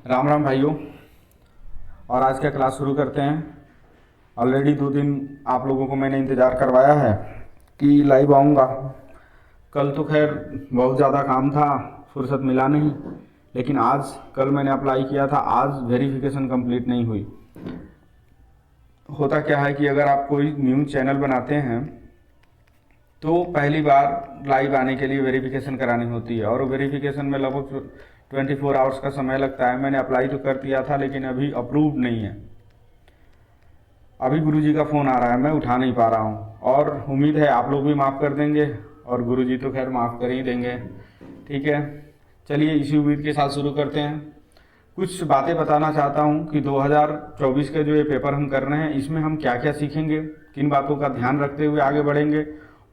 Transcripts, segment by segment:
राम राम भाइयों। और आज का क्लास शुरू करते हैं। ऑलरेडी 2 दिन आप लोगों को मैंने इंतज़ार करवाया है कि लाइव आऊँगा। कल तो खैर बहुत ज़्यादा काम था, फुर्सत मिला नहीं, लेकिन आज कल मैंने अप्लाई किया था, आज वेरिफिकेशन कंप्लीट नहीं हुई। होता क्या है कि अगर आप कोई न्यूज़ चैनल बनाते हैं तो पहली बार लाइव आने के लिए वेरिफिकेशन करानी होती है, और वेरिफिकेशन में लगभग 24 आवर्स का समय लगता है। मैंने अप्लाई तो कर दिया था लेकिन अभी अप्रूव नहीं है। अभी गुरुजी का फ़ोन आ रहा है, मैं उठा नहीं पा रहा हूँ, और उम्मीद है आप लोग भी माफ़ कर देंगे और गुरुजी तो खैर माफ़ कर ही देंगे। ठीक है, चलिए इसी उम्मीद के साथ शुरू करते हैं। कुछ बातें बताना चाहता हूँ कि 2024 के जो ये पेपर हम कर रहे हैं इसमें हम क्या क्या सीखेंगे, किन बातों का ध्यान रखते हुए आगे बढ़ेंगे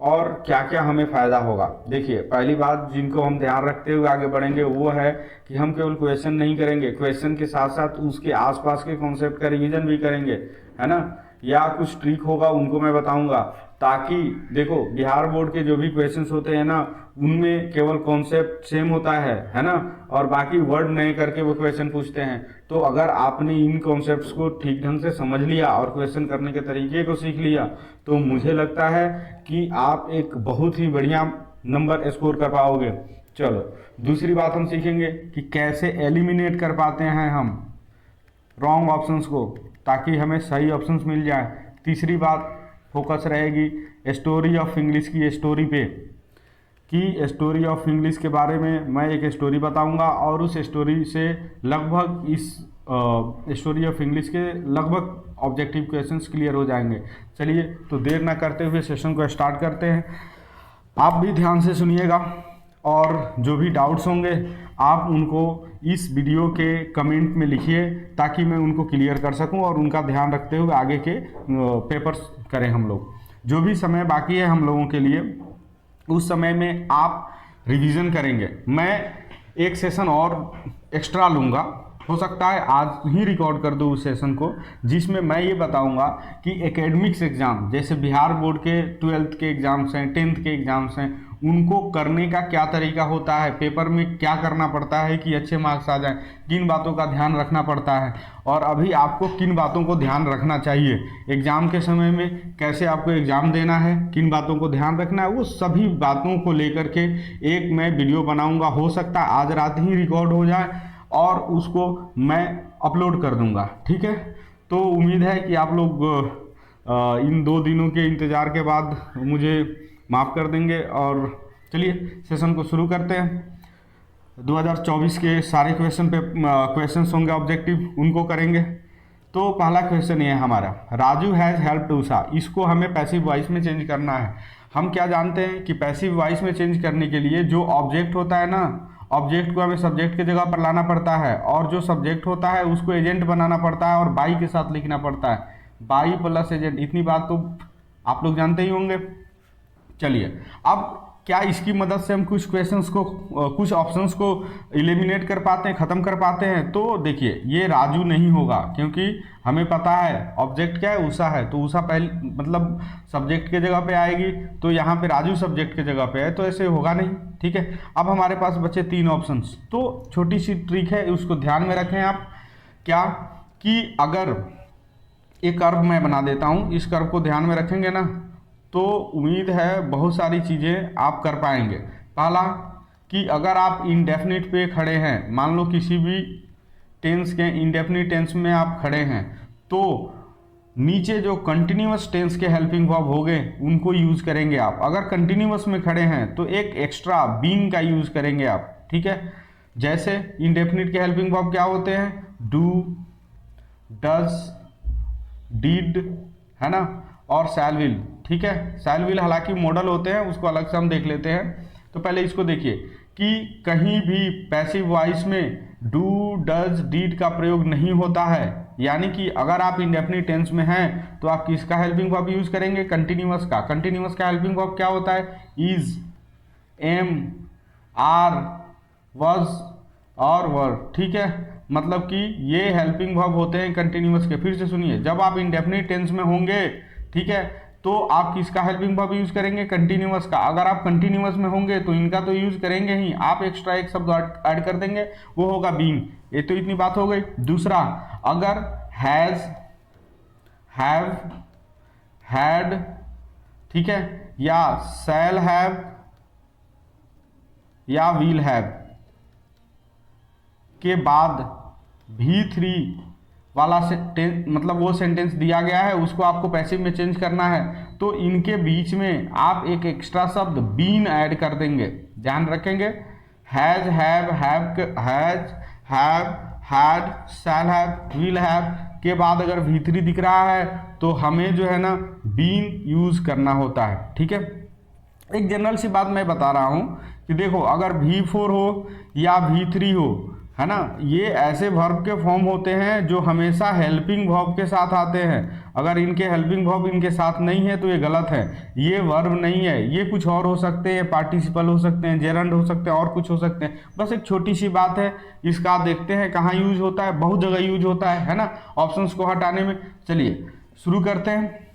और क्या क्या हमें फ़ायदा होगा। देखिए, पहली बात जिनको हम ध्यान रखते हुए आगे बढ़ेंगे वो है कि हम केवल क्वेश्चन नहीं करेंगे, क्वेश्चन के साथ साथ उसके आसपास के कॉन्सेप्ट का रिवीजन भी करेंगे, है ना। या कुछ ट्रिक होगा उनको मैं बताऊंगा, ताकि देखो बिहार बोर्ड के जो भी क्वेश्चंस होते हैं ना उनमें केवल कॉन्सेप्ट सेम होता है ना, और बाकी वर्ड नए करके वो क्वेश्चन पूछते हैं। तो अगर आपने इन कॉन्सेप्ट्स को ठीक ढंग से समझ लिया और क्वेश्चन करने के तरीके को सीख लिया तो मुझे लगता है कि आप एक बहुत ही बढ़िया नंबर स्कोर कर पाओगे। चलो, दूसरी बात हम सीखेंगे कि कैसे एलिमिनेट कर पाते हैं हम रॉन्ग ऑप्शंस को, ताकि हमें सही ऑप्शंस मिल जाए। तीसरी बात फोकस रहेगी स्टोरी ऑफ इंग्लिश की स्टोरी पे, कि स्टोरी ऑफ इंग्लिश के बारे में मैं एक स्टोरी बताऊंगा और उस स्टोरी से लगभग इस स्टोरी ऑफ इंग्लिश के लगभग ऑब्जेक्टिव क्वेश्चंस क्लियर हो जाएंगे। चलिए, तो देर ना करते हुए सेशन को स्टार्ट करते हैं। आप भी ध्यान से सुनिएगा और जो भी डाउट्स होंगे आप उनको इस वीडियो के कमेंट में लिखिए, ताकि मैं उनको क्लियर कर सकूं और उनका ध्यान रखते हुए आगे के पेपर्स करें हम लोग। जो भी समय बाकी है हम लोगों के लिए उस समय में आप रिवीजन करेंगे। मैं एक सेशन और एक्स्ट्रा लूँगा, हो सकता है आज ही रिकॉर्ड कर दूँ उस सेशन को, जिसमें मैं ये बताऊंगा कि एकेडमिक्स एग्ज़ाम जैसे बिहार बोर्ड के 12th के एग्ज़ाम्स हैं, 10th के एग्ज़ाम्स हैं, उनको करने का क्या तरीका होता है, पेपर में क्या करना पड़ता है कि अच्छे मार्क्स आ जाएं, किन बातों का ध्यान रखना पड़ता है और अभी आपको किन बातों को ध्यान रखना चाहिए एग्ज़ाम के समय में, कैसे आपको एग्ज़ाम देना है, किन बातों को ध्यान रखना है, वो सभी बातों को लेकर के एक मैं वीडियो बनाऊँगा। हो सकता है आज रात ही रिकॉर्ड हो जाए और उसको मैं अपलोड कर दूंगा। ठीक है, तो उम्मीद है कि आप लोग इन 2 दिनों के इंतज़ार के बाद मुझे माफ़ कर देंगे। और चलिए सेशन को शुरू करते हैं। 2024 के सारे क्वेश्चंस होंगे ऑब्जेक्टिव, उनको करेंगे। तो पहला क्वेश्चन ये है हमारा, राजू हैज़ हेल्प्ड उषा। इसको हमें पैसिव वॉइस में चेंज करना है। हम क्या जानते हैं कि पैसिव वॉइस में चेंज करने के लिए जो ऑब्जेक्ट होता है ना, ऑब्जेक्ट को हमें सब्जेक्ट की जगह पर लाना पड़ता है, और जो सब्जेक्ट होता है उसको एजेंट बनाना पड़ता है और बाई के साथ लिखना पड़ता है, बाई प्लस एजेंट। इतनी बात तो आप लोग जानते ही होंगे। चलिए, अब क्या इसकी मदद से हम कुछ क्वेश्चंस को, कुछ ऑप्शंस को एलिमिनेट कर पाते हैं, ख़त्म कर पाते हैं। तो देखिए, ये राजू नहीं होगा, क्योंकि हमें पता है ऑब्जेक्ट क्या है, उषा है, तो उषा पहले मतलब सब्जेक्ट के जगह पे आएगी, तो यहाँ पे राजू सब्जेक्ट के जगह पे है, तो ऐसे होगा नहीं। ठीक है, अब हमारे पास बचे 3 ऑप्शंस। तो छोटी सी ट्रिक है, उसको ध्यान में रखें आप। क्या कि अगर एक कर्व मैं बना देता हूँ, इस कर्व को ध्यान में रखेंगे ना तो उम्मीद है बहुत सारी चीज़ें आप कर पाएंगे। पहला कि अगर आप इंडेफिनिट पे खड़े हैं, मान लो किसी भी टेंस के इंडेफिनिट टेंस में आप खड़े हैं, तो नीचे जो कंटिन्यूअस टेंस के हेल्पिंग वर्ब हो गए उनको यूज़ करेंगे आप। अगर कंटिन्यूअस में खड़े हैं तो एक एक्स्ट्रा बीइंग का यूज़ करेंगे आप। ठीक है, जैसे इंडेफिनिट के हेल्पिंग वर्ब क्या होते हैं, डू, डज, डिड, है ना, और शैल विल। ठीक है, शैल विल हालांकि मॉडल होते हैं, उसको अलग से हम देख लेते हैं। तो पहले इसको देखिए कि कहीं भी पैसिव वॉइस में डू, डज, डीड का प्रयोग नहीं होता है, यानी कि अगर आप इंडेफिनिट टेंस में हैं तो आप किसका हेल्पिंग वर्ब यूज करेंगे, कंटिन्यूअस का। कंटिन्यूअस का हेल्पिंग वर्ब क्या होता है, इज, एम, आर, वॉज और वर। ठीक है, मतलब कि ये हेल्पिंग वर्ब होते हैं कंटिन्यूअस के। फिर से सुनिए, जब आप इंडेफिनिट टेंस में होंगे, ठीक है, तो आप किसका हेल्पिंग वर्ब यूज करेंगे, कंटिन्यूअस का। अगर आप कंटिन्यूअस में होंगे तो इनका तो यूज करेंगे ही, आप एक्स्ट्रा एक शब्द ऐड कर देंगे, वो होगा बीन। ये तो इतनी बात हो गई। दूसरा, अगर हैज, हैव, हैड, ठीक है, या शैल हैव या विल हैव के बाद V3 वाला मतलब वो सेंटेंस दिया गया है, उसको आपको पैसिव में चेंज करना है, तो इनके बीच में आप एक एक्स्ट्रा शब्द बीन ऐड कर देंगे। ध्यान रखेंगे, has, have, has, have, had, shall have, will have के बाद अगर V3 दिख रहा है तो हमें जो है ना बीन यूज करना होता है। ठीक है, एक जनरल सी बात मैं बता रहा हूं कि देखो, अगर V4 हो या V3 हो, है ना, ये ऐसे वर्ब के फॉर्म होते हैं जो हमेशा हेल्पिंग वर्ब के साथ आते हैं। अगर इनके हेल्पिंग वर्ब इनके साथ नहीं है तो ये गलत है, ये वर्ब नहीं है, ये कुछ और हो सकते हैं, पार्टिसिपल हो सकते हैं, जेरंड हो सकते हैं, और कुछ हो सकते हैं। बस एक छोटी सी बात है, इसका देखते हैं कहाँ यूज होता है, बहुत जगह यूज होता है ना, ऑप्शंस को हटाने में। चलिए शुरू करते हैं।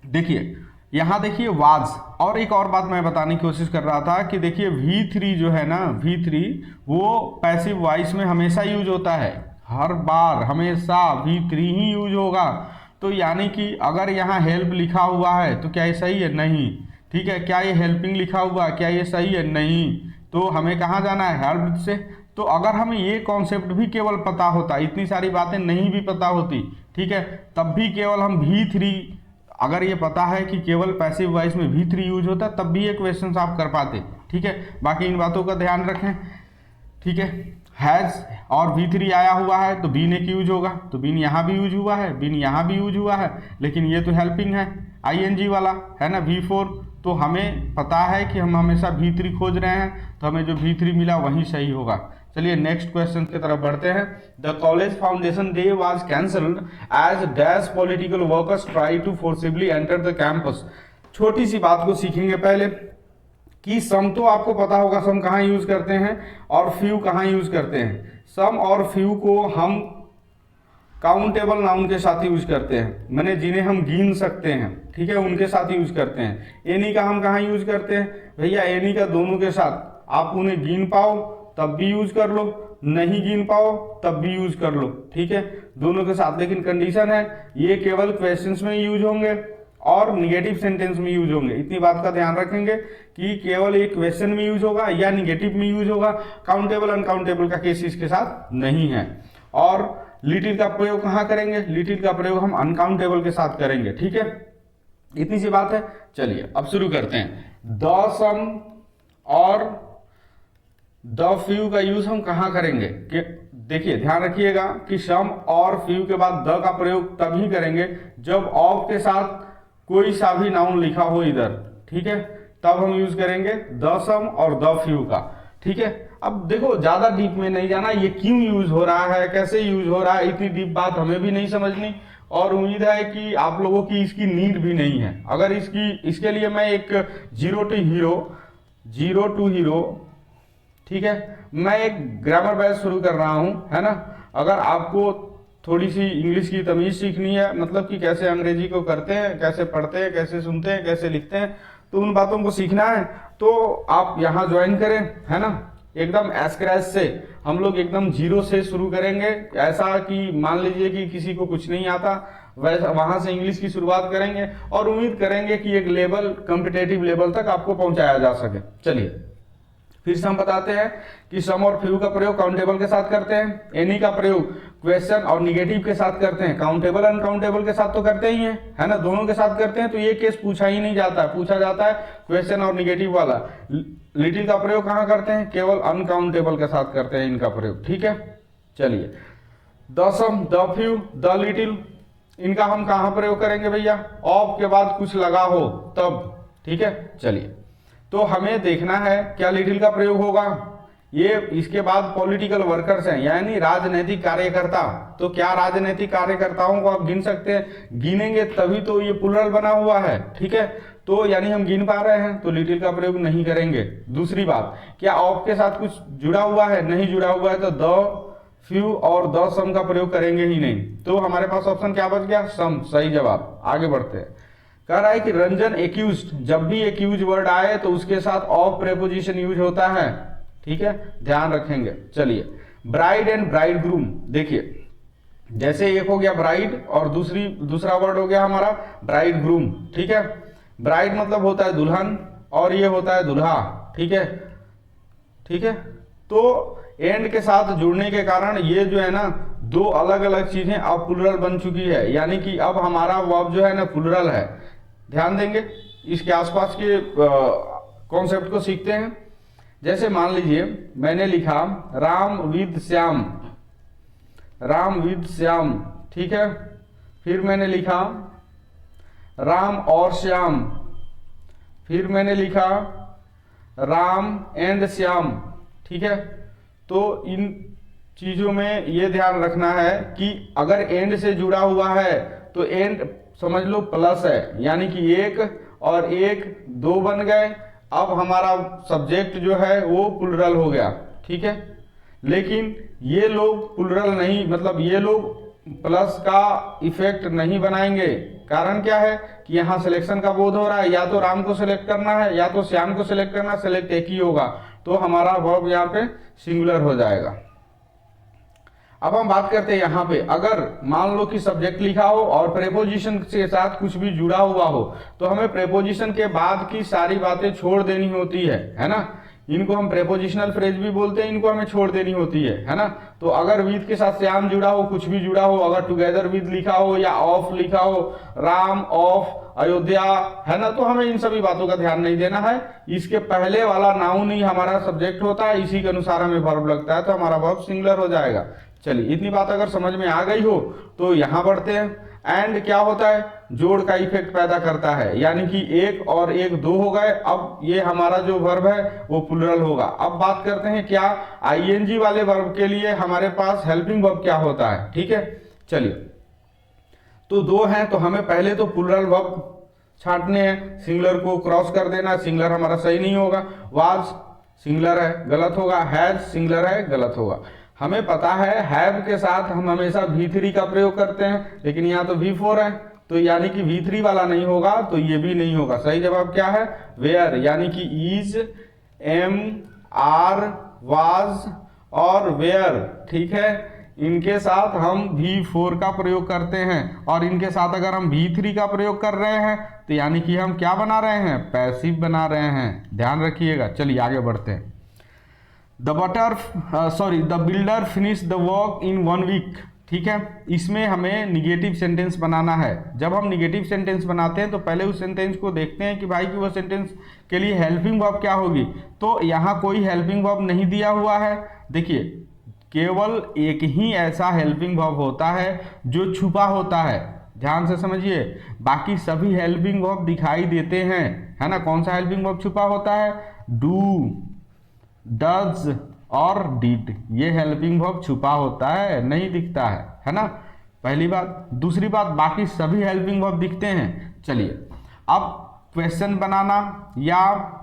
देखिए यहाँ देखिए वाज, और एक और बात मैं बताने की कोशिश कर रहा था कि देखिए V3 जो है ना, V3 वो पैसिव वॉइस में हमेशा यूज होता है, हर बार हमेशा V3 ही यूज होगा। तो यानी कि अगर यहाँ हेल्प लिखा हुआ है तो क्या ये सही है? नहीं। ठीक है, क्या ये हेल्पिंग लिखा हुआ है, क्या ये सही है? नहीं। तो हमें कहाँ जाना है? हेल्प से। तो अगर हमें ये कॉन्सेप्ट भी केवल पता होता, इतनी सारी बातें नहीं भी पता होती, ठीक है, तब भी केवल हम V3, अगर ये पता है कि केवल पैसिव वॉइस में V3 यूज होता है, तब भी ये क्वेश्चन आप कर पाते। ठीक है, बाकी इन बातों का ध्यान रखें। ठीक है, हैज और V3 आया हुआ है तो बीन एक यूज होगा, तो बीन यहाँ भी यूज हुआ है, बीन यहाँ भी यूज हुआ है, लेकिन ये तो हेल्पिंग है, ING वाला है ना, V4। तो हमें पता है कि हम हमेशा V3 खोज रहे हैं, तो हमें जो V3 मिला वही सही होगा। चलिए नेक्स्ट क्वेश्चन की तरफ बढ़ते हैं। The college foundation day was cancelled as dash political workers try to forcibly enter the campus. छोटी सी बात को सीखेंगे पहले कि सम तो आपको पता होगा, सम कहाँ यूज करते हैं और फ्यू कहाँ यूज करते हैं। सम और फ्यू को हम काउंटेबल नाउन के साथ यूज करते हैं, मैंने जिन्हें हम गिन सकते हैं, ठीक है, उनके साथ यूज करते हैं। एनी का हम कहाँ यूज करते हैं भैया? एनी का दोनों के साथ, आप उन्हें गिन पाओ तब भी यूज कर लो, नहीं गिन पाओ तब भी यूज कर लो। ठीक है, दोनों के साथ, लेकिन कंडीशन है ये केवल क्वेश्चंस में यूज होंगे और निगेटिव सेंटेंस में यूज होंगे। इतनी बात का ध्यान रखेंगे कि केवल एक क्वेश्चन में यूज होगा या निगेटिव में यूज होगा। काउंटेबल अनकाउंटेबल का केस इसके साथ नहीं है। और लिटिल का प्रयोग कहाँ करेंगे? लिटिल का प्रयोग हम अनकाउंटेबल के साथ करेंगे। ठीक है, इतनी सी बात है। चलिए अब शुरू करते हैं। द सम और द फ्यू का यूज हम कहाँ करेंगे? कि देखिए ध्यान रखिएगा कि सम और फ्यू के बाद द का प्रयोग तभी करेंगे जब ऑफ के साथ कोई सा भी नाउन लिखा हो इधर। ठीक है, तब हम यूज करेंगे द सम और द फ्यू का। ठीक है, अब देखो ज्यादा डीप में नहीं जाना, ये क्यों यूज हो रहा है, कैसे यूज हो रहा है, इतनी डीप बात हमें भी नहीं समझनी, और उम्मीद है कि आप लोगों की इसकी नीड भी नहीं है। अगर इसके लिए मैं एक जीरो टू हीरो, ठीक है, मैं एक ग्रामर बैच शुरू कर रहा हूं, है ना। अगर आपको थोड़ी सी इंग्लिश की तमीज सीखनी है, मतलब कि कैसे अंग्रेजी को करते हैं, कैसे पढ़ते हैं, कैसे सुनते हैं, कैसे लिखते हैं, तो उन बातों को सीखना है तो आप यहाँ ज्वाइन करें, है ना। एकदम स्क्रैच से हम लोग एकदम जीरो से शुरू करेंगे। ऐसा कि मान लीजिए कि किसी को कुछ नहीं आता, वैसा वहां से इंग्लिश की शुरुआत करेंगे और उम्मीद करेंगे कि एक लेवल, कॉम्पिटेटिव लेवल तक आपको पहुंचाया जा सके। चलिए फिर से हम बताते हैं कि सम और फ्यू का प्रयोग काउंटेबल के साथ करते हैं, एनी का प्रयोग क्वेश्चन और निगेटिव के साथ करते हैं, काउंटेबल अनकाउंटेबल के साथ तो करते ही हैं, है ना, दोनों के साथ करते हैं। तो ये केस पूछा ही नहीं जाता है, पूछा जाता है क्वेश्चन और निगेटिव वाला। लिटिल का प्रयोग कहाँ करते हैं? केवल अनकाउंटेबल के साथ करते हैं इनका प्रयोग। ठीक है, चलिए the sum, the few, the little, इनका हम कहाँ प्रयोग करेंगे भैया? ऑफ के बाद कुछ लगा हो तब। ठीक है, चलिए तो हमें देखना है क्या लिटिल का प्रयोग होगा। ये इसके बाद पॉलिटिकल वर्कर्स हैं, यानी राजनीतिक कार्यकर्ता। तो क्या राजनीतिक कार्यकर्ताओं को आप गिन सकते हैं? गिनेंगे तभी तो ये प्लुरल बना हुआ है। ठीक है, तो यानी हम गिन पा रहे हैं, तो लिटिल का प्रयोग नहीं करेंगे। दूसरी बात, क्या ऑफ के साथ कुछ जुड़ा हुआ है? नहीं जुड़ा हुआ है, तो द फ्यू और द सम का प्रयोग करेंगे ही नहीं। तो हमारे पास ऑप्शन क्या बच गया? सम, सही जवाब। आगे बढ़ते हैं। कह रहा है कि रंजन एक्यूज्ड, जब भी एक्यूज वर्ड आए तो उसके साथ ऑफ प्रेपोजिशन यूज होता है, ठीक है, ध्यान रखेंगे। चलिए ब्राइड एंड ब्राइड ग्रूम, देखिए जैसे एक हो गया ब्राइड और दूसरा वर्ड हो गया हमारा ब्राइड ग्रूम, ठीक है। ब्राइड मतलब होता है दुल्हन और ये होता है दूल्हा, ठीक है, ठीक है। तो एंड के साथ जुड़ने के कारण ये जो है ना दो अलग अलग चीजें अब प्लुरल बन चुकी है, यानी कि अब हमारा वर्ब जो है ना प्लुरल है। ध्यान देंगे, इसके आसपास के कॉन्सेप्ट को सीखते हैं। जैसे मान लीजिए मैंने लिखा राम विद श्याम, राम विद श्याम, ठीक है। फिर मैंने लिखा राम और श्याम, फिर मैंने लिखा राम एंड श्याम, ठीक है। तो इन चीजों में ये ध्यान रखना है कि अगर एंड से जुड़ा हुआ है तो एंड समझ लो प्लस है, यानी कि एक और एक दो बन गए। अब हमारा सब्जेक्ट जो है वो प्लुरल हो गया, ठीक है। लेकिन ये लोग प्लुरल नहीं, मतलब ये लोग प्लस का इफेक्ट नहीं बनाएंगे। कारण क्या है कि यहाँ सिलेक्शन का बोध हो रहा है, या तो राम को सिलेक्ट करना है या तो श्याम को सिलेक्ट करना है, सिलेक्ट एक ही होगा, तो हमारा वर्ब यहाँ पे सिंगुलर हो जाएगा। अब हम बात करते हैं यहाँ पे, अगर मान लो कि सब्जेक्ट लिखा हो और प्रेपोजिशन के साथ कुछ भी जुड़ा हुआ हो तो हमें प्रेपोजिशन के बाद की सारी बातें छोड़ देनी होती है ना। इनको हम प्रेपोजिशनल फ्रेज भी बोलते हैं, इनको हमें छोड़ देनी होती है ना। तो अगर विद के साथ श्याम जुड़ा हो, कुछ भी जुड़ा हो, अगर टुगेदर विद लिखा हो या ऑफ लिखा हो, राम ऑफ अयोध्या, है ना, तो हमें इन सभी बातों का ध्यान नहीं देना है। इसके पहले वाला नाउन ही हमारा सब्जेक्ट होता है, इसी के अनुसार हमें वर्ब लगता है, तो हमारा वर्ब सिंगुलर हो जाएगा। चलिए इतनी बात अगर समझ में आ गई हो तो यहां बढ़ते हैं। एंड क्या होता है, जोड़ का इफेक्ट पैदा करता है, यानी कि एक और एक दो हो गए। अब ये हमारा जो वर्ब है वो प्लुरल होगा। अब बात करते हैं क्या आईएनजी वाले वर्ब के लिए हमारे पास हेल्पिंग वर्ब क्या होता है, ठीक है। चलिए तो दो हैं, तो हमें पहले तो प्लुरल वर्ब छांटने हैं, सिंगुलर को क्रॉस कर देना। सिंगुलर हमारा सही नहीं होगा, वाज सिंगुलर है गलत होगा, हैज सिंगुलर है गलत होगा। हमें पता है हैव के साथ हम हमेशा V3 का प्रयोग करते हैं, लेकिन यहाँ तो V4 है, तो यानी कि V3 वाला नहीं होगा, तो ये भी नहीं होगा। सही जवाब क्या है, वेयर, यानी कि इज, एम, आर, वाज और वेयर, ठीक है। इनके साथ हम V4 का प्रयोग करते हैं, और इनके साथ अगर हम V3 का प्रयोग कर रहे हैं तो यानी कि हम क्या बना रहे हैं, पैसिव बना रहे हैं। ध्यान रखिएगा। चलिए आगे बढ़ते हैं। The builder finish the work in 1 week, ठीक है। इसमें हमें निगेटिव सेंटेंस बनाना है। जब हम निगेटिव सेंटेंस बनाते हैं तो पहले उस सेंटेंस को देखते हैं कि भाई कि वो सेंटेंस के लिए हेल्पिंग वर्ब क्या होगी। तो यहाँ कोई हेल्पिंग वर्ब नहीं दिया हुआ है। देखिए केवल एक ही ऐसा हेल्पिंग वर्ब होता है जो छुपा होता है, ध्यान से समझिए। बाकी सभी हेल्पिंग वर्ब दिखाई देते हैं, है ना। कौन सा हेल्पिंग वर्ब छुपा होता है, डू, डज और डिड, ये हेल्पिंग वर्ब छुपा होता है, नहीं दिखता है ना। पहली बात। दूसरी बात, बाकी सभी हेल्पिंग वर्ब दिखते हैं। चलिए अब क्वेश्चन बनाना या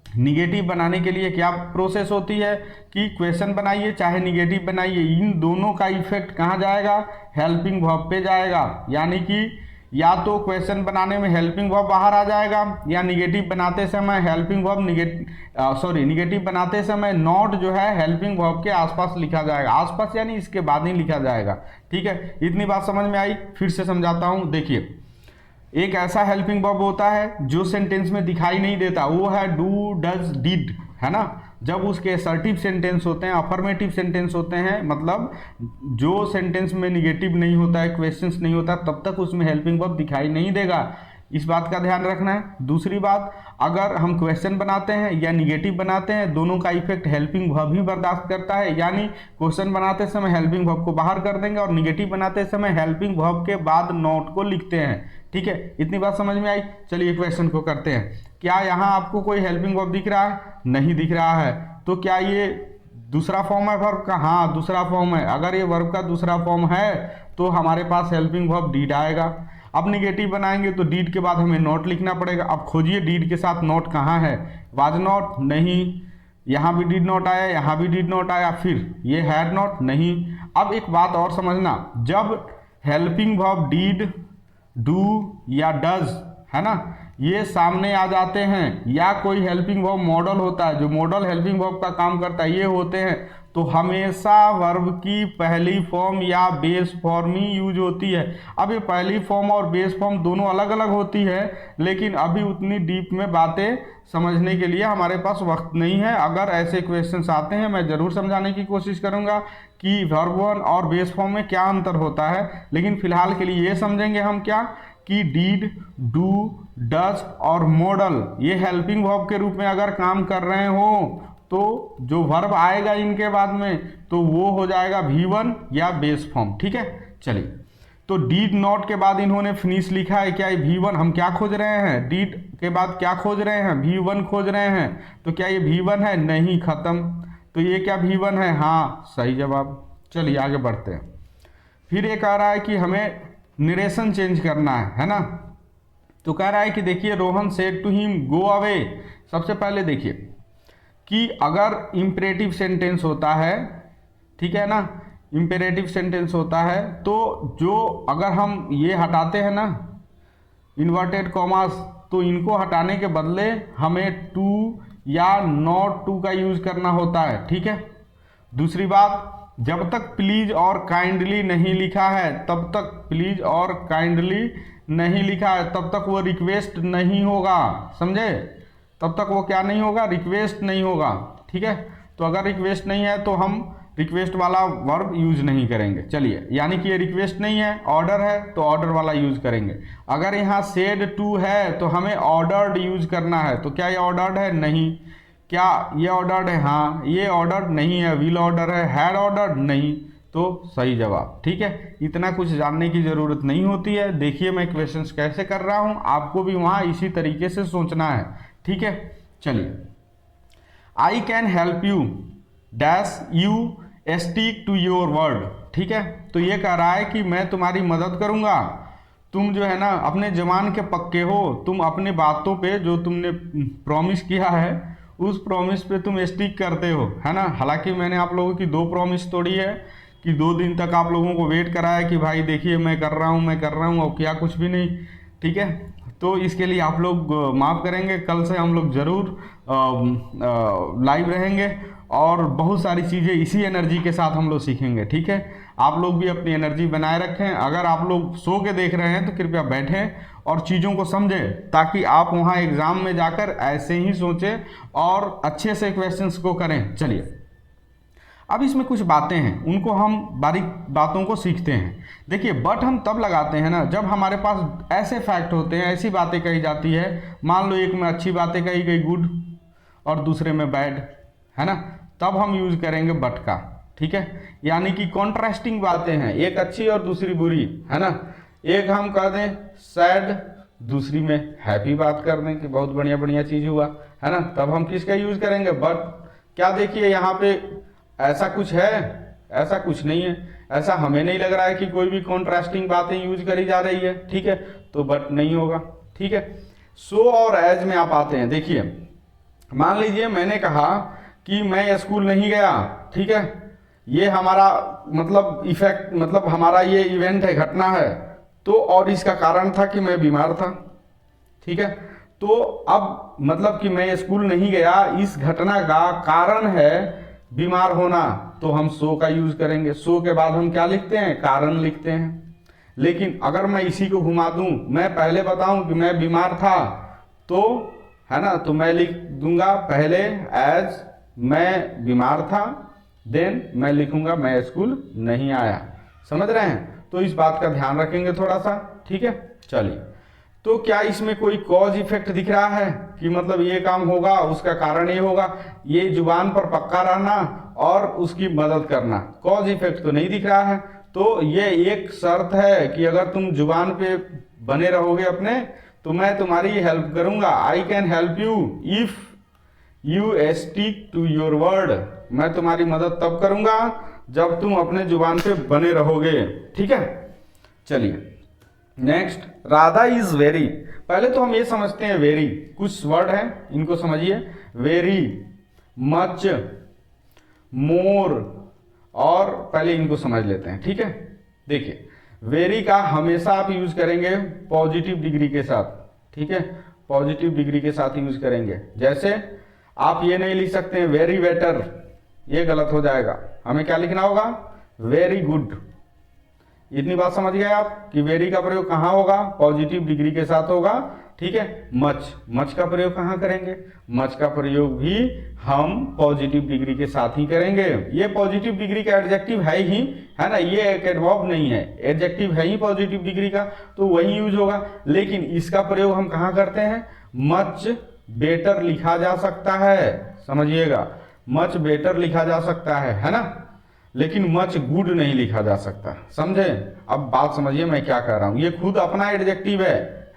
निगेटिव बनाने के लिए क्या प्रोसेस होती है कि क्वेश्चन बनाइए चाहे निगेटिव बनाइए, इन दोनों का इफेक्ट कहाँ जाएगा, हेल्पिंग वर्ब पे जाएगा। यानी कि या तो क्वेश्चन बनाने में हेल्पिंग वर्ब बाहर आ जाएगा, या निगेटिव बनाते समय हेल्पिंग वर्ब निगेटिव बनाते समय नॉट जो है हेल्पिंग वर्ब के आसपास लिखा जाएगा। आसपास यानी इसके बाद ही लिखा जाएगा, ठीक है। इतनी बात समझ में आई, फिर से समझाता हूँ। देखिए एक ऐसा हेल्पिंग वर्ब होता है जो सेंटेंस में दिखाई नहीं देता, वो है डू, डज, डिड, है ना। जब उसके असर्टिव सेंटेंस होते हैं, अफर्मेटिव सेंटेंस होते हैं, मतलब जो सेंटेंस में निगेटिव नहीं होता है, क्वेश्चंस नहीं होता, तब तक उसमें हेल्पिंग वर्ब दिखाई नहीं देगा। इस बात का ध्यान रखना है। दूसरी बात, अगर हम क्वेश्चन बनाते हैं या निगेटिव बनाते हैं, दोनों का इफेक्ट हेल्पिंग वर्ब ही बर्दाश्त करता है। यानी क्वेश्चन बनाते समय हेल्पिंग वर्ब को बाहर कर देंगे और निगेटिव बनाते समय हेल्पिंग वर्ब के बाद नॉट को लिखते हैं, ठीक है। इतनी बात समझ में आई। चलिए क्वेश्चन को करते हैं। क्या यहाँ आपको कोई हेल्पिंग वर्ब दिख रहा है, नहीं दिख रहा है, तो क्या ये दूसरा फॉर्म है वर्ब का, हाँ दूसरा फॉर्म है। अगर ये वर्ब का दूसरा फॉर्म है तो हमारे पास हेल्पिंग वर्ब डीड आएगा। अब निगेटिव बनाएंगे तो डीड के बाद हमें नॉट लिखना पड़ेगा। अब खोजिए डीड के साथ नॉट कहाँ है, वाज नॉट, नहीं, यहाँ भी डीड नॉट आया, यहाँ भी डीड नॉट आया, फिर ये हैड नॉट, नहीं। अब एक बात और समझना, जब हेल्पिंग वर्ब डीड, डू या डज, है ना, ये सामने आ जाते हैं, या कोई हेल्पिंग वर्ब मॉडल होता है, जो मॉडल हेल्पिंग वर्ब का काम करता है, ये होते हैं, तो हमेशा वर्ब की पहली फॉर्म या बेस फॉर्म ही यूज होती है। अब ये पहली फॉर्म और बेस फॉर्म दोनों अलग अलग होती है, लेकिन अभी उतनी डीप में बातें समझने के लिए हमारे पास वक्त नहीं है। अगर ऐसे क्वेश्चंस आते हैं मैं ज़रूर समझाने की कोशिश करूंगा कि वर्ब वन और बेस फॉर्म में क्या अंतर होता है, लेकिन फिलहाल के लिए ये समझेंगे हम क्या कि डीड, डू, डज और मॉडल ये हेल्पिंग वर्ब के रूप में अगर काम कर रहे हो तो जो वर्ब आएगा इनके बाद में तो वो हो जाएगा V1 या बेस फॉर्म। ठीक है, चलिए, तो डीड नॉट के बाद इन्होंने फिनिश लिखा है, क्या ये V1? हम क्या खोज रहे हैं, डीड के बाद क्या खोज रहे हैं, V1 खोज रहे हैं, तो क्या ये V1 है? नहीं, खत्म। तो ये क्या V1 है? हाँ, सही जवाब। चलिए आगे बढ़ते हैं। फिर ये कह रहा है कि हमें नरेशन चेंज करना है ना, तो कह रहा है कि देखिए Rohan said to him go away. सबसे पहले देखिए कि अगर इम्परेटिव सेंटेंस होता है, ठीक है ना, इम्पेरेटिव सेंटेंस होता है, तो जो अगर हम ये हटाते हैं ना इन्वर्टेड कॉमास, तो इनको हटाने के बदले हमें टू या नॉट टू का यूज करना होता है। ठीक है, दूसरी बात, जब तक प्लीज और काइंडली नहीं लिखा है, तब तक प्लीज और काइंडली नहीं लिखा है तब तक वो रिक्वेस्ट नहीं होगा, समझे, तब तक वो क्या नहीं होगा, रिक्वेस्ट नहीं होगा। ठीक है, तो अगर रिक्वेस्ट नहीं है तो हम रिक्वेस्ट वाला वर्ब यूज नहीं करेंगे। चलिए, यानी कि ये रिक्वेस्ट नहीं है, ऑर्डर है, तो ऑर्डर वाला यूज करेंगे। अगर यहाँ सेड टू है तो हमें ऑर्डर्ड यूज करना है, तो क्या ये ऑर्डर्ड है? नहीं। क्या ये ऑर्डर्ड है? हाँ, ये ऑर्डर्ड नहीं है। विल ऑर्डर है, हैड ऑर्डर्ड नहीं, तो सही जवाब। ठीक है, इतना कुछ जानने की ज़रूरत नहीं होती है। देखिए मैं क्वेश्चंस कैसे कर रहा हूँ, आपको भी वहाँ इसी तरीके से सोचना है। ठीक है, चलिए, I can help you dash you stick to your word. ठीक है, तो ये कह रहा है कि मैं तुम्हारी मदद करूँगा, तुम जो है ना अपने जवान के पक्के हो, तुम अपने बातों पे जो तुमने प्रॉमिस किया है उस प्रॉमिस पे तुम स्टिक करते हो, है ना। हालांकि मैंने आप लोगों की 2 प्रॉमिस तोड़ी है कि 2 दिन तक आप लोगों को वेट कराया कि भाई देखिए मैं कर रहा हूँ और क्या कुछ भी नहीं। ठीक है, तो इसके लिए आप लोग माफ़ करेंगे। कल से हम लोग ज़रूर लाइव रहेंगे और बहुत सारी चीज़ें इसी एनर्जी के साथ हम लोग सीखेंगे। ठीक है, आप लोग भी अपनी एनर्जी बनाए रखें। अगर आप लोग सो के देख रहे हैं तो कृपया बैठें और चीज़ों को समझें, ताकि आप वहाँ एग्ज़ाम में जाकर ऐसे ही सोचें और अच्छे से क्वेश्चंस को करें। चलिए, अब इसमें कुछ बातें हैं, उनको हम बारीक बातों को सीखते हैं। देखिए, बट हम तब लगाते हैं ना जब हमारे पास ऐसे फैक्ट होते हैं, ऐसी बातें कही जाती है। मान लो एक में अच्छी बातें कही गई गुड और दूसरे में बैड, है ना, तब हम यूज करेंगे बट का। ठीक है, यानी कि कॉन्ट्रास्टिंग बातें हैं, एक अच्छी और दूसरी बुरी, है ना। एक हम कह दें सैड, दूसरी में हैप्पी बात कर दें कि बहुत बढ़िया बढ़िया चीज़ हुआ, है ना, तब हम किसका यूज करेंगे, बट। क्या देखिए यहाँ पे ऐसा कुछ है, ऐसा कुछ नहीं है, ऐसा हमें नहीं लग रहा है कि कोई भी कॉन्ट्रास्टिंग बातें यूज करी जा रही है। ठीक है, तो बट नहीं होगा। ठीक है, सो और एज में आप आते हैं। देखिए, मान लीजिए मैंने कहा कि मैं स्कूल नहीं गया, ठीक है, ये हमारा मतलब इफेक्ट, मतलब हमारा ये इवेंट है, घटना है, तो और इसका कारण था कि मैं बीमार था। ठीक है, तो अब मतलब कि मैं स्कूल नहीं गया, इस घटना का कारण है बीमार होना, तो हम सो का यूज करेंगे। सो के बाद हम क्या लिखते हैं, कारण लिखते हैं। लेकिन अगर मैं इसी को घुमा दूं, मैं पहले बताऊं कि मैं बीमार था, तो है ना, तो मैं लिख दूंगा पहले एज मैं बीमार था, देन मैं लिखूंगा मैं स्कूल नहीं आया। समझ रहे हैं, तो इस बात का ध्यान रखेंगे थोड़ा सा। ठीक है, चलिए, तो क्या इसमें कोई कॉज इफेक्ट दिख रहा है कि मतलब ये काम होगा उसका कारण ये होगा, ये जुबान पर पक्का रहना और उसकी मदद करना, कॉज इफेक्ट तो नहीं दिख रहा है। तो ये एक शर्त है कि अगर तुम जुबान पे बने रहोगे अपने, तो मैं तुम्हारी हेल्प करूंगा। I can help you if you stick to your word. मैं तुम्हारी मदद तब करूंगा जब तुम अपने जुबान पे बने रहोगे। ठीक है, चलिए नेक्स्ट, राधा इज वेरी। पहले तो हम ये समझते हैं वेरी, कुछ वर्ड हैं इनको समझिए, वेरी, मच, मोर, और पहले इनको समझ लेते हैं। ठीक है, देखिए वेरी का हमेशा आप यूज करेंगे पॉजिटिव डिग्री के साथ, ठीक है, पॉजिटिव डिग्री के साथ यूज करेंगे। जैसे आप ये नहीं लिख सकते हैं वेरी बेटर, ये गलत हो जाएगा। हमें क्या लिखना होगा, वेरी गुड। इतनी बात समझ गए आप कि वेरी का प्रयोग कहाँ होगा, पॉजिटिव डिग्री के साथ होगा। ठीक है, मच का प्रयोग कहाँ करेंगे, मच का प्रयोग भी हम पॉजिटिव डिग्री के साथ ही करेंगे। ये पॉजिटिव डिग्री का एडजेक्टिव है ही, है ना, ये एक एडवर्ब नहीं है, एडजेक्टिव है ही पॉजिटिव डिग्री का, तो वही यूज होगा। लेकिन इसका प्रयोग हम कहाँ करते हैं, मच बेटर लिखा जा सकता है, समझिएगा, मच बेटर लिखा जा सकता है ना, लेकिन मच गुड नहीं लिखा जा सकता। समझे, अब बात समझिए मैं क्या कह रहा हूं। ये खुद अपना एडजेक्टिव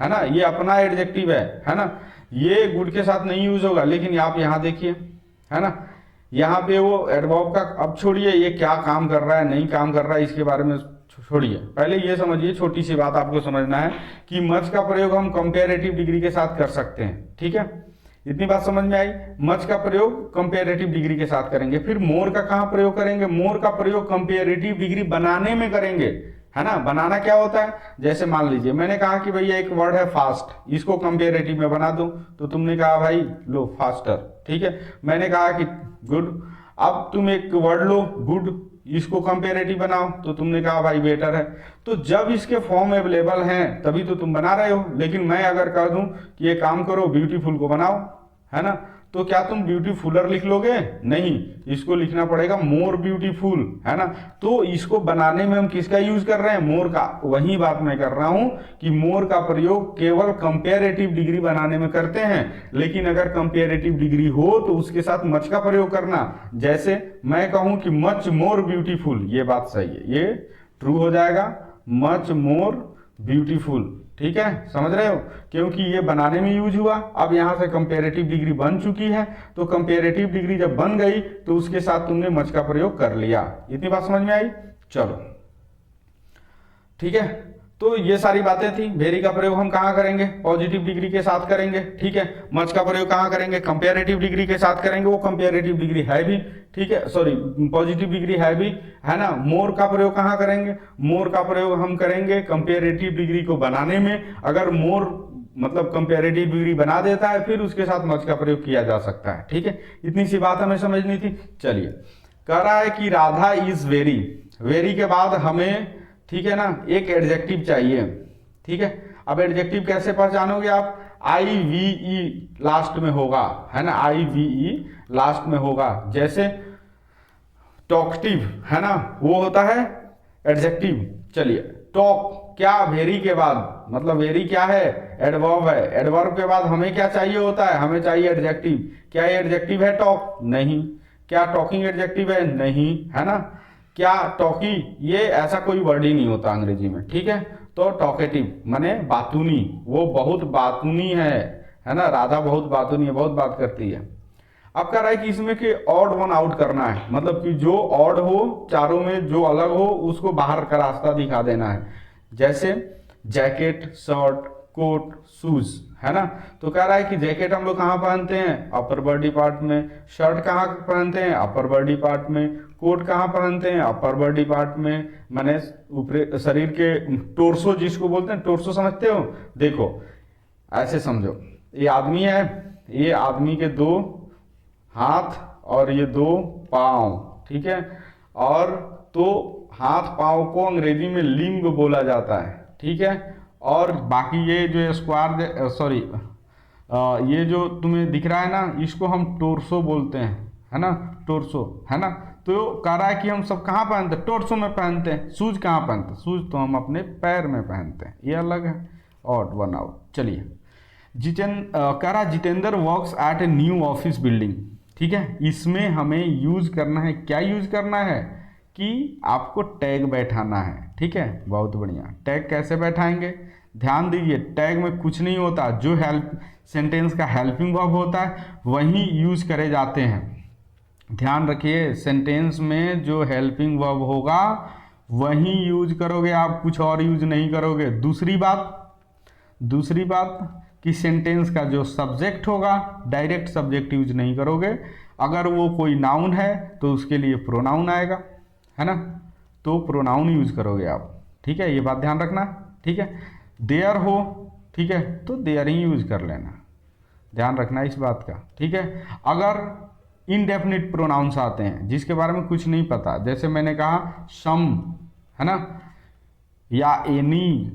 है ना, ये अपना एडजेक्टिव है ना, ये गुड के साथ नहीं यूज होगा। लेकिन आप यहां देखिए, है ना, यहाँ पे वो एडवर्ब का, अब छोड़िए ये क्या काम कर रहा है नहीं काम कर रहा है इसके बारे में छोड़िए, पहले ये समझिए, छोटी सी बात आपको समझना है कि मच का प्रयोग हम कंपेरेटिव डिग्री के साथ कर सकते हैं। ठीक है, इतनी बात समझ में आई। मच का प्रयोग कंपेरेटिव डिग्री के साथ करेंगे। फिर मोर का कहाँ प्रयोग करेंगे, मोर का प्रयोग कंपेरेटिव डिग्री बनाने में करेंगे, है ना। बनाना क्या होता है, जैसे मान लीजिए मैंने कहा कि भैया एक वर्ड है फास्ट, इसको कंपेरेटिव में बना दो, तो तुमने कहा भाई लो फास्टर। ठीक है, मैंने कहा कि गुड, अब तुम एक वर्ड लो गुड, इसको कंपेरेटिव बनाओ, तो तुमने कहा भाई बेटर है। तो जब इसके फॉर्म अवेलेबल हैं तभी तो तुम बना रहे हो। लेकिन मैं अगर कह दूं कि ये काम करो ब्यूटीफुल को बनाओ, है ना, तो क्या तुम ब्यूटीफुलर लिख लोगे, नहीं, इसको लिखना पड़ेगा मोर ब्यूटीफुल, है ना। तो इसको बनाने में हम किसका यूज कर रहे हैं, मोर का। वही बात मैं कर रहा हूं कि मोर का प्रयोग केवल कंपेरेटिव डिग्री बनाने में करते हैं। लेकिन अगर कंपेरेटिव डिग्री हो तो उसके साथ मच का प्रयोग करना। जैसे मैं कहूं कि मच मोर ब्यूटीफुल, ये बात सही है, ये ट्रू हो जाएगा, मच मोर ब्यूटीफुल। ठीक है, समझ रहे हो, क्योंकि ये बनाने में यूज हुआ। अब यहां से कंपेरेटिव डिग्री बन चुकी है, तो कंपेरेटिव डिग्री जब बन गई तो उसके साथ तुमने मच का प्रयोग कर लिया। इतनी बात समझ में आई, चलो ठीक है। तो ये सारी बातें थी। वेरी का प्रयोग हम कहाँ करेंगे, पॉजिटिव डिग्री के साथ करेंगे। ठीक है, मच का प्रयोग कहाँ करेंगे, कंपेरेटिव डिग्री के साथ करेंगे, वो कंपेरेटिव डिग्री है भी, ठीक है, सॉरी पॉजिटिव डिग्री है भी, है ना। मोर का प्रयोग कहाँ करेंगे, मोर का प्रयोग हम करेंगे कंपेरेटिव डिग्री को बनाने में। अगर मोर मतलब कंपेरेटिव डिग्री बना देता है फिर उसके साथ मच का प्रयोग किया जा सकता है। ठीक है, इतनी सी बात हमें समझनी थी। चलिए, कह रहा है कि राधा इज वेरी, वेरी के बाद हमें, ठीक है ना, एक एडजेक्टिव चाहिए। ठीक है, अब एडजेक्टिव कैसे पहचानोगे आप, IVE लास्ट में होगा, है ना, IVE लास्ट में होगा। जैसे टॉकटिव, है ना, वो होता है एडजेक्टिव। चलिए, टॉक क्या, वेरी के बाद, मतलब वेरी क्या है, एडवर्ब है। एडवर्ब के बाद हमें क्या चाहिए होता है, हमें चाहिए एडजेक्टिव। क्या ये एडजेक्टिव है टॉक, नहीं। क्या टॉकिंग एडजेक्टिव है, नहीं, है ना। क्या टॉकी, ये ऐसा कोई वर्ड ही नहीं होता अंग्रेजी में। ठीक है, तो टॉकेटिव माने बातूनी, वो बहुत बातूनी है ना, राधा बहुत बातूनी है, बहुत बात करती है। अब कह रहा है कि इसमें कि ऑड वन आउट करना है, मतलब कि जो ऑड हो, चारों में जो अलग हो उसको बाहर का रास्ता दिखा देना है। जैसे जैकेट, शर्ट, कोट, शूज, है ना। तो कह रहा है कि जैकेट हम लोग कहाँ पहनते हैं, अपर बॉडी पार्ट में। शर्ट कहाँ पहनते हैं, अपर बॉडी पार्ट में। कोट कहाँ पहनते हैं, अपर बॉडी पार्ट में, माने ऊपरी शरीर के, टोर्सो जिसको बोलते हैं, टोर्सो समझते हो। देखो ऐसे समझो, ये आदमी है, ये आदमी के दो हाथ और ये दो पाँव, ठीक है। और तो हाथ पाँव को अंग्रेजी में लिम्ब बोला जाता है, ठीक है। और बाकी ये जो स्क्वायर, सॉरी ये जो तुम्हें दिख रहा है ना, इसको हम टोर्सो बोलते हैं, है ना, टोर्सो, है ना। तो कह रहा है कि हम सब कहाँ पहनते हैं, टोर्सो में पहनते हैं। शूज कहाँ पहनते हैं, शूज तो हम अपने पैर में पहनते हैं, ये अलग है। Odd one out. चलिए, कह रहा Jitendra works at a new office building, ठीक है। इसमें हमें यूज करना है, क्या यूज करना है कि आपको टैग बैठाना है, ठीक है। बहुत बढ़िया, टैग कैसे बैठाएंगे, ध्यान दीजिए, टैग में कुछ नहीं होता, जो हेल्प सेंटेंस का हेल्पिंग वर्ब होता है वही यूज करे जाते हैं। ध्यान रखिए, सेंटेंस में जो हेल्पिंग वर्ब होगा वही यूज करोगे आप, कुछ और यूज नहीं करोगे। दूसरी बात कि सेंटेंस का जो सब्जेक्ट होगा डायरेक्ट सब्जेक्ट यूज नहीं करोगे। अगर वो कोई नाउन है तो उसके लिए प्रोनाउन आएगा, है ना, तो प्रोनाउन यूज करोगे आप, ठीक है। ये बात ध्यान रखना, ठीक है। देयर हो, ठीक है, तो देयर ही यूज कर लेना, ध्यान रखना इस बात का, ठीक है। अगर इनडेफिनिट प्रोनाउंस आते हैं जिसके बारे में कुछ नहीं पता, जैसे मैंने कहा सम, है ना, या एनी,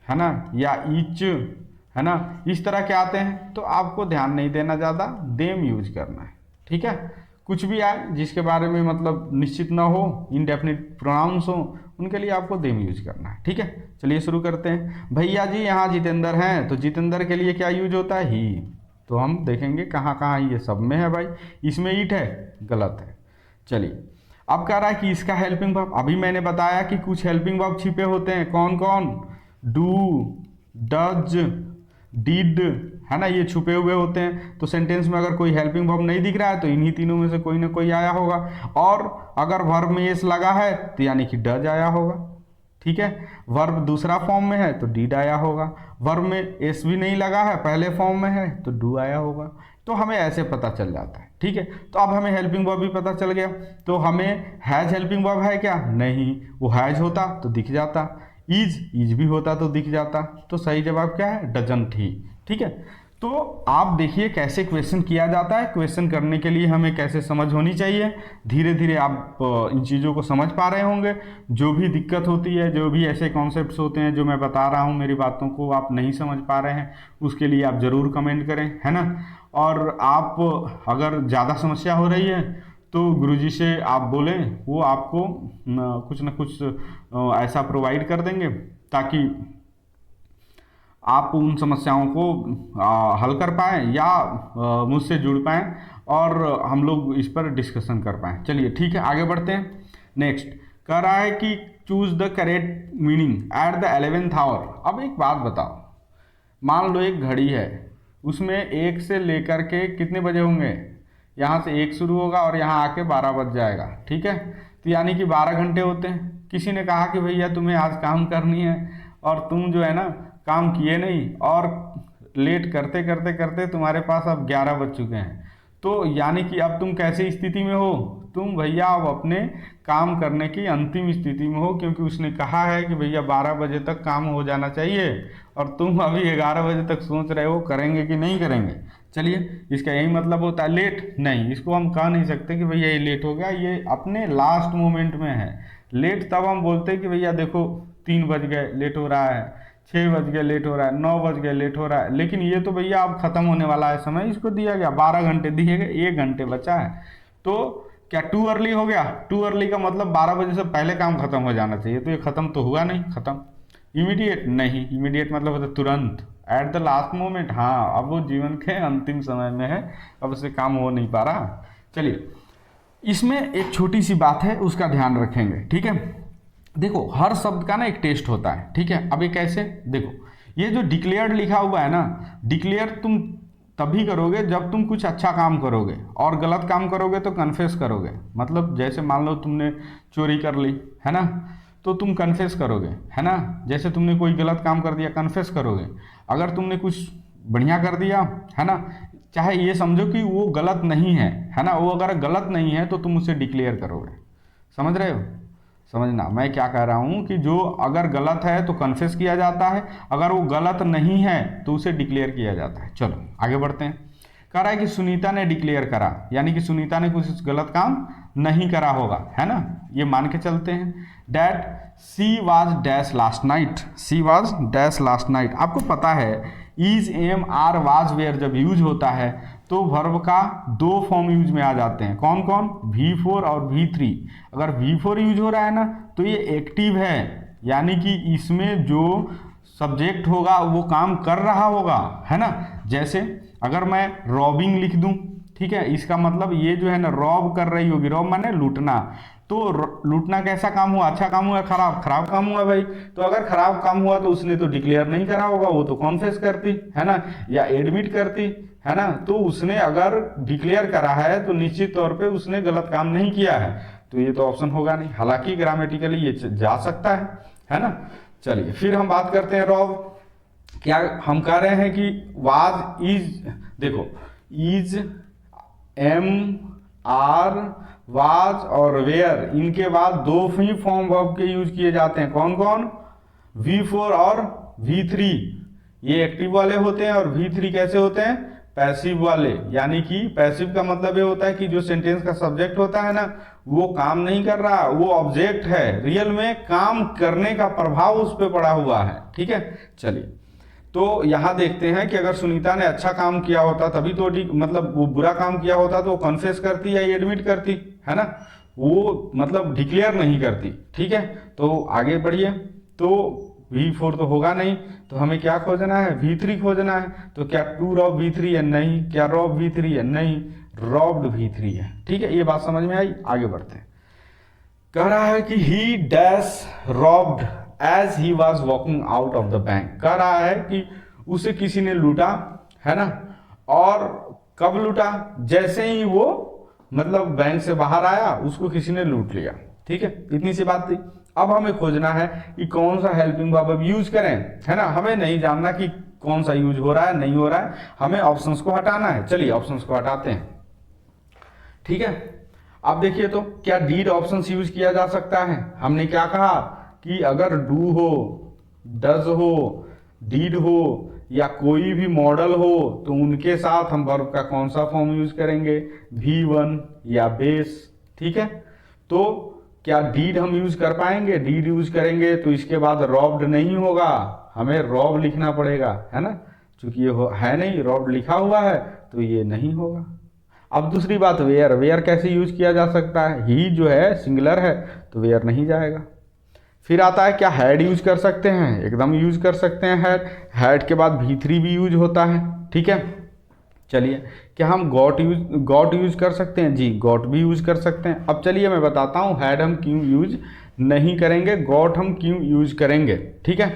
है ना, या ईच, है ना, इस तरह के आते हैं तो आपको ध्यान नहीं देना ज़्यादा, देम यूज करना है, ठीक है। कुछ भी आए जिसके बारे में मतलब निश्चित ना हो, इनडेफिनिट प्रोनाउंस हो, उनके लिए आपको देम यूज करना है, ठीक है। चलिए शुरू करते हैं। भैया जी यहाँ जितेंद्र हैं, तो जितेंद्र के लिए क्या यूज होता है, ही। तो हम देखेंगे कहाँ कहाँ ये सब में है भाई, इसमें ईट है, गलत है। चलिए अब कह रहा है कि इसका हेल्पिंग वर्ब, अभी मैंने बताया कि कुछ हेल्पिंग वर्ब छिपे होते हैं, कौन कौन, डू, डज, डिड, है ना, ये छुपे हुए होते हैं। तो सेंटेंस में अगर कोई हेल्पिंग वर्ब नहीं दिख रहा है तो इन्हीं तीनों में से कोई ना कोई आया होगा, और अगर वर्ब में एस लगा है तो यानी कि डज आया होगा, ठीक है। वर्ब दूसरा फॉर्म में है तो डिड आया होगा, वर्ब में एस भी नहीं लगा है, पहले फॉर्म में है तो डू आया होगा। तो हमें ऐसे पता चल जाता है, ठीक है। तो अब हमें हेल्पिंग वर्ब भी पता चल गया, तो हमें हैज हेल्पिंग वर्ब है क्या, नहीं, वो हैज होता तो दिख जाता, इज भी होता तो दिख जाता, तो सही जवाब क्या है, डजंट ही, ठीक है। तो आप देखिए कैसे क्वेश्चन किया जाता है, क्वेश्चन करने के लिए हमें कैसे समझ होनी चाहिए। धीरे धीरे आप इन चीज़ों को समझ पा रहे होंगे। जो भी दिक्कत होती है, जो भी ऐसे कॉन्सेप्ट्स होते हैं जो मैं बता रहा हूँ, मेरी बातों को आप नहीं समझ पा रहे हैं, उसके लिए आप ज़रूर कमेंट करें, है ना। और आप अगर ज़्यादा समस्या हो रही है तो गुरुजी से आप बोलें, वो आपको कुछ ना कुछ ऐसा प्रोवाइड कर देंगे ताकि आप उन समस्याओं को हल कर पाएँ या मुझसे जुड़ पाएँ और हम लोग इस पर डिस्कशन कर पाएँ। चलिए ठीक है, आगे बढ़ते हैं। नेक्स्ट कह रहा है कि choose the correct meaning at the 11th hour. अब एक बात बताओ, मान लो एक घड़ी है, उसमें 1 से लेकर के कितने बजे होंगे, यहाँ से 1 शुरू होगा और यहाँ आके 12 बज जाएगा, ठीक है। तो यानी कि 12 घंटे होते हैं। किसी ने कहा कि भैया तुम्हें आज काम करनी है और तुम जो है ना काम किए नहीं, और लेट करते करते करते तुम्हारे पास अब 11 बज चुके हैं। तो यानी कि अब तुम कैसी स्थिति में हो, तुम भैया अब अपने काम करने की अंतिम स्थिति में हो, क्योंकि उसने कहा है कि भैया 12 बजे तक काम हो जाना चाहिए और तुम अभी 11 बजे तक सोच रहे हो करेंगे कि नहीं करेंगे। चलिए, इसका यही मतलब होता है लेट। नहीं, इसको हम कह नहीं सकते कि भैया ये लेट हो गया, ये अपने लास्ट मोमेंट में है। लेट तब हम बोलते हैं कि भैया देखो 3 बज गए, लेट हो रहा है, 6 बज गए, लेट हो रहा है, 9 बज गए, लेट हो रहा है। लेकिन ये तो भैया अब खत्म होने वाला है समय, इसको दिया गया 12 घंटे दिए गए, 1 घंटे बचा है। तो क्या टू अर्ली हो गया? टू अर्ली का मतलब 12 बजे से पहले काम खत्म हो जाना चाहिए, तो ये खत्म तो हुआ नहीं। खत्म इमीडिएट नहीं, इमीडिएट मतलब होता है तुरंत, एट द लास्ट मोमेंट। हाँ, अब वो जीवन के अंतिम समय में है, अब उससे काम हो नहीं पा रहा। चलिए, इसमें एक छोटी सी बात है, उसका ध्यान रखेंगे, ठीक है। देखो, हर शब्द का ना एक टेस्ट होता है, ठीक है। अब ये कैसे, देखो, ये जो डिक्लेयर्ड लिखा हुआ है ना, डिक्लेयर तुम तभी करोगे जब तुम कुछ अच्छा काम करोगे, और गलत काम करोगे तो कन्फेस करोगे। मतलब जैसे मान लो तुमने चोरी कर ली, है ना, तो तुम कन्फेस करोगे, है ना। जैसे तुमने कोई गलत काम कर दिया, कन्फेस करोगे। अगर तुमने कुछ बढ़िया कर दिया, है ना, चाहे ये समझो कि वो गलत नहीं है ना, वो अगर गलत नहीं है तो तुम उसे डिक्लेयर करोगे। समझ रहे हो? समझना मैं क्या कह रहा हूँ कि जो अगर गलत है तो कन्फेस किया जाता है, अगर वो गलत नहीं है तो उसे डिक्लेयर किया जाता है। चलो आगे बढ़ते हैं। कह रहा है कि सुनीता ने डिक्लेयर करा, यानी कि सुनीता ने कुछ गलत काम नहीं करा होगा, है ना, ये मान के चलते हैं। That she was dash last night, she was dash last night. आपको पता है is, am, are, was, were जब यूज होता है तो वर्ब का 2 फॉर्म यूज में आ जाते हैं। कौन कौन? V4 और V3। अगर V4 यूज हो रहा है ना तो ये एक्टिव है, यानी कि इसमें जो सब्जेक्ट होगा वो काम कर रहा होगा, है ना। जैसे अगर मैं रॉबिंग लिख दूं, ठीक है, इसका मतलब ये जो है ना रॉब कर रही होगी। रॉब माने लूटना। तो लूटना कैसा काम हुआ? अच्छा काम हुआ, खराब? खराब काम हुआ भाई। तो अगर खराब काम हुआ तो उसने तो डिक्लेयर नहीं करा होगा, वो तो कॉन्फेस करती, है ना, या एडमिट करती, है ना। तो उसने अगर डिक्लेयर करा है तो निश्चित तौर पे उसने गलत काम नहीं किया है, तो ये तो ऑप्शन होगा नहीं। हालांकि ग्रामेटिकली ये जा सकता है ना। चलिए फिर हम बात करते हैं रॉब। क्या हम कह रहे हैं कि वाज, इज, देखो इज, एम, आर, वाज और वेयर, इनके बाद 2 ही फॉर्म वर्ब के यूज किए जाते हैं। कौन कौन? V4 और V3। ये एक्टिव वाले होते हैं और V3 कैसे होते हैं, पैसिव वाले। यानी कि पैसिव का मतलब ये होता है कि जो सेंटेंस का सब्जेक्ट होता है ना वो काम नहीं कर रहा, वो ऑब्जेक्ट है, रियल में काम करने का प्रभाव उस पर पड़ा हुआ है। ठीक है, चलिए तो यहाँ देखते हैं कि अगर सुनीता ने अच्छा काम किया होता तभी तो मतलब वो बुरा काम किया होता तो वो कन्फेस करती या एडमिट करती, है ना, वो मतलब डिक्लेयर नहीं करती। ठीक है, तो आगे बढ़िए। तो V4 तो होगा नहीं, तो हमें क्या खोजना है, V3 खोजना है। तो क्या टू रॉब V3 है, नहीं। क्या रॉब V3 है, नहीं, रॉब्ड V3 है। ठीक है, ये बात समझ में आई, आगे बढ़ते हैं। कह रहा है कि he dash robbed as he was walking out of the bank. कह रहा है कि उसे किसी ने लूटा, है ना, और कब लूटा, जैसे ही वो मतलब बैंक से बाहर आया उसको किसी ने लूट लिया। ठीक है, इतनी सी बात थी। अब हमें खोजना है कि कौन सा हेल्पिंग वर्ब यूज करें, है ना, हमें नहीं जानना कि कौन सा यूज हो रहा है नहीं हो रहा है, हमें ऑप्शंस को हटाना है। चलिए ऑप्शंस को हटाते हैं। ठीक है, अब देखिए तो क्या डीड ऑप्शंस यूज किया जा सकता है। हमने क्या कहा कि अगर डू हो, डज हो, डीड हो या कोई भी मॉडल हो तो उनके साथ हम वर्ब का कौन सा फॉर्म यूज करेंगे, V1 या बेस। ठीक है, तो क्या डीड हम यूज कर पाएंगे, डीड यूज करेंगे तो इसके बाद रॉब्ड नहीं होगा, हमें रॉब लिखना पड़ेगा, है ना, क्योंकि ये है नहीं, रॉब्ड लिखा हुआ है तो ये नहीं होगा। अब दूसरी बात, वेयर, वेयर कैसे यूज किया जा सकता है, ही जो है सिंगुलर है तो वेयर नहीं जाएगा। फिर आता है क्या हैड यूज कर सकते हैं, एकदम यूज कर सकते हैं हैड, हैड के बाद V3 भी यूज होता है। ठीक है, चलिए क्या हम गॉट यूज कर सकते हैं, जी गॉट भी यूज कर सकते हैं। अब चलिए मैं बताता हूँ हैड हम क्यों यूज नहीं करेंगे, गॉट हम क्यों यूज करेंगे। ठीक है,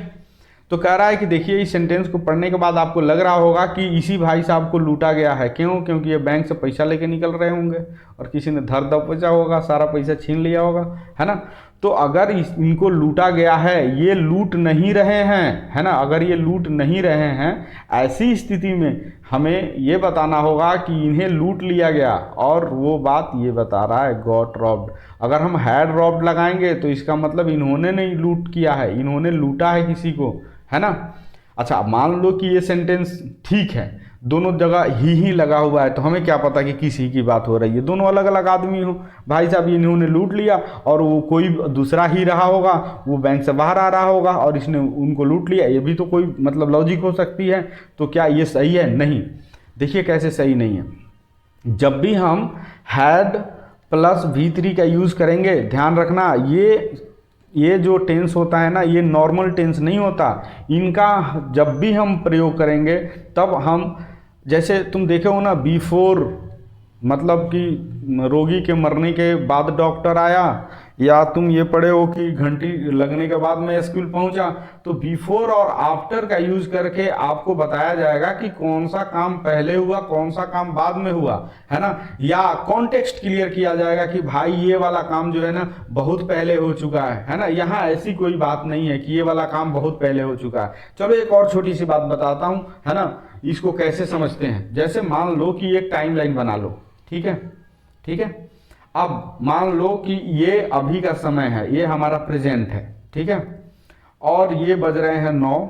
तो कह रहा है कि देखिए इस सेंटेंस को पढ़ने के बाद आपको लग रहा होगा कि इसी भाई साहब को लूटा गया है। क्यों, क्योंकि ये बैंक से पैसा लेके निकल रहे होंगे और किसी ने धर दबोचा होगा, सारा पैसा छीन लिया होगा, है ना। तो अगर इनको लूटा गया है, ये लूट नहीं रहे हैं, है ना, अगर ये लूट नहीं रहे हैं, ऐसी स्थिति में हमें ये बताना होगा कि इन्हें लूट लिया गया, और वो बात ये बता रहा है गॉट रॉब्ड। अगर हम हैड रॉब्ड लगाएंगे तो इसका मतलब इन्होंने नहीं लूट किया है, इन्होंने लूटा है किसी को, है ना। अच्छा मान लो कि ये सेंटेंस ठीक है, दोनों जगह ही लगा हुआ है, तो हमें क्या पता कि किस ही की बात हो रही है, दोनों अलग अलग आदमी हो। भाई साहब इन्होंने लूट लिया और वो कोई दूसरा ही रहा होगा, वो बैंक से बाहर आ रहा होगा और इसने उनको लूट लिया, ये भी तो कोई मतलब लॉजिक हो सकती है। तो क्या ये सही है, नहीं। देखिए कैसे सही नहीं है। जब भी हम हैड प्लस V3 का यूज़ करेंगे, ध्यान रखना ये जो टेंस होता है ना, ये नॉर्मल टेंस नहीं होता। इनका जब भी हम प्रयोग करेंगे तब हम, जैसे तुम देखे हो ना, बिफोर मतलब कि रोगी के मरने के बाद डॉक्टर आया, या तुम ये पढ़े हो कि घंटी लगने के बाद मैं स्कूल पहुंचा। तो बिफोर और आफ्टर का यूज करके आपको बताया जाएगा कि कौन सा काम पहले हुआ, कौन सा काम बाद में हुआ, है ना, या कॉन्टेक्स्ट क्लियर किया जाएगा कि भाई ये वाला काम जो है ना बहुत पहले हो चुका है ना। यहाँ ऐसी कोई बात नहीं है कि ये वाला काम बहुत पहले हो चुका है। चलो एक और छोटी सी बात बताता हूँ, है ना, इसको कैसे समझते हैं। जैसे मान लो कि एक टाइमलाइन बना लो, ठीक है, ठीक है। अब मान लो कि ये अभी का समय है, ये हमारा प्रेजेंट है, ठीक है, और ये बज रहे हैं 9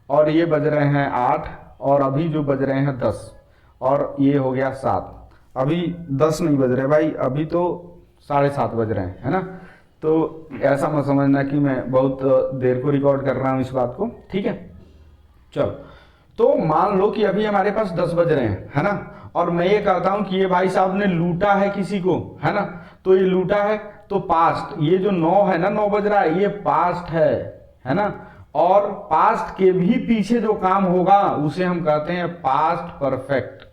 और ये बज रहे हैं 8 और अभी जो बज रहे हैं 10 और ये हो गया 7। अभी 10 नहीं बज रहे भाई, अभी तो 7:30 बज रहे हैं, है ना। तो ऐसा मत समझना कि मैं बहुत देर को रिकॉर्ड कर रहा हूँ इस बात को, ठीक है। चलो तो मान लो कि अभी हमारे पास 10 बज रहे हैं, है ना, और मैं ये कहता हूं कि ये भाई साहब ने लूटा है किसी को, है ना। तो ये लूटा है तो पास्ट, ये जो 9 है ना, 9 बज रहा है, ये पास्ट है ना। और पास्ट के भी पीछे जो काम होगा उसे हम कहते हैं पास्ट परफेक्ट।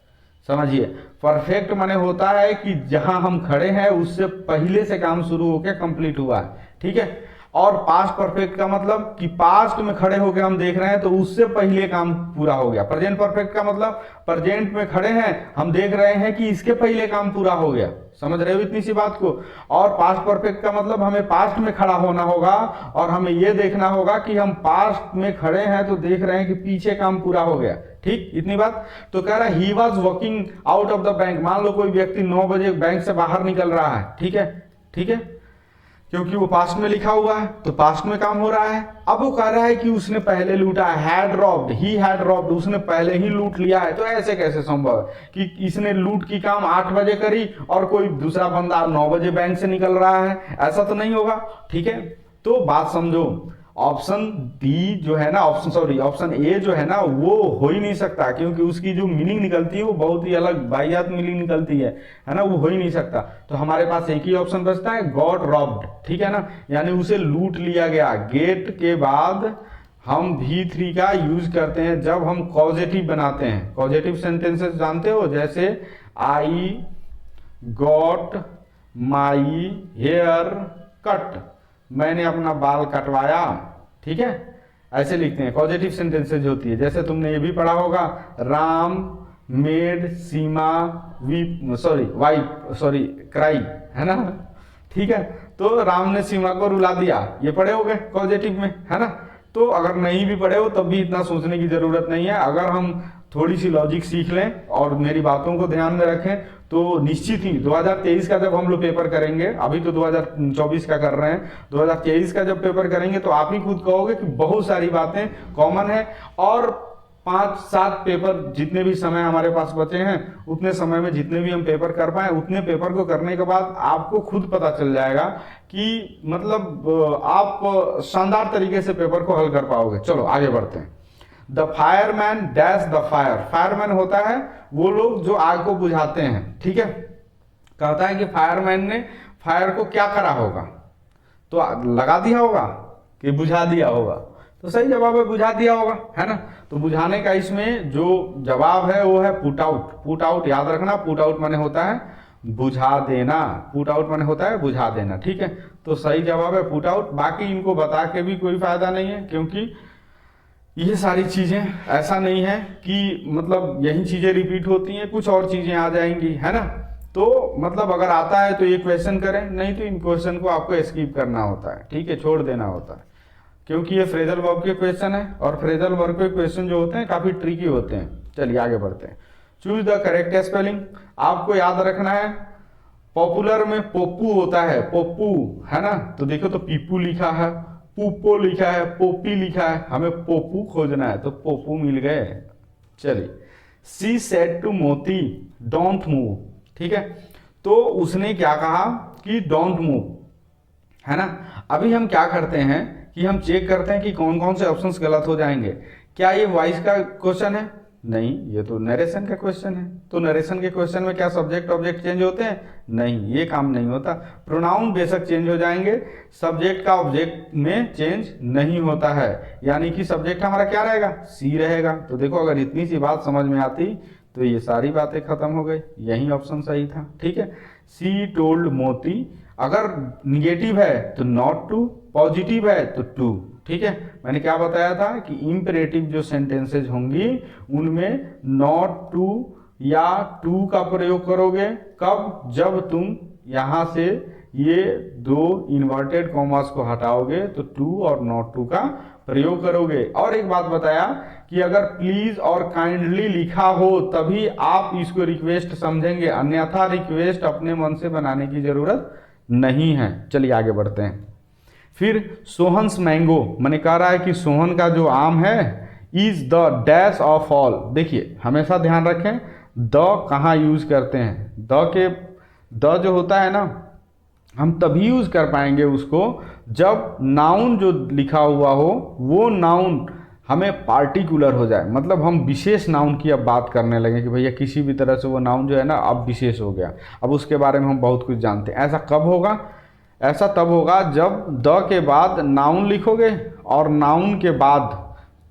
समझिए, परफेक्ट माने होता है कि जहां हम खड़े हैं उससे पहले से काम शुरू होकर कंप्लीट हुआ है, ठीक है। और पास्ट परफेक्ट का मतलब कि पास्ट में खड़े होकर हम देख रहे हैं तो उससे पहले काम पूरा हो गया। प्रेजेंट परफेक्ट का मतलब प्रेजेंट में खड़े हैं, हम देख रहे हैं कि इसके पहले काम पूरा हो गया। समझ रहे हो इतनी सी बात को। और पास्ट परफेक्ट का मतलब हमें पास्ट में खड़ा होना होगा और हमें यह देखना होगा कि हम पास्ट में खड़े हैं तो देख रहे हैं कि पीछे काम पूरा हो गया, ठीक, इतनी बात। तो कह रहा है ही was walking out of the bank. मान लो कोई व्यक्ति 9 बजे बैंक से बाहर निकल रहा है, ठीक है, ठीक है। क्योंकि वो पास्ट में लिखा हुआ है तो पास्ट में काम हो रहा है। अब वो कह रहा है कि उसने पहले लूटा है, had robbed, he had robbed, उसने पहले ही लूट लिया है। तो ऐसे कैसे संभव है कि इसने लूट की काम 8 बजे करी और कोई दूसरा बंदा 9 बजे बैंक से निकल रहा है? ऐसा तो नहीं होगा। ठीक है, तो बात समझो, ऑप्शन बी जो है ना, ऑप्शन ए जो है ना, वो हो ही नहीं सकता, क्योंकि उसकी जो मीनिंग निकलती है वो बहुत ही अलग वाहियात मीनिंग निकलती है ना, वो हो ही नहीं सकता। तो हमारे पास एक ही ऑप्शन बचता है, गॉट रॉब्ड। ठीक है ना, यानी उसे लूट लिया गया। गेट के बाद हम V3 का यूज करते हैं जब हम कॉजेटिव बनाते हैं। कॉजेटिव सेंटेंसेस जानते हो, जैसे I got my hair cut, मैंने अपना बाल कटवाया। ठीक है, ऐसे लिखते हैं, पॉजिटिव सेंटेंसेज होती है। जैसे तुमने ये भी पढ़ा होगा, राम मेड सीमा क्राई, है ना। ठीक है, तो राम ने सीमा को रुला दिया, ये पढ़े होगे पॉजिटिव में, है ना। तो अगर नहीं भी पढ़े हो तब भी इतना सोचने की जरूरत नहीं है। अगर हम थोड़ी सी लॉजिक सीख लें और मेरी बातों को ध्यान में रखें तो निश्चित ही 2023 का जब हम लोग पेपर करेंगे, अभी तो 2024 का कर रहे हैं, 2023 का जब पेपर करेंगे तो आप ही खुद कहोगे कि बहुत सारी बातें कॉमन है। और 5-7 पेपर जितने भी समय हमारे पास बचे हैं, उतने समय में जितने भी हम पेपर कर पाए, उतने पेपर को करने के बाद आपको खुद पता चल जाएगा कि मतलब आप शानदार तरीके से पेपर को हल कर पाओगे। चलो आगे बढ़ते हैं। The fireman dash the fire, fireman होता है वो लोग जो आग को बुझाते हैं। ठीक है, कहता है कि फायरमैन ने फायर को क्या करा होगा, तो लगा दिया होगा कि बुझा दिया होगा, तो सही जवाब है बुझा दिया होगा, है ना। तो बुझाने का इसमें जो जवाब है वो है पुट आउट। पुट आउट याद रखना, पुट आउट माने होता है बुझा देना, पुट आउट माने होता है बुझा देना। ठीक है, तो सही जवाब है पुट आउट। बाकी इनको बता के भी कोई फायदा नहीं है, क्योंकि ये सारी चीजें ऐसा नहीं है कि मतलब यही चीजें रिपीट होती हैं, कुछ और चीजें आ जाएंगी, है ना। तो मतलब अगर आता है तो ये क्वेश्चन करें, नहीं तो इन क्वेश्चन को आपको स्किप करना होता है। ठीक है, छोड़ देना होता है, क्योंकि ये फ्रेजल वर्ब के क्वेश्चन है और फ्रेजल वर्ब के क्वेश्चन जो होते हैं काफी ट्रिकी होते हैं। चलिए आगे बढ़ते हैं। चूज द करेक्ट स्पेलिंग, आपको याद रखना है पॉपुलर में पोप्पू होता है, पोप्पू, है ना। तो देखो तो पीपू लिखा है, पुप्पो लिखा है, पोपी लिखा है, हमें पोपू खोजना है तो पोपू मिल गए। चलिए, सी सेड टू मोती डोंट मूव। ठीक है, तो उसने क्या कहा कि डोंट मूव, है ना। अभी हम क्या करते हैं कि हम चेक करते हैं कि कौन कौन से ऑप्शंस गलत हो जाएंगे। क्या ये वॉइस का क्वेश्चन है? नहीं, ये तो नरेशन का क्वेश्चन है। तो नरेशन के क्वेश्चन में क्या सब्जेक्ट ऑब्जेक्ट चेंज होते हैं? नहीं, ये काम नहीं होता। प्रोनाउन बेशक चेंज हो जाएंगे, सब्जेक्ट का ऑब्जेक्ट में चेंज नहीं होता है। यानी कि सब्जेक्ट हमारा क्या रहेगा? सी रहेगा। तो देखो, अगर इतनी सी बात समझ में आती तो ये सारी बातें खत्म हो गई, यही ऑप्शन सही था। ठीक है, सी टोल्ड मोती, अगर निगेटिव है तो नॉट टू, पॉजिटिव है तो टू। ठीक है, मैंने क्या बताया था कि इंपेरेटिव जो सेंटेंसेज होंगी उनमें नॉट टू या टू का प्रयोग करोगे। कब? जब तुम यहां से ये दो इन्वर्टेड कॉमास को हटाओगे तो टू और नॉट टू का प्रयोग करोगे। और एक बात बताया कि अगर प्लीज और काइंडली लिखा हो तभी आप इसको रिक्वेस्ट समझेंगे, अन्यथा रिक्वेस्ट अपने मन से बनाने की जरूरत नहीं है। चलिए आगे बढ़ते हैं। फिर सोहन्स मैंगो, मैंने कह रहा है कि सोहन का जो आम है is the dash of all. देखिए हमेशा ध्यान रखें द कहाँ यूज करते हैं। द जो होता है ना, हम तभी यूज कर पाएंगे उसको जब नाउन जो लिखा हुआ हो वो नाउन हमें पार्टिकुलर हो जाए, मतलब हम विशेष नाउन की अब बात करने लगे कि भैया किसी भी तरह से वो नाउन जो है ना अब विशेष हो गया, अब उसके बारे में हम बहुत कुछ जानते हैं। ऐसा कब होगा? ऐसा तब होगा जब द के बाद नाउन लिखोगे और नाउन के बाद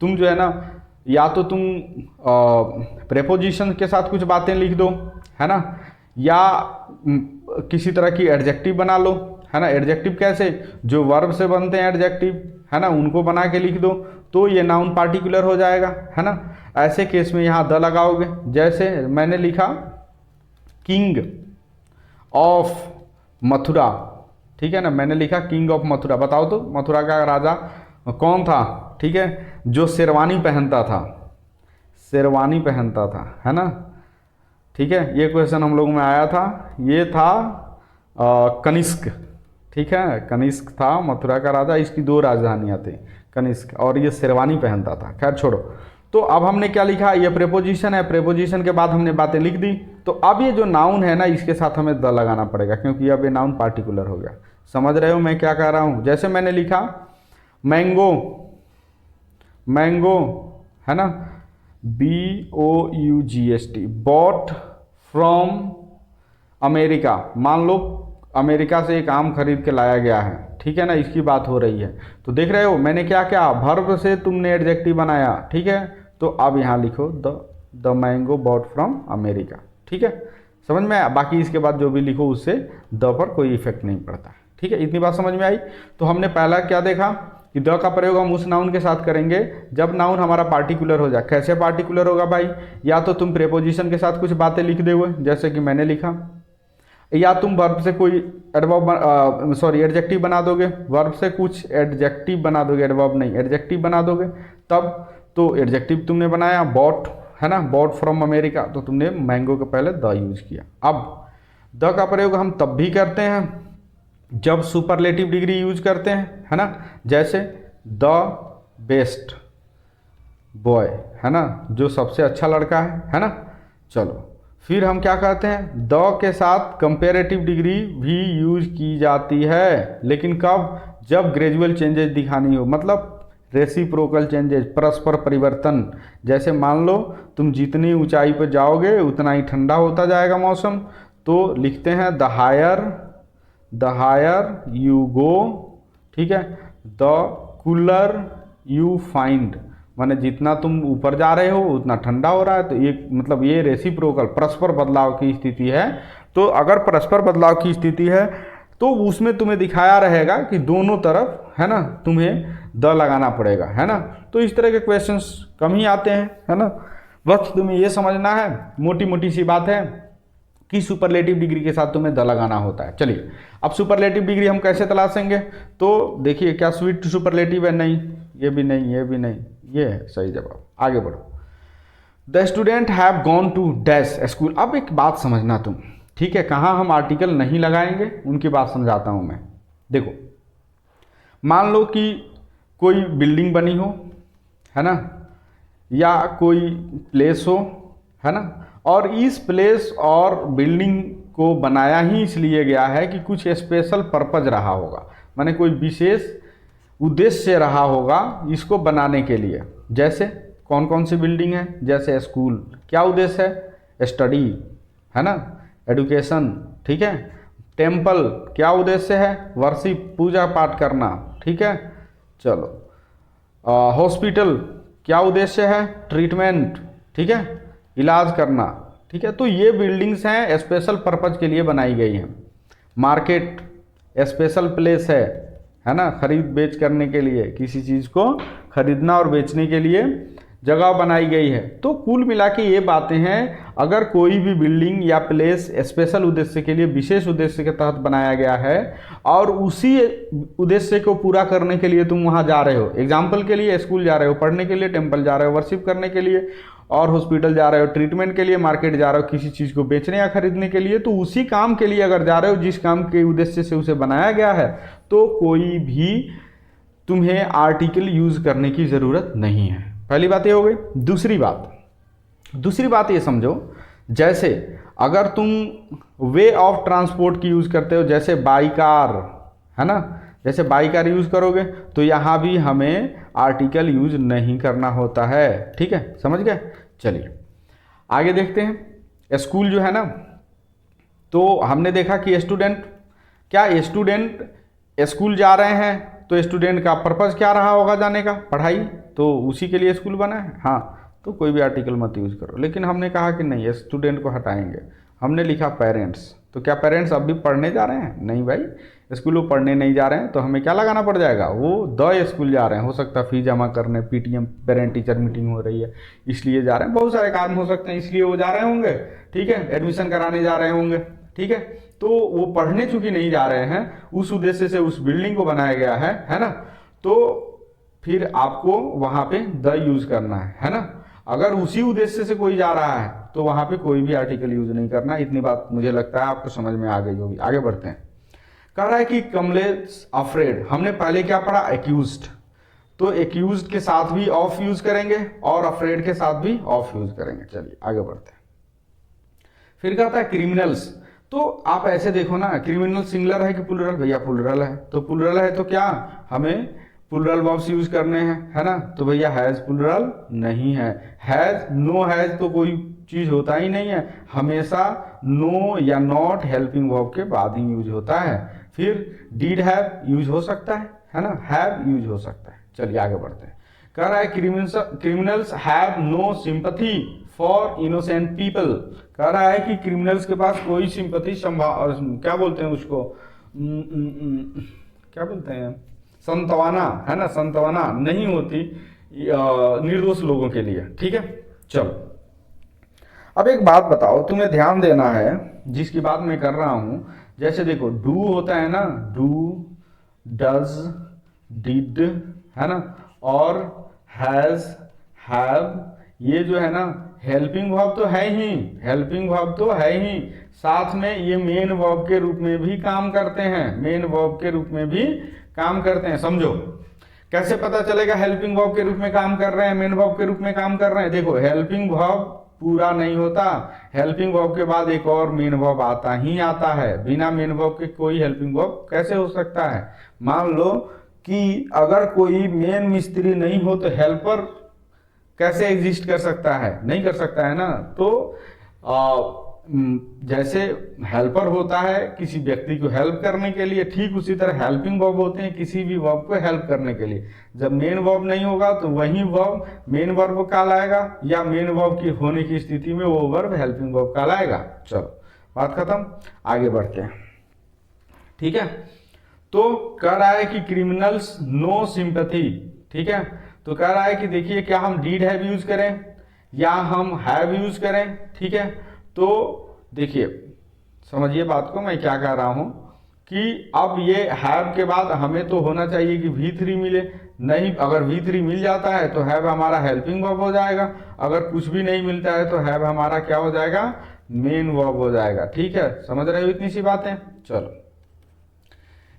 तुम जो है ना, या तो तुम प्रेपोजिशन के साथ कुछ बातें लिख दो, है ना, या किसी तरह की एडजेक्टिव बना लो, है ना। एडजेक्टिव कैसे? जो वर्ब से बनते हैं एडजेक्टिव, है ना, उनको बना के लिख दो तो ये नाउन पार्टिकुलर हो जाएगा, है ना। ऐसे केस में यहाँ द लगाओगे। जैसे मैंने लिखा किंग ऑफ मथुरा, ठीक है ना, मैंने लिखा किंग ऑफ मथुरा। बताओ तो मथुरा का राजा कौन था? ठीक है, जो शेरवानी पहनता था, शेरवानी पहनता था, है ना। ठीक है, ये क्वेश्चन हम लोग में आया था, ये था कनिष्क। ठीक ठीक है। कनिष्क था मथुरा का राजा, इसकी 2 राजधानियाँ थी, कनिष्क, और ये शेरवानी पहनता था। खैर छोड़ो। तो अब हमने क्या लिखा, ये प्रेपोजिशन है, प्रेपोजिशन के बाद हमने बातें लिख दी। तो अब ये जो नाउन है ना, इसके साथ हमें द लगाना पड़ेगा, क्योंकि अब ये नाउन पार्टिकुलर हो गया। समझ रहे हो मैं क्या कह रहा हूँ? जैसे मैंने लिखा मैंगो, मैंगो है ना, BOUGST, बॉट फ्रॉम अमेरिका। मान लो अमेरिका से एक आम खरीद के लाया गया है, ठीक है ना, इसकी बात हो रही है। तो देख रहे हो मैंने क्या क्या, वर्ब से तुमने एडजेक्टिव बनाया, ठीक है। तो अब यहाँ लिखो the mango bought from America, ठीक है, समझ में आया। बाकी इसके बाद जो भी लिखो उससे द पर कोई इफेक्ट नहीं पड़ता, ठीक है। इतनी बात समझ में आई। तो हमने पहला क्या देखा कि द का प्रयोग हम उस नाउन के साथ करेंगे जब नाउन हमारा पार्टिकुलर हो जाए। कैसे पार्टिकुलर होगा भाई? या तो तुम प्रेपोजिशन के साथ कुछ बातें लिख दोगे, जैसे कि मैंने लिखा, या तुम वर्ब से कोई एडजेक्टिव बना दोगे, वर्ब से कुछ एडजेक्टिव बना दोगे, एडवर्ब नहीं एडजेक्टिव बना दोगे तब। तो एडजेक्टिव तुमने बनाया बॉट, है ना, बॉट फ्रॉम अमेरिका, तो तुमने मैंगो के पहले द यूज किया। अब द का प्रयोग हम तब भी करते हैं जब सुपरलेटिव डिग्री यूज करते हैं, है ना, जैसे द बेस्ट बॉय, है ना, जो सबसे अच्छा लड़का है ना। चलो फिर हम क्या कहते हैं, द के साथ कंपेरेटिव डिग्री भी यूज की जाती है, लेकिन कब? जब ग्रेजुअल चेंजेस दिखानी हो, मतलब रेसिप्रोकल चेंजेस, परस्पर परिवर्तन। जैसे मान लो तुम जितनी ऊंचाई पर जाओगे उतना ही ठंडा होता जाएगा मौसम, तो लिखते हैं द हायर यू गो, ठीक है, द कूलर यू फाइंड, माने जितना तुम ऊपर जा रहे हो उतना ठंडा हो रहा है। तो ये मतलब ये रेसिप्रोकल परस्पर बदलाव की स्थिति है। तो अगर परस्पर बदलाव की स्थिति है तो उसमें तुम्हें दिखाया रहेगा कि दोनों तरफ, है ना, तुम्हें द लगाना पड़ेगा, है ना। तो इस तरह के क्वेश्चंस कम ही आते हैं, है ना। बस तुम्हें ये समझना है, मोटी मोटी सी बात है कि सुपरलेटिव डिग्री के साथ तुम्हें द लगाना होता है। चलिए अब सुपरलेटिव डिग्री हम कैसे तलाशेंगे? तो देखिए, क्या स्वीट सुपरलेटिव है? नहीं, ये भी नहीं, ये भी नहीं, ये है सही जवाब। आगे बढ़ो। The student have gone to dash school. अब एक बात समझना तुम, ठीक है, कहाँ हम आर्टिकल नहीं लगाएंगे उनकी बात समझाता हूं मैं। देखो, मान लो कि कोई बिल्डिंग बनी हो, है ना, या कोई प्लेस हो, है ना, और इस प्लेस और बिल्डिंग को बनाया ही इसलिए गया है कि कुछ स्पेशल पर्पज रहा होगा, माने कोई विशेष उद्देश्य रहा होगा इसको बनाने के लिए। जैसे कौन कौन सी बिल्डिंग है? जैसे स्कूल, क्या उद्देश्य है? स्टडी, है ना, एडुकेशन, ठीक है। टेम्पल, क्या उद्देश्य है? वर्शिप, पूजा पाठ करना, ठीक है। चलो, हॉस्पिटल, क्या उद्देश्य है? ट्रीटमेंट, ठीक है, इलाज करना, ठीक है। तो ये बिल्डिंग्स हैं स्पेशल पर्पज के लिए बनाई गई हैं। मार्केट स्पेशल प्लेस है ना, खरीद बेच करने के लिए, किसी चीज़ को खरीदना और बेचने के लिए जगह बनाई गई है। तो कुल मिला के ये बातें हैं, अगर कोई भी बिल्डिंग या प्लेस स्पेशल उद्देश्य के लिए, विशेष उद्देश्य के तहत बनाया गया है और उसी उद्देश्य को पूरा करने के लिए तुम वहाँ जा रहे हो, एग्जाम्पल के लिए स्कूल जा रहे हो पढ़ने के लिए, टेम्पल जा रहे हो वर्शिप करने के लिए, और हॉस्पिटल जा रहे हो ट्रीटमेंट के लिए, मार्केट जा रहे हो किसी चीज़ को बेचने या खरीदने के लिए, तो उसी काम के लिए अगर जा रहे हो जिस काम के उद्देश्य से उसे बनाया गया है, तो कोई भी तुम्हें आर्टिकल यूज करने की ज़रूरत नहीं है। पहली बात ये हो गई। दूसरी बात ये समझो, जैसे अगर तुम वे ऑफ ट्रांसपोर्ट की यूज़ करते हो, जैसे बाई कार, है ना, जैसे बाई कार यूज़ करोगे तो यहाँ भी हमें आर्टिकल यूज नहीं करना होता है, ठीक है, समझ गए। चलिए आगे देखते हैं। स्कूल जो है ना, तो हमने देखा कि स्टूडेंट, क्या स्टूडेंट स्कूल जा रहे हैं तो स्टूडेंट का पर्पज़ क्या रहा होगा जाने का? पढ़ाई, तो उसी के लिए स्कूल बना है। हाँ, तो कोई भी आर्टिकल मत यूज़ करो। लेकिन हमने कहा कि नहीं, स्टूडेंट को हटाएंगे, हमने लिखा पेरेंट्स। तो क्या पेरेंट्स अब भी पढ़ने जा रहे हैं? नहीं भाई, स्कूल वो पढ़ने नहीं जा रहे हैं, तो हमें क्या लगाना पड़ जाएगा? वो द स्कूल जा रहे हैं। हो सकता है फीस जमा करने, PTM पेरेंट टीचर मीटिंग हो रही है इसलिए जा रहे हैं, बहुत सारे काम हो सकते हैं इसलिए वो जा रहे होंगे, ठीक है, एडमिशन कराने जा रहे होंगे, ठीक है। तो वो पढ़ने चूंकि नहीं जा रहे हैं, उस उद्देश्य से उस बिल्डिंग को बनाया गया है ना, तो फिर आपको वहां पे द यूज करना है ना। अगर उसी उद्देश्य से कोई जा रहा है तो वहां पे कोई भी आर्टिकल यूज नहीं करना। इतनी बात मुझे लगता है आपको समझ में आ गई होगी। आगे बढ़ते हैं। कह रहा है कि कमलेश अफ्रेड, हमने पहले क्या पढ़ा, एक्यूज्ड, तो एक्यूज्ड के साथ भी ऑफ यूज करेंगे और अफ्रेड के साथ भी ऑफ यूज करेंगे। चलिए आगे बढ़ते हैं। फिर कहता है क्रिमिनल्स, तो आप ऐसे देखो ना, क्रिमिनल सिंगुलर है कि प्लूरल, भैया प्लूरल है, तो प्लूरल है तो क्या हमें प्लूरल वर्ब्स यूज करने हैं, है ना, तो भैया हैज प्लूरल नहीं है, हैज नो हैज तो कोई चीज होता ही नहीं है, हमेशा नो या नॉट हेल्पिंग वर्ब के बाद ही यूज होता है। फिर डीड हैव यूज हो सकता है ना, हैव यूज हो सकता है। चलिए आगे बढ़ते हैं। कह रहा है criminals have no sympathy for innocent people, कह रहा है कि क्रिमिनल्स के पास कोई सिंपैथी क्या बोलते हैं उसको, क्या बोलते हैं, संतवाना, है ना, संतवाना नहीं होती निर्दोष लोगों के लिए। ठीक है, चलो अब एक बात बताओ, तुम्हें ध्यान देना है जिसकी बात मैं कर रहा हूं। जैसे देखो डू होता है ना, डू, डज, डिड, है ना, और हैज, हैव, ये जो है ना हेल्पिंग वर्ब तो है ही, हेल्पिंग वर्ब तो है ही, साथ में ये मेन वर्ब के रूप में भी काम करते हैं, मेन वर्ब के रूप में भी काम करते हैं। समझो कैसे पता चलेगा हेल्पिंग वर्ब के रूप में काम कर रहे हैं, मेन वर्ब के रूप में काम कर रहे हैं। देखो हेल्पिंग वर्ब पूरा नहीं होता, हेल्पिंग वर्ब के बाद एक और मेन वर्ब आता ही आता है, बिना मेन वर्ब के कोई हेल्पिंग वर्ब कैसे हो सकता है। मान लो कि अगर कोई मेन मिस्त्री नहीं हो तो हेल्पर कैसे एग्जिस्ट कर सकता है, नहीं कर सकता है ना। तो जैसे हेल्पर होता है किसी व्यक्ति को हेल्प करने के लिए, ठीक उसी तरह हेल्पिंग वर्ब होते हैं किसी भी वर्ब को हेल्प करने के लिए। जब मेन वर्ब नहीं होगा तो वही वर्ब मेन वर्ब कहलाएगा, या मेन वर्ब की होने की स्थिति में वो वर्ब हेल्पिंग वर्ब कहलाएगा। चलो बात खत्म, आगे बढ़ते हैं। ठीक है, तो कह रहा है कि क्रिमिनल्स नो सिंपैथी, ठीक है, तो कह रहा है कि देखिए क्या हम डीड हैव यूज करें या हम हैव यूज करें। ठीक है, तो देखिए समझिए बात को, मैं क्या कह रहा हूं कि अब ये हैव के बाद हमें तो होना चाहिए कि V3 मिले, नहीं, अगर V3 मिल जाता है तो हैव हमारा हेल्पिंग वर्ब हो जाएगा, अगर कुछ भी नहीं मिलता है तो हैव हमारा क्या हो जाएगा, मेन वर्ब हो जाएगा। ठीक है, समझ रहे हो इतनी सी बातें। चलो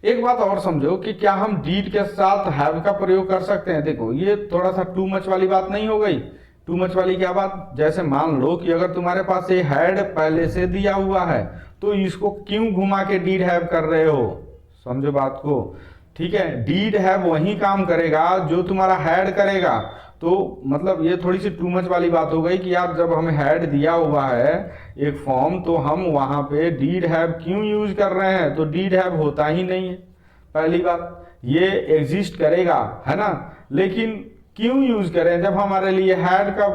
एक बात और समझो कि क्या हम डीड के साथ हैव का प्रयोग कर सकते हैं। देखो ये थोड़ा सा टू मच वाली बात नहीं हो गई, टू मच वाली क्या बात, जैसे मान लो कि अगर तुम्हारे पास ये हैड पहले से दिया हुआ है तो इसको क्यों घुमा के डीड हैव कर रहे हो, समझो बात को। ठीक है, डीड हैव वही काम करेगा जो तुम्हारा हैड करेगा, तो मतलब ये थोड़ी सी टू मच वाली बात हो गई कि यार जब हमें हैड दिया हुआ है एक फॉर्म तो हम वहां पे डीड हैव क्यों यूज कर रहे हैं, तो डीड हैव होता ही नहीं है। पहली बात ये एग्जिस्ट करेगा, है ना, लेकिन क्यों यूज करें जब हमारे लिए हैड का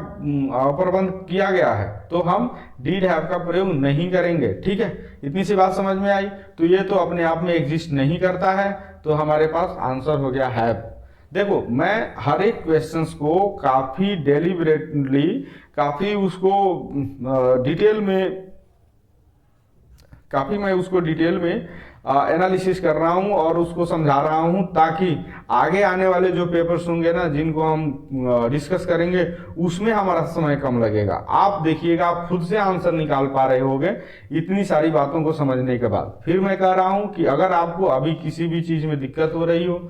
प्रबंध किया गया है, तो हम डीड हैव का प्रयोग नहीं करेंगे। ठीक है, इतनी सी बात समझ में आई। तो ये तो अपने आप में एग्जिस्ट नहीं करता है, तो हमारे पास आंसर हो गया हैव। देखो मैं हर एक क्वेश्चंस को काफी डेलिबरेटली, काफी उसको डिटेल में, काफी मैं उसको डिटेल में एनालिसिस कर रहा हूं और उसको समझा रहा हूं, ताकि आगे आने वाले जो पेपर्स होंगे ना जिनको हम डिस्कस करेंगे उसमें हमारा समय कम लगेगा। आप देखिएगा आप खुद से आंसर निकाल पा रहे होंगे इतनी सारी बातों को समझने के बाद। फिर मैं कह रहा हूं कि अगर आपको अभी किसी भी चीज में दिक्कत हो रही हो,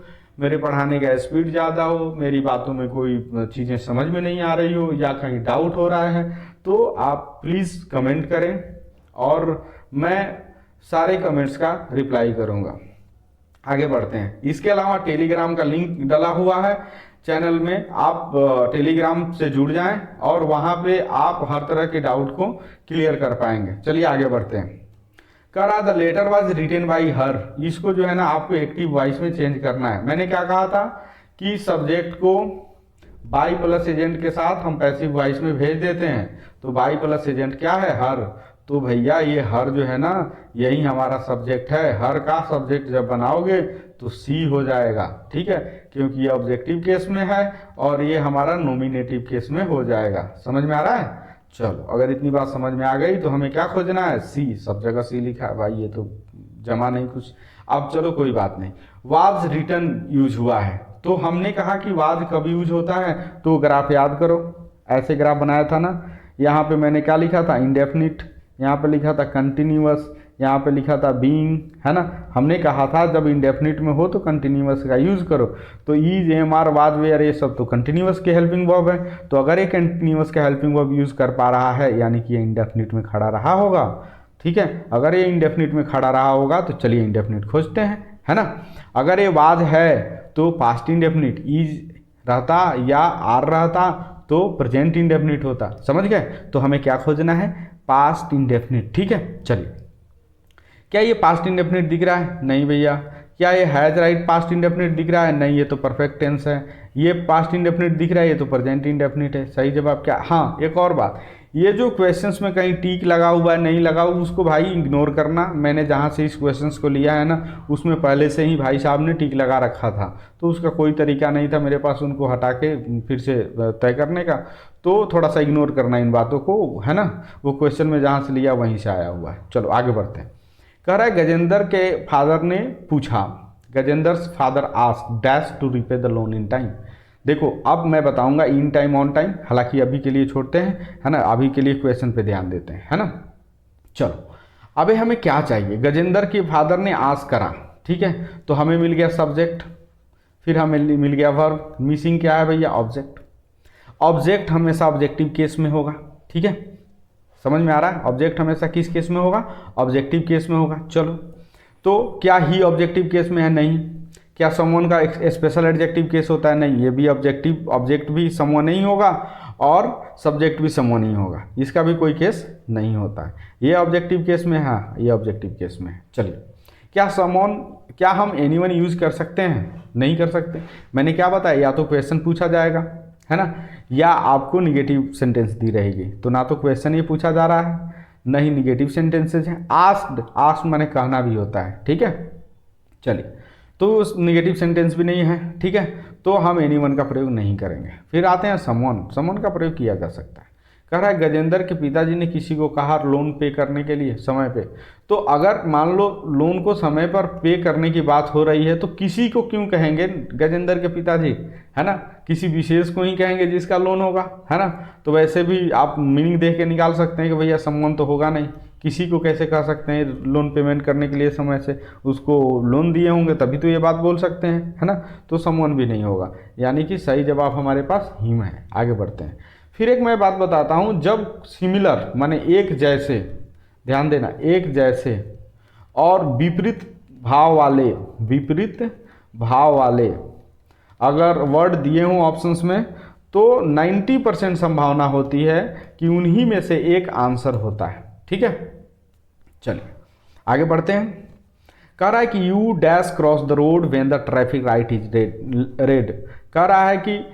मेरे पढ़ाने का स्पीड ज़्यादा हो, मेरी बातों में कोई चीज़ें समझ में नहीं आ रही हो या कहीं डाउट हो रहा है, तो आप प्लीज़ कमेंट करें और मैं सारे कमेंट्स का रिप्लाई करूंगा। आगे बढ़ते हैं। इसके अलावा टेलीग्राम का लिंक डला हुआ है चैनल में, आप टेलीग्राम से जुड़ जाएं और वहां पे आप हर तरह के डाउट को क्लियर कर पाएंगे। चलिए आगे बढ़ते हैं। कह रहा the letter was written by her, इसको जो है ना आपको एक्टिव वॉइस में चेंज करना है। मैंने क्या कहा था कि सब्जेक्ट को बाई प्लस एजेंट के साथ हम पैसिव वॉइस में भेज देते हैं, तो बाई प्लस एजेंट क्या है, हर, तो भैया ये हर जो है ना यही हमारा सब्जेक्ट है। हर का सब्जेक्ट जब बनाओगे तो सी हो जाएगा, ठीक है, क्योंकि ये ऑब्जेक्टिव केस में है और ये हमारा नॉमिनेटिव केस में हो जाएगा। समझ में आ रहा है। चलो अगर इतनी बात समझ में आ गई तो हमें क्या खोजना है, सी, सब जगह सी लिखा है भाई, ये तो जमा नहीं कुछ। अब चलो कोई बात नहीं, वाज रिटन यूज हुआ है, तो हमने कहा कि वाज कब यूज होता है, तो ग्राफ याद करो, ऐसे ग्राफ बनाया था ना, यहाँ पे मैंने क्या लिखा था, इंडेफिनिट, यहाँ पे लिखा था कंटिन्यूअस, यहाँ पे लिखा था बीइंग, है ना। हमने कहा था जब इंडेफिनिट में हो तो कंटिन्यूअस का यूज़ करो, तो is, am, are, was, were, ये सब तो कंटिन्यूअस के हेल्पिंग वर्ब है। तो अगर ये कंटिन्यूअस का हेल्पिंग वर्ब यूज़ कर पा रहा है यानी कि ये इंडेफिनिट में खड़ा रहा होगा, ठीक है। अगर ये इंडेफिनिट में खड़ा रहा होगा तो चलिए इंडेफिनिट खोजते हैं, है ना। अगर ये वाज है तो पास्ट इंडेफिनिट, ईज रहता या आर रहता तो प्रेजेंट इंडेफिनिट होता, समझ गए। तो हमें क्या खोजना है, पास्ट इंडेफिनिट, ठीक है। चलिए, क्या ये पास्ट इंडेफिनिट दिख रहा है, नहीं भैया। क्या ये हैज राइट पास्ट इंडेफिनिट दिख रहा है, नहीं, ये तो परफेक्ट टेंस है। ये पास्ट इंडेफिनिट दिख रहा है, ये तो प्रेजेंट इंडेफिनिट है। सही जवाब क्या, हाँ। एक और बात, ये जो क्वेश्चंस में कहीं टिक लगा हुआ है, नहीं लगा हुआ, उसको भाई इग्नोर करना। मैंने जहाँ से इस क्वेश्चंस को लिया है ना, उसमें पहले से ही भाई साहब ने टिक लगा रखा था, तो उसका कोई तरीका नहीं था मेरे पास उनको हटा के फिर से तय करने का। तो थोड़ा सा इग्नोर करना इन बातों को, है ना। वो क्वेश्चन में जहाँ से लिया वहीं से आया हुआ है। चलो आगे बढ़ते हैं। कह रहा है गजेंद्र के फादर ने पूछा, Gajendra's father asked dash to repay the loan in time. देखो अब मैं बताऊंगा इन टाइम ऑन टाइम, हालांकि अभी के लिए छोड़ते हैं, है ना। अभी के लिए क्वेश्चन पे ध्यान देते हैं, है ना। चलो अबे हमें क्या चाहिए, गजेंद्र के फादर ने आस्क करा, ठीक है। तो हमें मिल गया सब्जेक्ट, फिर हमें मिल गया वर्ब, मिसिंग क्या है भैया, ऑब्जेक्ट। ऑब्जेक्ट हमेशा ऑब्जेक्टिव केस में होगा, ठीक है। समझ में आ रहा है, ऑब्जेक्ट हमेशा किस केस में होगा, ऑब्जेक्टिव केस में होगा। चलो, तो क्या ही ऑब्जेक्टिव केस में है, नहीं। क्या समवन का स्पेशल एडजेक्टिव केस होता है, नहीं। ये भी ऑब्जेक्टिव, ऑब्जेक्ट भी समवन नहीं होगा और सब्जेक्ट भी समवन ही होगा, इसका भी कोई केस नहीं होता है। ये ऑब्जेक्टिव केस में है, हाँ ये ऑब्जेक्टिव केस में है। चलिए, क्या समवन, क्या हम एनीवन यूज कर सकते हैं, नहीं कर सकते। मैंने क्या बताया, या तो क्वेश्चन पूछा जाएगा, है ना, या आपको निगेटिव सेंटेंस दी रहेगी। तो ना तो क्वेश्चन ये पूछा जा रहा है, ना ही निगेटिव सेंटेंसेज है। आस्क्ड, आस्क्ड माने कहना भी होता है, ठीक है। चलिए, तो निगेटिव सेंटेंस भी नहीं है, ठीक है। तो हम एनीवन का प्रयोग नहीं करेंगे। फिर आते हैं समवन, समवन का प्रयोग किया जा सकता है। कह रहा है गजेंद्र के पिताजी ने किसी को कहा लोन पे करने के लिए समय पे। तो अगर मान लो लोन को समय पर पे करने की बात हो रही है तो किसी को क्यों कहेंगे गजेंद्र के पिताजी, है ना। किसी विशेष को ही कहेंगे जिसका लोन होगा, है ना। तो वैसे भी आप मीनिंग देख के निकाल सकते हैं कि भैया समवन तो होगा नहीं, किसी को कैसे कह सकते हैं लोन पेमेंट करने के लिए समय से, उसको लोन दिए होंगे तभी तो ये बात बोल सकते हैं, है ना। तो समवन भी नहीं होगा, यानी कि सही जवाब हमारे पास हिम है। आगे बढ़ते हैं। फिर एक मैं बात बताता हूँ, जब सिमिलर माने एक जैसे, ध्यान देना, एक जैसे और विपरीत भाव वाले, विपरीत भाव वाले अगर वर्ड दिए हों ऑप्शंस में तो 90% संभावना होती है कि उन्हीं में से एक आंसर होता है, ठीक है। चलिए आगे बढ़ते हैं। कह रहा है कि you dash cross the road when the traffic light is red. कह रहा है कि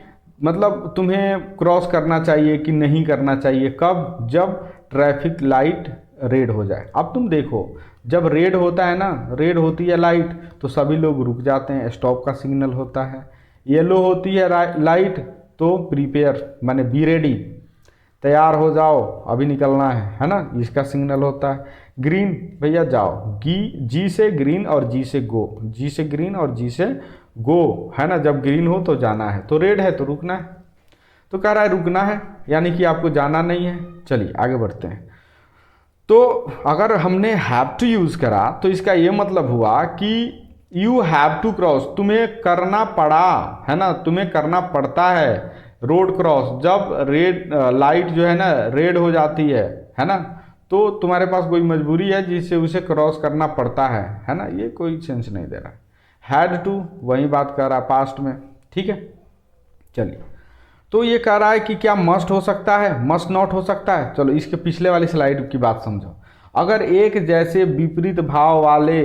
मतलब तुम्हें क्रॉस करना चाहिए कि नहीं करना चाहिए, कब, जब ट्रैफिक लाइट रेड हो जाए। अब तुम देखो, जब रेड होता है ना, रेड होती है लाइट तो सभी लोग रुक जाते हैं, स्टॉप का सिग्नल होता है। येलो होती है लाइट तो प्रिपेयर माने बी रेडी, तैयार हो जाओ अभी निकलना है ना, इसका सिग्नल होता है। ग्रीन भैया जाओ, जी से ग्रीन और जी से गो, जी से ग्रीन और जी से गो, है ना। जब ग्रीन हो तो जाना है, तो रेड है तो रुकना है। तो कह रहा है रुकना है यानी कि आपको जाना नहीं है। चलिए आगे बढ़ते हैं। तो अगर हमने हैव टू यूज करा तो इसका ये मतलब हुआ कि यू हैव टू क्रॉस, तुम्हें करना पड़ा, है ना, तुम्हें करना पड़ता है रोड क्रॉस। जब रेड लाइट जो है ना रेड हो जाती है ना, तो तुम्हारे पास कोई मजबूरी है जिससे उसे क्रॉस करना पड़ता है ना। ये कोई सेंस नहीं दे रहा है। हैड टू वही बात कर रहा पास्ट में, ठीक है। चलिए, तो ये कह रहा है कि क्या मस्ट हो सकता है, मस्ट नॉट हो सकता है। चलो इसके पिछले वाली स्लाइड की बात समझो। अगर एक जैसे विपरीत भाव वाले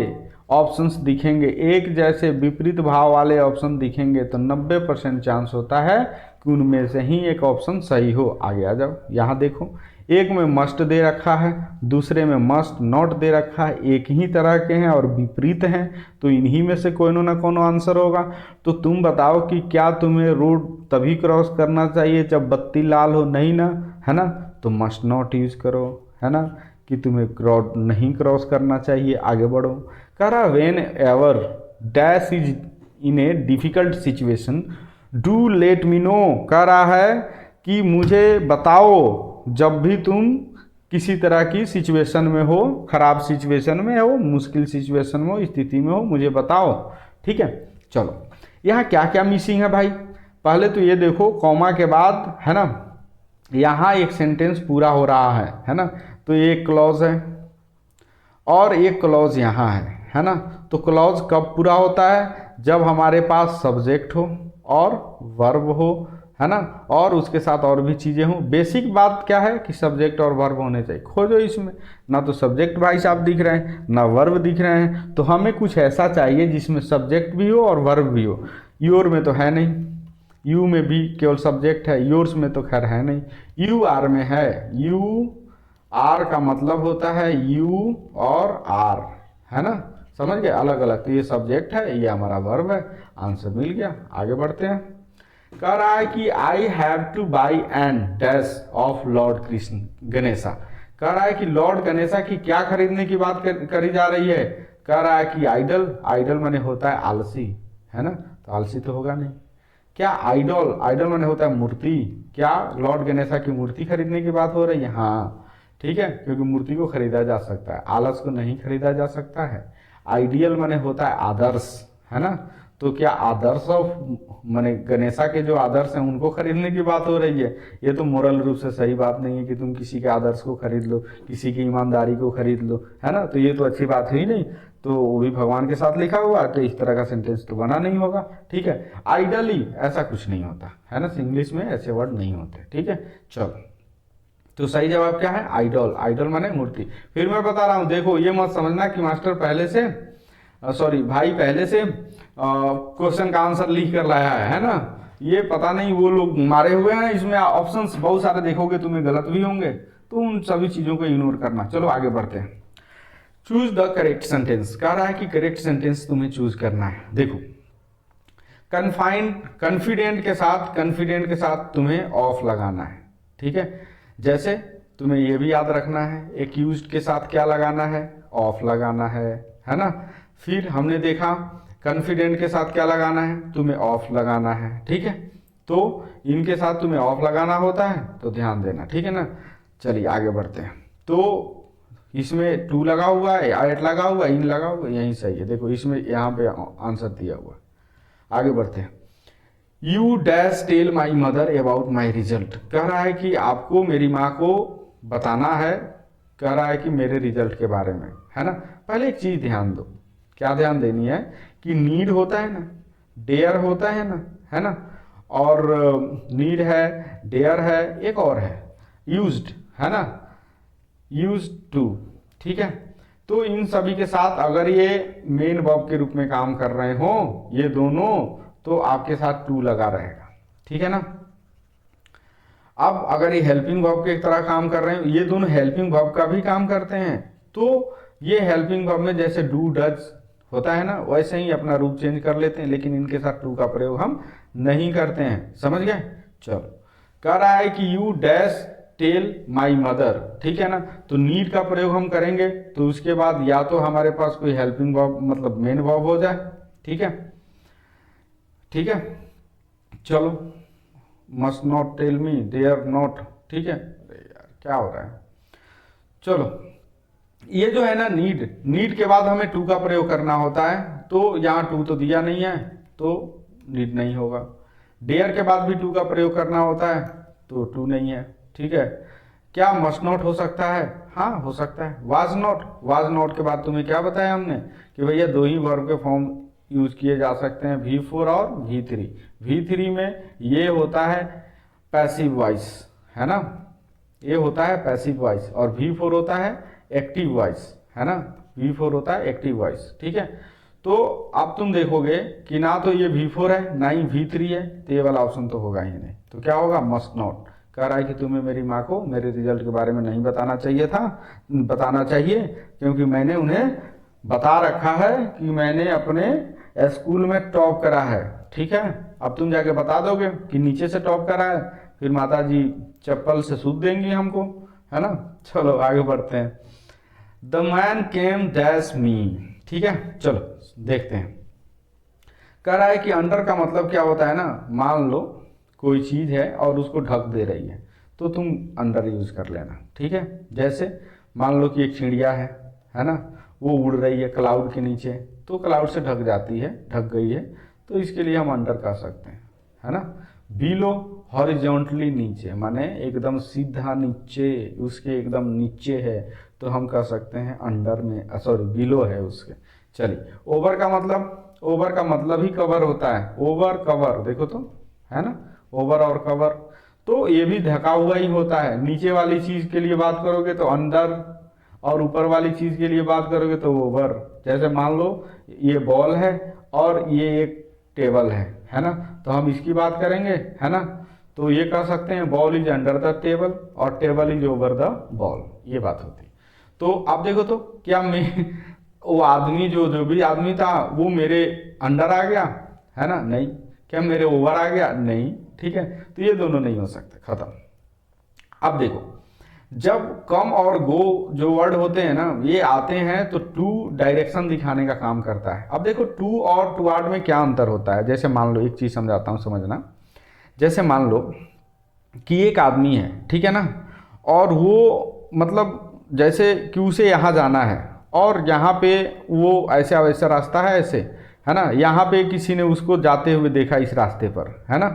ऑप्शंस दिखेंगे, एक जैसे विपरीत भाव वाले ऑप्शन दिखेंगे तो 90% चांस होता है कि उनमें से ही एक ऑप्शन सही हो। आगे आ जाओ, यहाँ देखो, एक में मस्ट दे रखा है, दूसरे में मस्ट नॉट दे रखा है, एक ही तरह के हैं और विपरीत हैं, तो इन्हीं में से कोई ना कोई आंसर होगा। तो तुम बताओ कि क्या तुम्हें रोड तभी क्रॉस करना चाहिए जब बत्ती लाल हो, नहीं ना, है ना। तो मस्ट नॉट यूज करो, है ना, कि तुम्हें रोड नहीं क्रॉस करना चाहिए। आगे बढ़ो। कह रहा when ever dash is in a difficult situation do let me know. कह रहा है कि मुझे बताओ जब भी तुम किसी तरह की सिचुएशन में हो, खराब सिचुएशन में हो, मुश्किल सिचुएशन में हो, स्थिति में हो, मुझे बताओ। ठीक है, चलो यहाँ क्या क्या मिसिंग है भाई। पहले तो ये देखो, कॉमा के बाद है ना, यहाँ एक सेंटेंस पूरा हो रहा है ना, तो ये एक क्लॉज है और एक क्लॉज यहाँ है ना। तो क्लॉज कब पूरा होता है? जब हमारे पास सब्जेक्ट हो और वर्ब हो, है ना, और उसके साथ और भी चीज़ें हों। बेसिक बात क्या है कि सब्जेक्ट और वर्ब होने चाहिए। खोजो इसमें, ना तो सब्जेक्ट भाई साहब दिख रहे हैं, ना वर्ब दिख रहे हैं, तो हमें कुछ ऐसा चाहिए जिसमें सब्जेक्ट भी हो और वर्ब भी हो। योर में तो है नहीं, यू में भी केवल सब्जेक्ट है, योर्स में तो खैर है नहीं, यू आर में है। यू आर का मतलब होता है यू और आर, है ना, समझ गए, अलग अलग। तो ये सब्जेक्ट है, ये हमारा वर्ब है। आंसर मिल गया। आगे बढ़ते हैं। कह रहा है कि I have to buy an dash of Lord Krishna Ganesha. कह रहा है कि लॉर्ड गणेशा की क्या खरीदने की बात करी जा रही है? कह रहा है कि आइडल, आइडल माने होता है आलसी, है ना, तो आलसी तो होगा नहीं। क्या आइडल, आइडल माने होता है मूर्ति। क्या लॉर्ड गणेशा की मूर्ति खरीदने की बात हो रही है? हाँ, ठीक है, क्योंकि मूर्ति को खरीदा जा सकता है, आलस को नहीं खरीदा जा सकता है। आइडियल माने होता है आदर्श, है ना, तो क्या आदर्श ऑफ माने गणेशा के जो आदर्श हैं उनको खरीदने की बात हो रही है? ये तो मोरल रूप से सही बात नहीं है कि तुम किसी के आदर्श को खरीद लो, किसी की ईमानदारी को खरीद लो, है ना, तो ये तो अच्छी बात हुई नहीं। तो वो भी भगवान के साथ लिखा हुआ है, तो इस तरह का सेंटेंस तो बना नहीं होगा। ठीक है, आइडली ऐसा कुछ नहीं होता, है ना, इंग्लिश में ऐसे वर्ड नहीं होते। ठीक है, चलो, तो सही जवाब क्या है? आइडल। आइडल माने मूर्ति। फिर मैं बता रहा हूँ, देखो ये मत समझना कि मास्टर पहले से सॉरी भाई पहले से क्वेश्चन का आंसर लिख कर लाया है ना, ये पता नहीं वो लोग मारे हुए हैं, इसमें ऑप्शंस बहुत सारे देखोगे तुम्हें गलत भी होंगे, तो उन सभी चीजों को इग्नोर करना। चलो आगे बढ़ते हैं। Choose the correct sentence. कह रहा है कि करेक्ट सेंटेंस तुम्हें चूज करना है। देखो, कन्फिडेंट के साथ तुम्हें ऑफ लगाना है। ठीक है, जैसे तुम्हें यह भी याद रखना है, एक्यूज्ड के साथ क्या लगाना है? ऑफ लगाना है ना। फिर हमने देखा कॉन्फिडेंट के साथ क्या लगाना है? तुम्हें ऑफ लगाना है। ठीक है, तो इनके साथ तुम्हें ऑफ लगाना होता है, तो ध्यान देना। ठीक है ना, चलिए आगे बढ़ते हैं। तो इसमें टू लगा हुआ है, एट लगा हुआ है, इन लगा हुआ है, यही सही है। देखो इसमें यहाँ पे आंसर दिया हुआ है। आगे बढ़ते हैं। You dash tell my mother about my result. कह रहा है कि आपको मेरी माँ को बताना है, कह रहा है कि मेरे रिजल्ट के बारे में, है ना। पहले एक चीज ध्यान दो, क्या ध्यान देनी है कि नीड होता है ना, डेयर होता है ना, और नीड है, डेयर है, एक और है यूज्ड, है ना, यूज्ड टू। ठीक है, तो इन सभी के साथ अगर ये मेन वर्ब के रूप में काम कर रहे हो ये दोनों, तो आपके साथ टू लगा रहेगा। ठीक है ना। अब अगर ये हेल्पिंग वर्ब के एक तरह काम कर रहे हैं, ये दोनों हेल्पिंग वर्ब का भी काम करते हैं, तो ये हेल्पिंग वर्ब में जैसे डू डज होता है ना, वैसे ही अपना रूप चेंज कर लेते हैं, लेकिन इनके साथ टू का प्रयोग हम नहीं करते हैं। समझ गए? चलो, कह रहा है कि you dash tell my mother. ठीक है ना, तो नीड का प्रयोग हम करेंगे, तो उसके बाद या तो हमारे पास कोई हेल्पिंग वर्ब मतलब मेन वर्ब हो जाए। ठीक है, ठीक है, चलो, must not tell me, dare not. ठीक है, अरे यार क्या हो रहा है। चलो, ये जो है ना नीड के बाद हमें टू का प्रयोग करना होता है, तो यहाँ टू तो दिया नहीं है, तो नीड नहीं होगा। डेयर के बाद भी टू का प्रयोग करना होता है, तो टू नहीं है। ठीक है, क्या मस्ट नॉट हो सकता है? हाँ हो सकता है। वाज नॉट के बाद तुम्हें क्या बताया हमने कि भैया दो ही वर्ब के फॉर्म यूज किए जा सकते हैं, V4 और V3। V3 में ये होता है पैसिव वॉइस, है ना, ये होता है पैसिव वॉइस, और V4 होता है एक्टिव वॉइस, है ना, V4 होता है एक्टिव वॉइस। ठीक है, तो अब तुम देखोगे कि ना तो ये V4 है ना ही V3 है, तो ये वाला ऑप्शन तो होगा ही नहीं। तो क्या होगा? Must not. कह रहा है कि तुम्हें मेरी माँ को मेरे रिजल्ट के बारे में नहीं बताना चाहिए था, बताना चाहिए, क्योंकि मैंने उन्हें बता रखा है कि मैंने अपने स्कूल में टॉप करा है। ठीक है, अब तुम जाके बता दोगे कि नीचे से टॉप करा है, फिर माता जी चप्पल से सूद देंगी हमको, है ना। चलो आगे बढ़ते हैं। द मैन केम डैश मी। ठीक है, चलो देखते हैं। कह रहा है कि अंडर का मतलब क्या होता है ना, मान लो कोई चीज है और उसको ढक दे रही है, तो तुम अंडर यूज कर लेना, ठीक है। जैसे मान लो कि एक चिड़िया है ना, वो उड़ रही है क्लाउड के नीचे, तो क्लाउड से ढक जाती है, ढक गई है, तो इसके लिए हम अंडर कर सकते हैं, है ना। बिलो हॉरिजॉन्टली नीचे, माने एकदम सीधा नीचे, उसके एकदम नीचे है, तो हम कह सकते हैं अंडर में, सॉरी बिलो है उसके। चलिए, ओवर का मतलब, ओवर का मतलब ही कवर होता है, ओवर कवर, देखो तो, है ना, ओवर और कवर, तो ये भी ढका हुआ ही होता है। नीचे वाली चीज के लिए बात करोगे तो अंडर, और ऊपर वाली चीज के लिए बात करोगे तो ओवर। जैसे मान लो ये बॉल है और ये एक टेबल है ना, तो हम इसकी बात करेंगे, है ना, तो ये कह सकते हैं ball is under the table और table is over the ball, ये बात होती है। तो आप देखो तो क्या मैं वो आदमी जो भी आदमी था वो मेरे अंडर आ गया, है ना, नहीं। क्या मेरे ओवर आ गया, नहीं, ठीक है। तो ये दोनों नहीं हो सकते, खत्म। अब देखो, जब कम और गो जो वर्ड होते हैं ना, ये आते हैं तो टू डायरेक्शन दिखाने का काम करता है। अब देखो टू और टुवर्ड में क्या अंतर होता है। जैसे मान लो एक चीज समझाता हूँ, समझना। जैसे मान लो कि एक आदमी है, ठीक है ना, और वो मतलब जैसे कि उसे यहाँ जाना है और यहाँ पे वो ऐसा वैसा रास्ता है, ऐसे, है ना, यहाँ पे किसी ने उसको जाते हुए देखा इस रास्ते पर, है ना,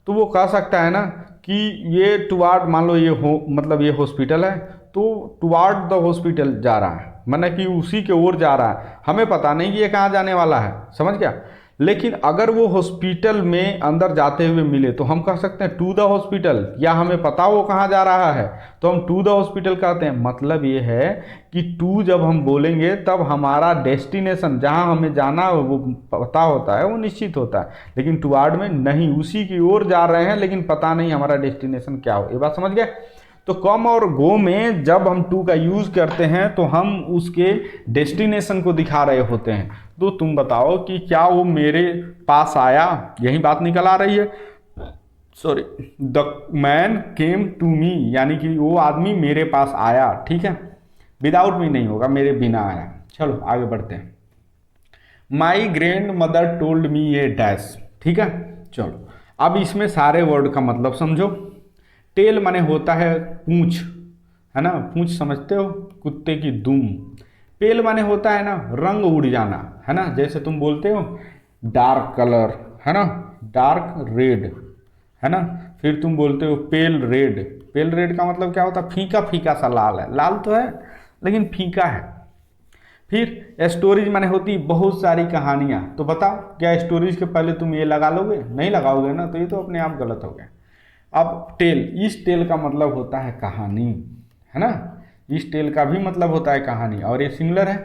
तो वो कह सकता है ना कि ये टुवार्ड, मान लो ये हो मतलब ये हॉस्पिटल है, तो टुवार्ड द हॉस्पिटल जा रहा है, माना कि उसी के ओर जा रहा है। हमें पता नहीं कि ये कहाँ जाने वाला है, समझ गया। लेकिन अगर वो हॉस्पिटल में अंदर जाते हुए मिले तो हम कह सकते हैं टू द हॉस्पिटल, या हमें पता वो कहाँ जा रहा है तो हम टू द हॉस्पिटल कहते हैं। मतलब ये है कि टू जब हम बोलेंगे तब हमारा डेस्टिनेशन जहाँ हमें जाना वो पता होता है, वो निश्चित होता है। लेकिन टुवार्ड में नहीं, उसी की ओर जा रहे हैं लेकिन पता नहीं हमारा डेस्टिनेशन क्या हो। ये बात समझ गए। तो कम और गो में जब हम टू का यूज करते हैं तो हम उसके डेस्टिनेशन को दिखा रहे होते हैं। तो तुम बताओ कि क्या वो मेरे पास आया, यही बात निकल आ रही है। Sorry, the man came to me, यानी कि वो आदमी मेरे पास आया, ठीक है। विदाउट मी नहीं होगा, मेरे बिना आया। चलो आगे बढ़ते हैं। My grand mother told me ये डैश, ठीक है। चलो अब इसमें सारे वर्ड का मतलब समझो। टेल माने होता है पूंछ, है ना, पूंछ समझते हो, कुत्ते की दुम। पेल माने होता है ना रंग उड़ जाना, है ना, जैसे तुम बोलते हो डार्क कलर, है ना, डार्क रेड, है ना। फिर तुम बोलते हो पेल रेड। पेल रेड का मतलब क्या होता है, फीका फीका सा लाल है, लाल तो है लेकिन फीका है। फिर स्टोरीज माने होती बहुत सारी कहानियां। तो बताओ क्या स्टोरीज के पहले तुम ये लगा लोगे, नहीं लगाओगे ना, तो ये तो अपने आप गलत हो गया। अब टेल, इस टेल का मतलब होता है कहानी, है ना, इस टेल का भी मतलब होता है कहानी, और ये सिंगुलर है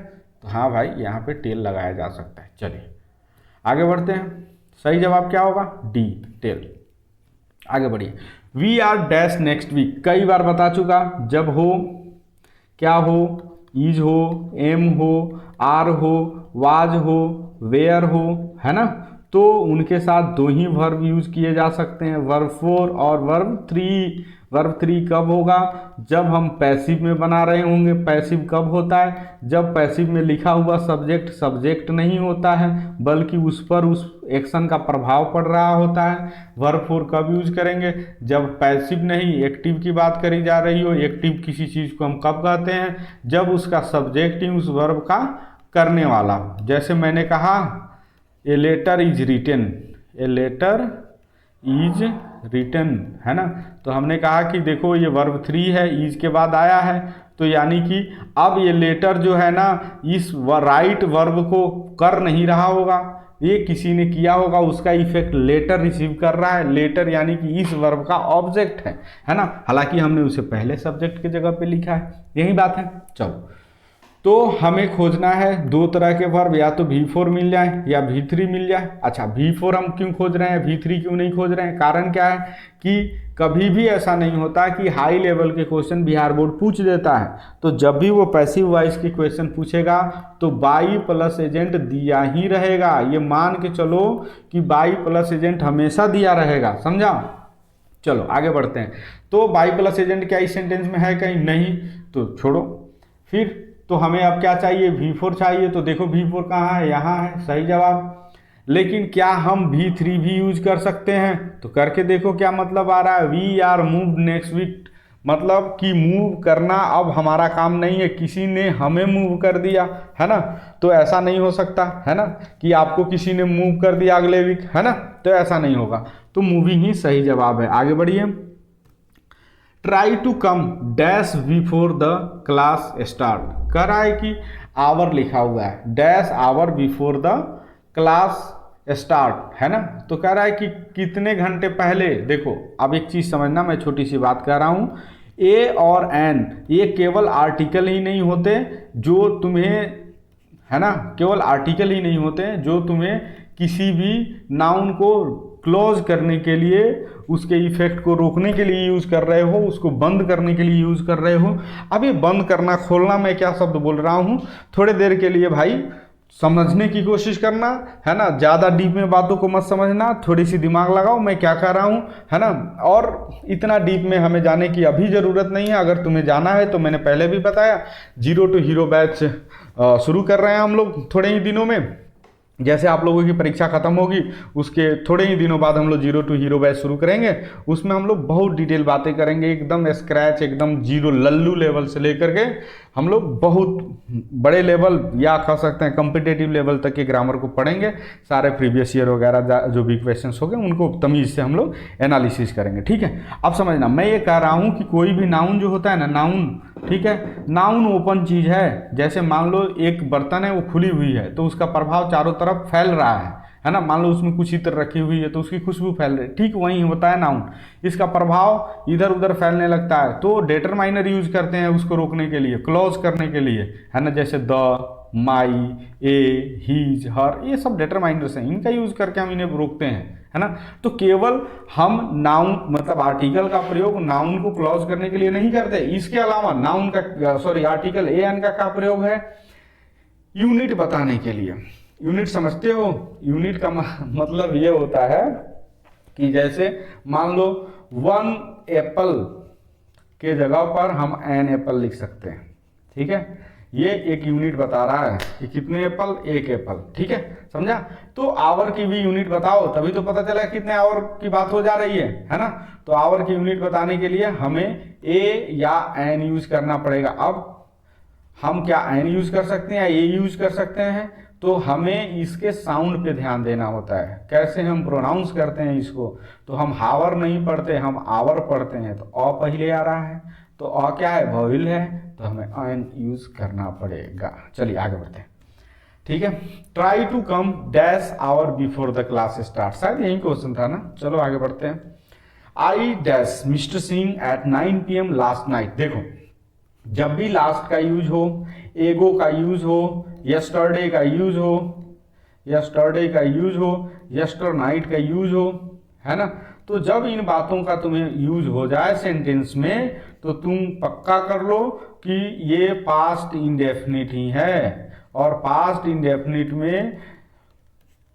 तो हाँ भाई यहाँ पे टेल लगाया जा सकता है। चलिए आगे बढ़ते हैं। सही जवाब क्या होगा, डी, टेल। आगे बढ़िए। We are dash next week, कई बार बता चुका, जब हो, क्या हो, इज हो, एम हो, आर हो, वाज हो, वेयर हो, है ना, तो उनके साथ दो ही वर्ब यूज किए जा सकते हैं, वर्ब 4 और वर्ब 3। वर्ब 3 कब होगा, जब हम पैसिव में बना रहे होंगे। पैसिव कब होता है, जब पैसिव में लिखा हुआ सब्जेक्ट सब्जेक्ट नहीं होता है बल्कि उस पर उस एक्शन का प्रभाव पड़ रहा होता है। वर्ब 4 कब यूज करेंगे, जब पैसिव नहीं एक्टिव की बात करी जा रही हो। एक्टिव किसी चीज़ को हम कब कहते हैं, जब उसका सब्जेक्ट ही उस वर्ब का करने वाला। जैसे मैंने कहा a letter is written, a letter is written, है ना, तो हमने कहा कि देखो ये वर्ब 3 है, इज के बाद आया है, तो यानी कि अब ये लेटर जो है ना इस राइट वर्ब को कर नहीं रहा होगा, ये किसी ने किया होगा, उसका इफेक्ट लेटर रिसीव कर रहा है। लेटर यानी कि इस वर्ब का ऑब्जेक्ट है ना, हालांकि हमने उसे पहले सब्जेक्ट की जगह पे लिखा है, यही बात है। चलो तो हमें खोजना है दो तरह के वर्ब, या तो V4 मिल जाए या V3 मिल जाए। अच्छा V4 हम क्यों खोज रहे हैं, V3 क्यों नहीं खोज रहे हैं, कारण क्या है कि कभी भी ऐसा नहीं होता कि हाई लेवल के क्वेश्चन बिहार बोर्ड पूछ देता है, तो जब भी वो पैसिव वॉइस के क्वेश्चन पूछेगा तो बाई प्लस एजेंट दिया ही रहेगा। ये मान के चलो कि बाई प्लस एजेंट हमेशा दिया रहेगा, समझा। चलो आगे बढ़ते हैं। तो बाई प्लस एजेंट क्या इस सेंटेंस में है, कहीं नहीं, तो छोड़ो। फिर तो हमें अब क्या चाहिए, V4 चाहिए। तो देखो V4 कहाँ है, यहाँ है, सही जवाब। लेकिन क्या हम V3 भी यूज कर सकते हैं? तो करके देखो क्या मतलब आ रहा है, we are move next week, मतलब कि मूव करना अब हमारा काम नहीं है, किसी ने हमें मूव कर दिया, है ना। तो ऐसा नहीं हो सकता, है ना, कि आपको किसी ने मूव कर दिया अगले वीक, है ना, तो ऐसा नहीं होगा। तो मूविंग ही सही जवाब है। आगे बढ़िए। Try to come dash before the class start. कह रहा है कि आवर लिखा हुआ है, dash hour before the class start, है ना। तो कह रहा है कि कितने घंटे पहले। देखो अब एक चीज समझना, मैं छोटी सी बात कह रहा हूँ, ए और एन ये केवल आर्टिकल ही नहीं होते जो तुम्हें, है ना, केवल आर्टिकल ही नहीं होते जो तुम्हें किसी भी नाउन को क्लोज करने के लिए, उसके इफेक्ट को रोकने के लिए यूज कर रहे हो, उसको बंद करने के लिए यूज कर रहे हो। अब ये बंद करना खोलना मैं क्या शब्द बोल रहा हूँ, थोड़े देर के लिए भाई समझने की कोशिश करना, है ना, ज़्यादा डीप में बातों को मत समझना, थोड़ी सी दिमाग लगाओ मैं क्या कह रहा हूँ, है ना। और इतना डीप में हमें जाने की अभी ज़रूरत नहीं है। अगर तुम्हें जाना है तो मैंने पहले भी बताया, 0 to हीरो बैच शुरू कर रहे हैं हम लोग थोड़े ही दिनों में। जैसे आप लोगों की परीक्षा खत्म होगी उसके थोड़े ही दिनों बाद हम लोग 0 to हीरो बैच शुरू करेंगे। उसमें हम लोग बहुत डिटेल बातें करेंगे, एकदम स्क्रैच, एकदम जीरो लल्लू लेवल से लेकर के हम लोग बहुत बड़े लेवल या कह सकते हैं कॉम्पिटेटिव लेवल तक के ग्रामर को पढ़ेंगे। सारे प्रीवियस ईयर वगैरह जो भी क्वेश्चंस हो गए उनको तमीज़ से हम लोग एनालिसिस करेंगे, ठीक है। अब समझना, मैं ये कह रहा हूँ कि कोई भी नाउन जो होता है ना, नाउन, ठीक है, नाउन ओपन चीज़ है। जैसे मान लो एक बर्तन है वो खुली हुई है तो उसका प्रभाव चारों तरफ फैल रहा है ना। मान लो उसमें कुछ इत्र रखी हुई है तो उसकी खुशबू फैल रही है, ठीक वही होता है नाउन, इसका प्रभाव इधर उधर फैलने लगता है। तो डिटरमाइनर यूज करते हैं उसको रोकने के लिए, क्लोज करने के लिए, है ना, जैसे द, माई, ए, हीज, हर, ये सब डिटरमाइनर्स हैं, इनका यूज करके हम इन्हें रोकते हैं, है ना। तो केवल हम नाउन मतलब आर्टिकल का प्रयोग नाउन को क्लोज करने के लिए नहीं करते, इसके अलावा नाउन का आर्टिकल ए एन का क्या प्रयोग है, यूनिट बताने के लिए। यूनिट समझते हो? यूनिट का मतलब ये होता है कि जैसे मान लो 1 एप्पल के जगह पर हम n एप्पल लिख सकते हैं, ठीक है। ये एक यूनिट बता रहा है कि कितने एप्पल, 1 एप्पल, ठीक है, समझा। तो आवर की भी यूनिट बताओ, तभी तो पता चला कितने आवर की बात हो जा रही है ना। तो आवर की यूनिट बताने के लिए हमें ए या एन यूज करना पड़ेगा। अब हम क्या एन यूज कर सकते हैं या ए यूज कर सकते हैं, तो हमें इसके साउंड पे ध्यान देना होता है, कैसे हम प्रोनाउंस करते हैं इसको। तो हम हावर नहीं पढ़ते, हम आवर पढ़ते हैं। तो अ पहले आ रहा है, तो अ क्या है, वॉवेल है, तो हमें एन यूज करना पड़ेगा। चलिए आगे बढ़ते हैं, ठीक है। Try to come dash hour before the class start, शायद यही क्वेश्चन था ना। चलो आगे बढ़ते हैं। I dash mister Singh at 9 PM last night. देखो जब भी लास्ट का यूज हो, एगो का यूज हो, यस्टरडे का यूज हो, यस्टरडे का यूज हो, यस्टर नाइट का यूज हो, है ना। तो जब इन बातों का तुम्हें यूज हो जाए सेंटेंस में तो तुम पक्का कर लो कि ये पास्ट इंडेफिनिट ही है। और पास्ट इंडेफिनिट में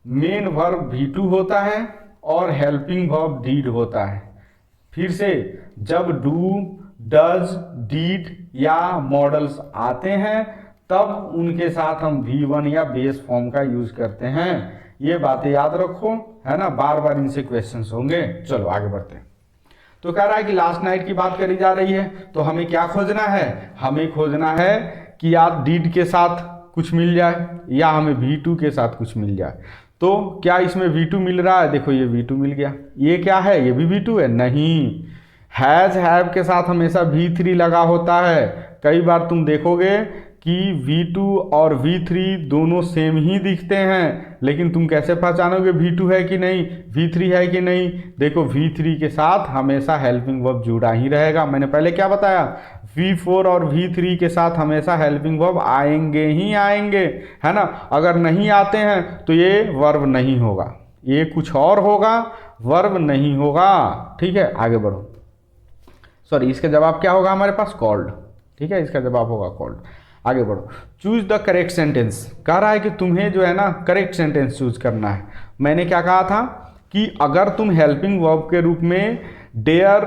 मेन वर्ब V2 होता है और हेल्पिंग वर्ब डीड होता है। फिर से जब डू, डज, डीड या मॉडल्स आते हैं तब उनके साथ हम V1 या बेस फॉर्म का यूज करते हैं। ये बातें याद रखो, है ना, बार बार इनसे क्वेश्चंस होंगे। चलो आगे बढ़ते हैं। तो कह रहा है कि लास्ट नाइट की बात करी जा रही है, तो हमें क्या खोजना है, हमें खोजना है कि यार डीड के साथ कुछ मिल जाए या हमें V2 के साथ कुछ मिल जाए। तो क्या इसमें V2 मिल रहा है? देखो ये V2 मिल गया। ये क्या है, ये भी V2 है? नहीं, हैज हैव के साथ हमेशा V3 लगा होता है। कई बार तुम देखोगे कि V2 और V3 दोनों सेम ही दिखते हैं, लेकिन तुम कैसे पहचानोगे V2 है कि नहीं, V3 है कि नहीं? देखो V3 के साथ हमेशा हेल्पिंग वर्ब जुड़ा ही रहेगा। मैंने पहले क्या बताया, V4 और V3 के साथ हमेशा हेल्पिंग वर्ब आएंगे ही आएंगे, है ना। अगर नहीं आते हैं तो ये वर्ब नहीं होगा, ये कुछ और होगा, वर्ब नहीं होगा, ठीक है। आगे बढ़ो। सॉरी, इसका जवाब क्या होगा हमारे पास, कॉल्ड, ठीक है, इसका जवाब होगा कॉल्ड। आगे बढ़ो। Choose the correct sentence. कह रहा है कि तुम्हें जो है ना करेक्ट सेंटेंस चूज करना है। मैंने क्या कहा था कि अगर तुम हेल्पिंग वर्ब के रूप में डेयर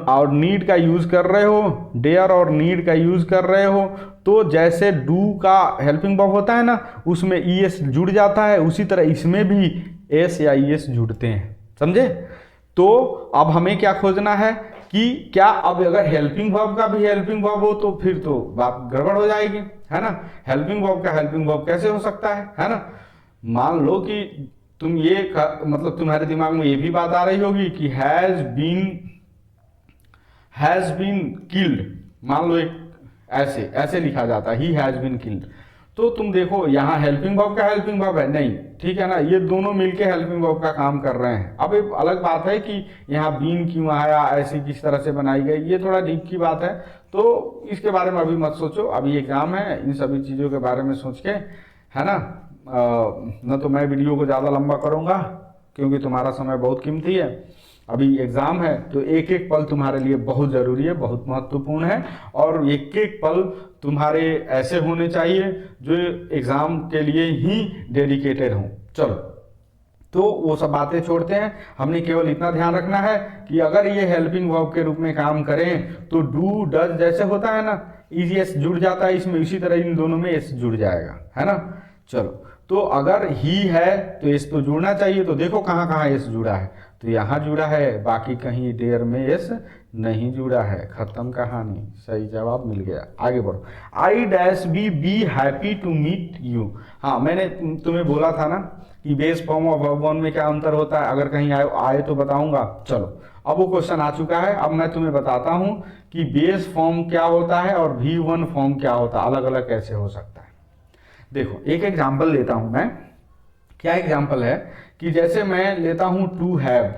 और नीड का यूज कर रहे हो, डेयर और नीड का यूज कर रहे हो, तो जैसे डू का हेल्पिंग वर्ब होता है ना, उसमें ईएस जुड़ जाता है, उसी तरह इसमें भी एस या ईएस जुड़ते हैं, समझे। तो अब हमें क्या खोजना है कि क्या अब अगर हेल्पिंग वर्ब का भी हेल्पिंग वर्ब हो तो फिर तो बात गड़बड़ हो जाएगी, है ना। हेल्पिंग वर्ब का हेल्पिंग वर्ब कैसे हो सकता है ना। मान लो कि तुम ये मतलब तुम्हारे दिमाग में ये भी बात आ रही होगी कि हैज बीन किल्ड, मान लो एक ऐसे ऐसे लिखा जाता है, ही हैज बीन किल्ड, तो तुम देखो यहाँ हेल्पिंग वर्ब का हेल्पिंग वर्ब है नहीं, ठीक है ना, ये दोनों मिलके हेल्पिंग वर्ब का काम कर रहे हैं। अब एक अलग बात है कि यहाँ बीन क्यों आया, ऐसी किस तरह से बनाई गई, ये थोड़ा डीप की बात है, तो इसके बारे में अभी मत सोचो, अभी एग्जाम है, इन सभी चीज़ों के बारे में सोच के, है ना। न तो मैं वीडियो को ज़्यादा लंबा करूँगा क्योंकि तुम्हारा समय बहुत कीमती है, अभी एग्जाम है, तो एक एक पल तुम्हारे लिए बहुत ज़रूरी है, बहुत महत्वपूर्ण है, और एक एक पल तुम्हारे ऐसे होने चाहिए जो एग्जाम के लिए ही डेडिकेटेड हों। चलो, तो वो सब बातें छोड़ते हैं, हमने केवल इतना ध्यान रखना है कि अगर ये हेल्पिंग वर्ब के रूप में काम करें तो डू डज जैसे होता है ना, इजी एस जुड़ जाता है इसमें, इसी तरह इन दोनों में एस जुड़ जाएगा, है ना। चलो, तो अगर ही है तो एस तो जुड़ना चाहिए, तो देखो कहाँ कहाँ एस जुड़ा है, तो यहाँ जुड़ा है, बाकी कहीं देयर में एस नहीं जुड़ा है, खत्म कहानी, सही जवाब मिल गया। आगे बढ़ो, I dash be happy to meet you. हाँ, मैंने तुम्हें बोला था ना कि बेस फॉर्म और वर्ब वन में क्या अंतर होता है, अगर कहीं आए तो बताऊंगा। चलो, अब वो क्वेश्चन आ चुका है, अब मैं तुम्हें बताता हूँ कि बेस फॉर्म क्या होता है और V1 फॉर्म क्या होता है, अलग अलग कैसे हो सकता है। देखो, एक एग्जाम्पल लेता हूं मैं, क्या एग्जाम्पल है कि जैसे मैं लेता हूं टू हैव,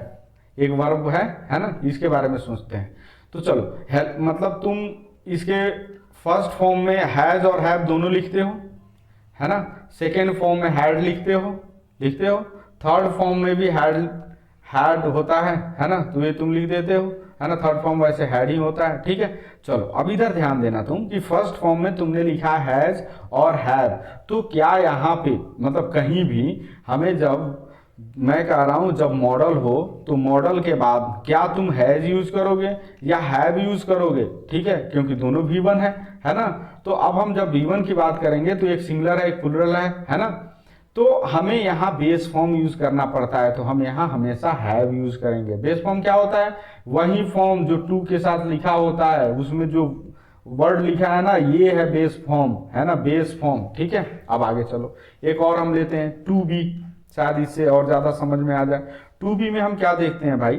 एक वर्ब है ना, इसके बारे में सोचते हैं। तो चलो, मतलब तुम इसके फर्स्ट फॉर्म में हैज और हैव दोनों लिखते हो, है ना, सेकेंड फॉर्म में हैड लिखते हो, थर्ड फॉर्म में भी हैड होता है ना, तो ये तुम लिख देते हो, है ना, थर्ड फॉर्म वैसे हैड ही होता है, ठीक है। चलो, अब इधर ध्यान देना तुम कि फर्स्ट फॉर्म में तुमने लिखा हैज और हैव, तो क्या यहाँ पे मतलब कहीं भी हमें, जब मैं कह रहा हूं जब मॉडल हो तो मॉडल के बाद क्या तुम हैज यूज करोगे या हैव यूज करोगे, ठीक है, क्योंकि दोनों V1 है ना। तो अब हम जब V1 की बात करेंगे तो एक सिंगुलर है, एक प्लुरल है ना, तो हमें यहाँ बेस फॉर्म यूज करना पड़ता है, तो हम यहाँ हमेशा हैव यूज करेंगे। बेस फॉर्म क्या होता है, वही फॉर्म जो टू के साथ लिखा होता है, उसमें जो वर्ड लिखा है ना, ये है बेस फॉर्म, है ना, बेस फॉर्म, ठीक है। अब आगे चलो, एक और हम लेते हैं टू बी, शायद इससे और ज्यादा समझ में आ जाए। टू बी में हम क्या देखते हैं भाई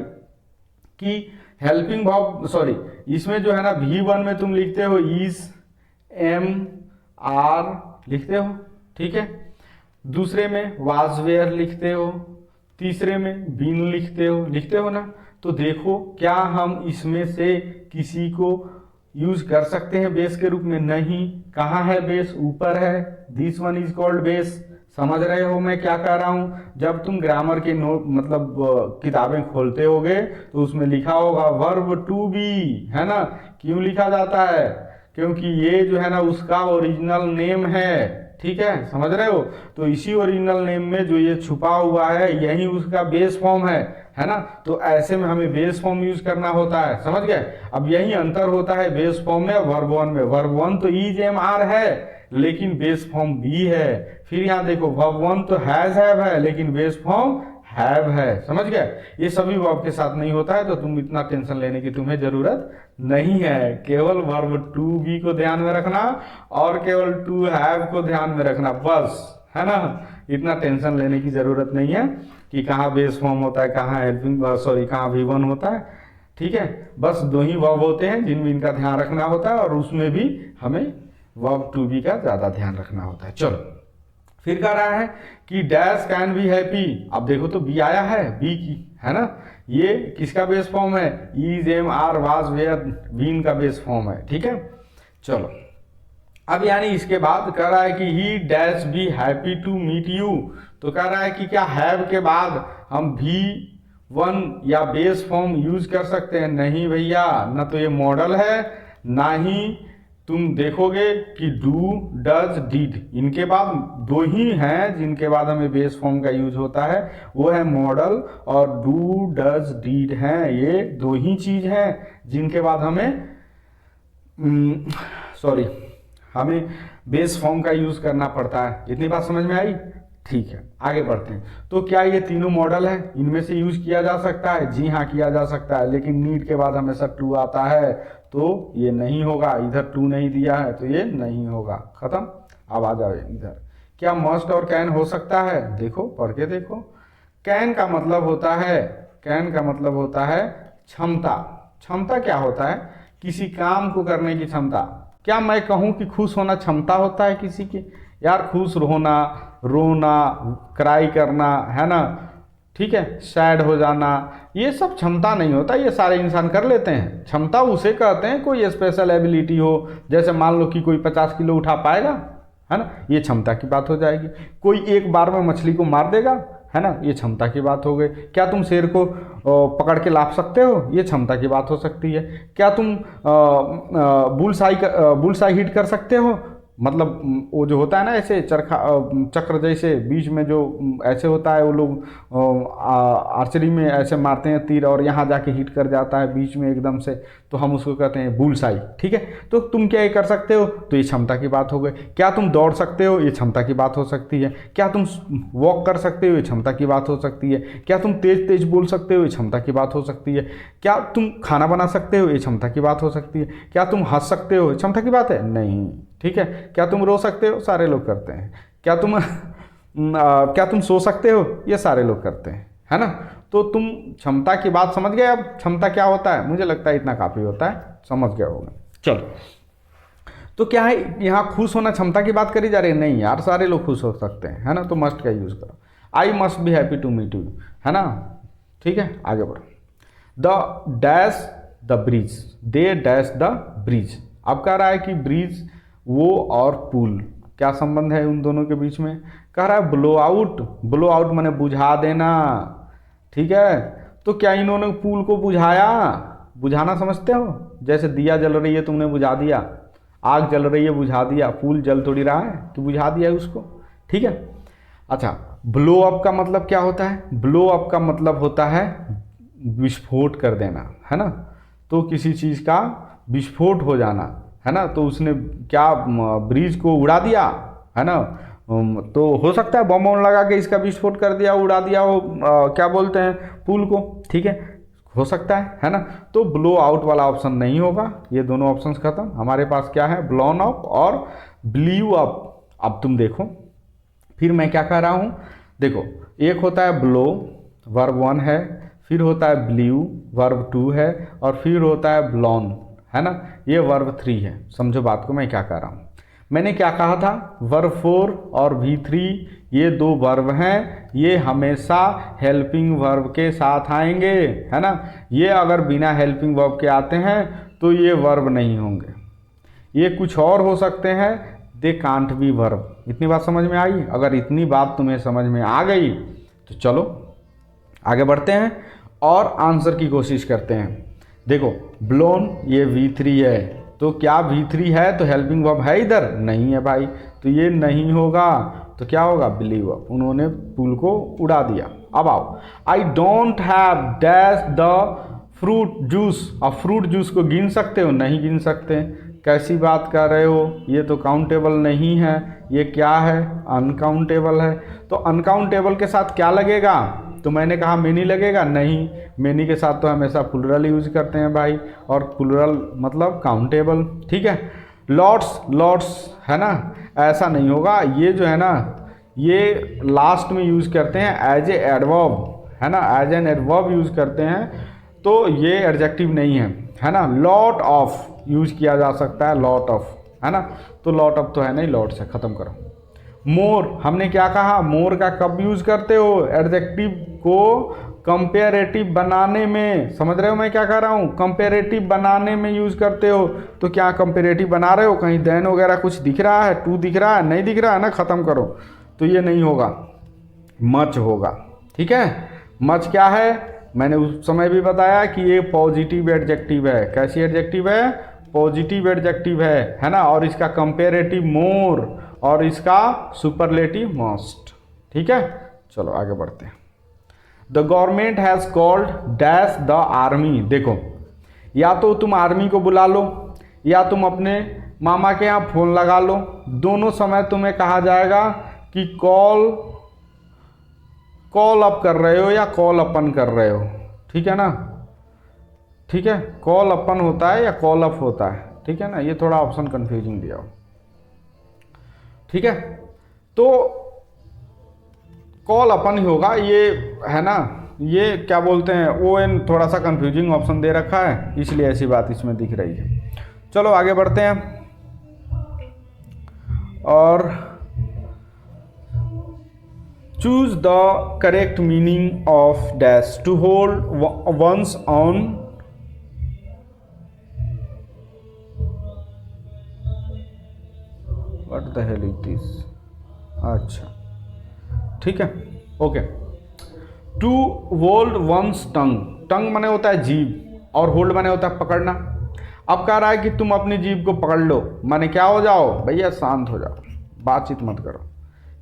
कि हेल्पिंग वर्ब, सॉरी, इसमें जो है ना V1 में तुम लिखते हो इज, एम, आर लिखते हो, ठीक है, दूसरे में वाज वेयर लिखते हो, तीसरे में बीन लिखते हो ना। तो देखो, क्या हम इसमें से किसी को यूज कर सकते हैं बेस के रूप में, नहीं। कहाँ है बेस, ऊपर है, this one is called base. समझ रहे हो मैं क्या कह रहा हूं, जब तुम ग्रामर के नोट मतलब किताबें खोलते होगे तो उसमें लिखा होगा वर्ब टू बी, है ना। क्यों लिखा जाता है, क्योंकि ये जो है ना उसका ओरिजिनल नेम है, ठीक है, समझ रहे हो। तो इसी ओरिजिनल नेम में जो ये छुपा हुआ है यही उसका बेस फॉर्म है ना। तो ऐसे में हमें बेस फॉर्म यूज करना होता है, समझ गए। अब यही अंतर होता है बेस फॉर्म में वर्ब वन में। वर्ब वन तो इज, एम, आर है लेकिन बेस फॉर्म बी है। फिर यहाँ देखो, वर्ब वन तो हैज, हैव है लेकिन बेस फॉर्म हैव है, समझ गए। ये सभी वर्ब के साथ नहीं होता है, तो तुम इतना टेंशन लेने की तुम्हें जरूरत नहीं है। केवल वर्ब टू बी को ध्यान में रखना और केवल टू हैव को ध्यान में रखना, बस, है ना। इतना टेंशन लेने की जरूरत नहीं है कि कहाँ बेस फॉर्म होता है, कहाँ हेल्पिंग, सॉरी, कहाँ V1 होता है, ठीक है। बस दो ही वर्ब होते हैं जिनमें इनका ध्यान रखना होता है, और उसमें भी हमें वर्ब टू बी का ज्यादा ध्यान रखना होता है। चलो, फिर कह रहा है कि डैश कैन बी हैप्पी। अब देखो तो बी आया है, बी की, है ना, ये किसका बेस फॉर्म है, is, am, are, was, were, been का बेस फॉर्म है, ठीक है। चलो, अब यानी इसके बाद कह रहा है कि he dash be happy to meet you. तो कह रहा है कि क्या हैव के बाद हम V1 या बेस फॉर्म यूज कर सकते हैं, नहीं भैया, ना तो ये मॉडल है ना ही तुम देखोगे कि डू, डज, डिड, इनके बाद दो ही हैं जिनके बाद हमें बेस फॉर्म का यूज होता है, वो है मॉडल और डू, डज, डिड हैं। ये दो ही चीज हैं जिनके बाद हमें सॉरी हमें बेस फॉर्म का यूज करना पड़ता है। इतनी बात समझ में आई? ठीक है, आगे बढ़ते हैं। तो क्या ये तीनों मॉडल है, इनमें से यूज किया जा सकता है? जी हाँ, किया जा सकता है, लेकिन नीड के बाद हमेशा टू आता है, तो ये नहीं होगा। इधर टू नहीं दिया है तो ये नहीं होगा। खत्म। अब आ जाओ इधर। क्या मस्ट और कैन हो सकता है? देखो, पढ़ के देखो। कैन का मतलब होता है, कैन का मतलब होता है क्षमता। क्षमता क्या होता है? किसी काम को करने की क्षमता। क्या मैं कहूं कि खुश होना क्षमता होता है किसी की? यार खुश होना, रोना, क्राई करना, है ना, ठीक है, सैड हो जाना, ये सब क्षमता नहीं होता, ये सारे इंसान कर लेते हैं। क्षमता उसे कहते हैं कोई स्पेशल एबिलिटी हो, जैसे मान लो कि कोई 50 किलो उठा पाएगा, है ना, ये क्षमता की बात हो जाएगी। कोई एक बार में मछली को मार देगा, है ना, ये क्षमता की बात हो गई। क्या तुम शेर को पकड़ के लाप सकते हो? ये क्षमता की बात हो सकती है। क्या तुम बुलसाई हिट कर सकते हो? मतलब वो जो होता है ना ऐसे चरखा चक्र जैसे बीच में जो ऐसे होता है, वो लोग आर्चरी में ऐसे मारते हैं तीर और यहाँ जाके हिट कर जाता है बीच में एकदम से, तो हम उसको कहते हैं बुलसाई। ठीक है, तो तुम क्या ये कर सकते हो? तो ये क्षमता की बात हो गई। क्या तुम दौड़ सकते हो? ये क्षमता की बात हो सकती है। क्या तुम वॉक कर सकते हो? ये क्षमता की बात हो सकती है। क्या तुम तेज तेज बोल सकते हो? ये क्षमता की बात हो सकती है। क्या तुम खाना बना सकते हो? ये क्षमता की बात हो सकती है। क्या तुम हंस सकते हो? क्षमता की बात है? नहीं। ठीक है। क्या तुम रो सकते हो? सारे लोग करते हैं। क्या तुम क्या तुम सो सकते हो? ये सारे लोग करते हैं, है ना। तो तुम क्षमता की बात समझ गए। अब क्षमता क्या होता है? मुझे लगता है इतना काफी होता है, समझ गए होगा। चलो, तो क्या है, यहाँ खुश होना क्षमता की बात करी जा रही है? नहीं यार, सारे लोग खुश हो सकते हैं, है ना। तो मस्ट का यूज करो। I must be happy to meet you, है ना। ठीक है, आगे बढ़ो। The dash the bridge, they dash the bridge. अब कह रहा है कि ब्रिज वो और पुल, क्या संबंध है उन दोनों के बीच में? कह रहा है ब्लो आउट। ब्लो आउट माने बुझा देना। ठीक है, तो क्या इन्होंने पुल को बुझाया? बुझाना समझते हो? जैसे दिया जल रही है, तुमने बुझा दिया। आग जल रही है, बुझा दिया। पुल जल थोड़ी रहा है कि बुझा दिया है उसको। ठीक है, अच्छा, ब्लो अप का मतलब क्या होता है? ब्लो अप का मतलब होता है विस्फोट कर देना, है ना। तो किसी चीज का विस्फोट हो जाना, है ना। तो उसने क्या ब्रिज को उड़ा दिया, है ना। तो हो सकता है बम लगा के इसका विस्फोट कर दिया, उड़ा दिया वो क्या बोलते हैं, पुल को। ठीक है, हो सकता है ना। तो ब्लो आउट वाला ऑप्शन नहीं होगा। ये दोनों ऑप्शंस खत्म। हमारे पास क्या है? ब्लोन अप और ब्लीव अप। अब तुम देखो, फिर मैं क्या कह रहा हूँ, देखो, एक होता है ब्लो, वर्ब 1 है, फिर होता है ब्लीव, वर्ब 2 है, और फिर होता है ब्लॉन, है ना। ये वर्ब 3 है। समझो बात को मैं क्या कह रहा हूँ। मैंने क्या कहा था? वर्ब 4 और V3 ये दो वर्ब हैं, ये हमेशा हेल्पिंग वर्ब के साथ आएंगे, है ना। ये अगर बिना हेल्पिंग वर्ब के आते हैं तो ये वर्ब नहीं होंगे, ये कुछ और हो सकते हैं। They can't be verb. इतनी बात समझ में आई? अगर इतनी बात तुम्हें समझ में आ गई तो चलो आगे बढ़ते हैं और आंसर की कोशिश करते हैं। देखो, ब्लोन ये V3 है, तो क्या V3 है तो हेल्पिंग वर्ब है इधर? नहीं है भाई, तो ये नहीं होगा। तो क्या होगा? Believe up. उन्होंने पुल को उड़ा दिया। अब आओ, I don't have dash the fruit juice. अब फ्रूट जूस को गिन सकते हो? नहीं गिन सकते। कैसी बात कर रहे हो? ये तो काउंटेबल नहीं है। ये क्या है? अनकाउंटेबल है। तो अनकाउंटेबल के साथ क्या लगेगा? तो मैंने कहा मेनी लगेगा? नहीं, मेनी के साथ तो हमेशा प्लुरल यूज करते हैं भाई, और प्लुरल मतलब काउंटेबल। ठीक है, लॉट्स, लॉट्स, है ना, ऐसा नहीं होगा। ये जो है ना, ये लास्ट में यूज करते हैं एज ए एडवर्ब, है ना, एज एन एडवर्ब यूज करते हैं, तो ये एडजेक्टिव नहीं है ना। लॉट ऑफ यूज किया जा सकता है, लॉट ऑफ, है ना। तो लॉट ऑफ तो है नहीं, लॉट से खत्म करो। मोर, हमने क्या कहा? मोर का कब यूज करते हो? एडजेक्टिव को कंपेरेटिव बनाने में। समझ रहे हो मैं क्या कह रहा हूँ? कंपेरेटिव बनाने में यूज करते हो। तो क्या कंपेरेटिव बना रहे हो? कहीं देन वगैरह कुछ दिख रहा है? टू दिख रहा है? नहीं दिख रहा है ना, खत्म करो। तो ये नहीं होगा, मच होगा। ठीक है, मच क्या है? मैंने उस समय भी बताया कि ये पॉजिटिव एडजेक्टिव है। कैसी एडजेक्टिव है? पॉजिटिव एडजेक्टिव है ना, और इसका कंपेरेटिव मोर और इसका सुपरलेटिव मोस्ट। ठीक है, चलो आगे बढ़ते हैं। The government has called dash the army. देखो, या तो तुम आर्मी को बुला लो या तुम अपने मामा के यहाँ फोन लगा लो, दोनों समय तुम्हें कहा जाएगा कि कॉल अप कर रहे हो या कॉल अपन कर रहे हो। ठीक है ना, ठीक है, कॉल अपन होता है या कॉल अप होता है। ठीक है ना, ये थोड़ा ऑप्शन कंफ्यूजिंग दिया हो। ठीक है, तो कॉल अपन ही होगा, ये है ना, ये क्या बोलते हैं ON थोड़ा सा कंफ्यूजिंग ऑप्शन दे रखा है, इसलिए ऐसी बात इसमें दिख रही है। चलो आगे बढ़ते हैं। और choose the correct meaning of dash, to hold once on what the hell is this. अच्छा, ठीक है, okay. To hold once tongue, tongue माने होता है जीभ और होल्ड माने होता है पकड़ना। अब कह रहा है कि तुम अपनी जीभ को पकड़ लो, माने क्या हो जाओ भैया, शांत हो जाओ, बातचीत मत करो।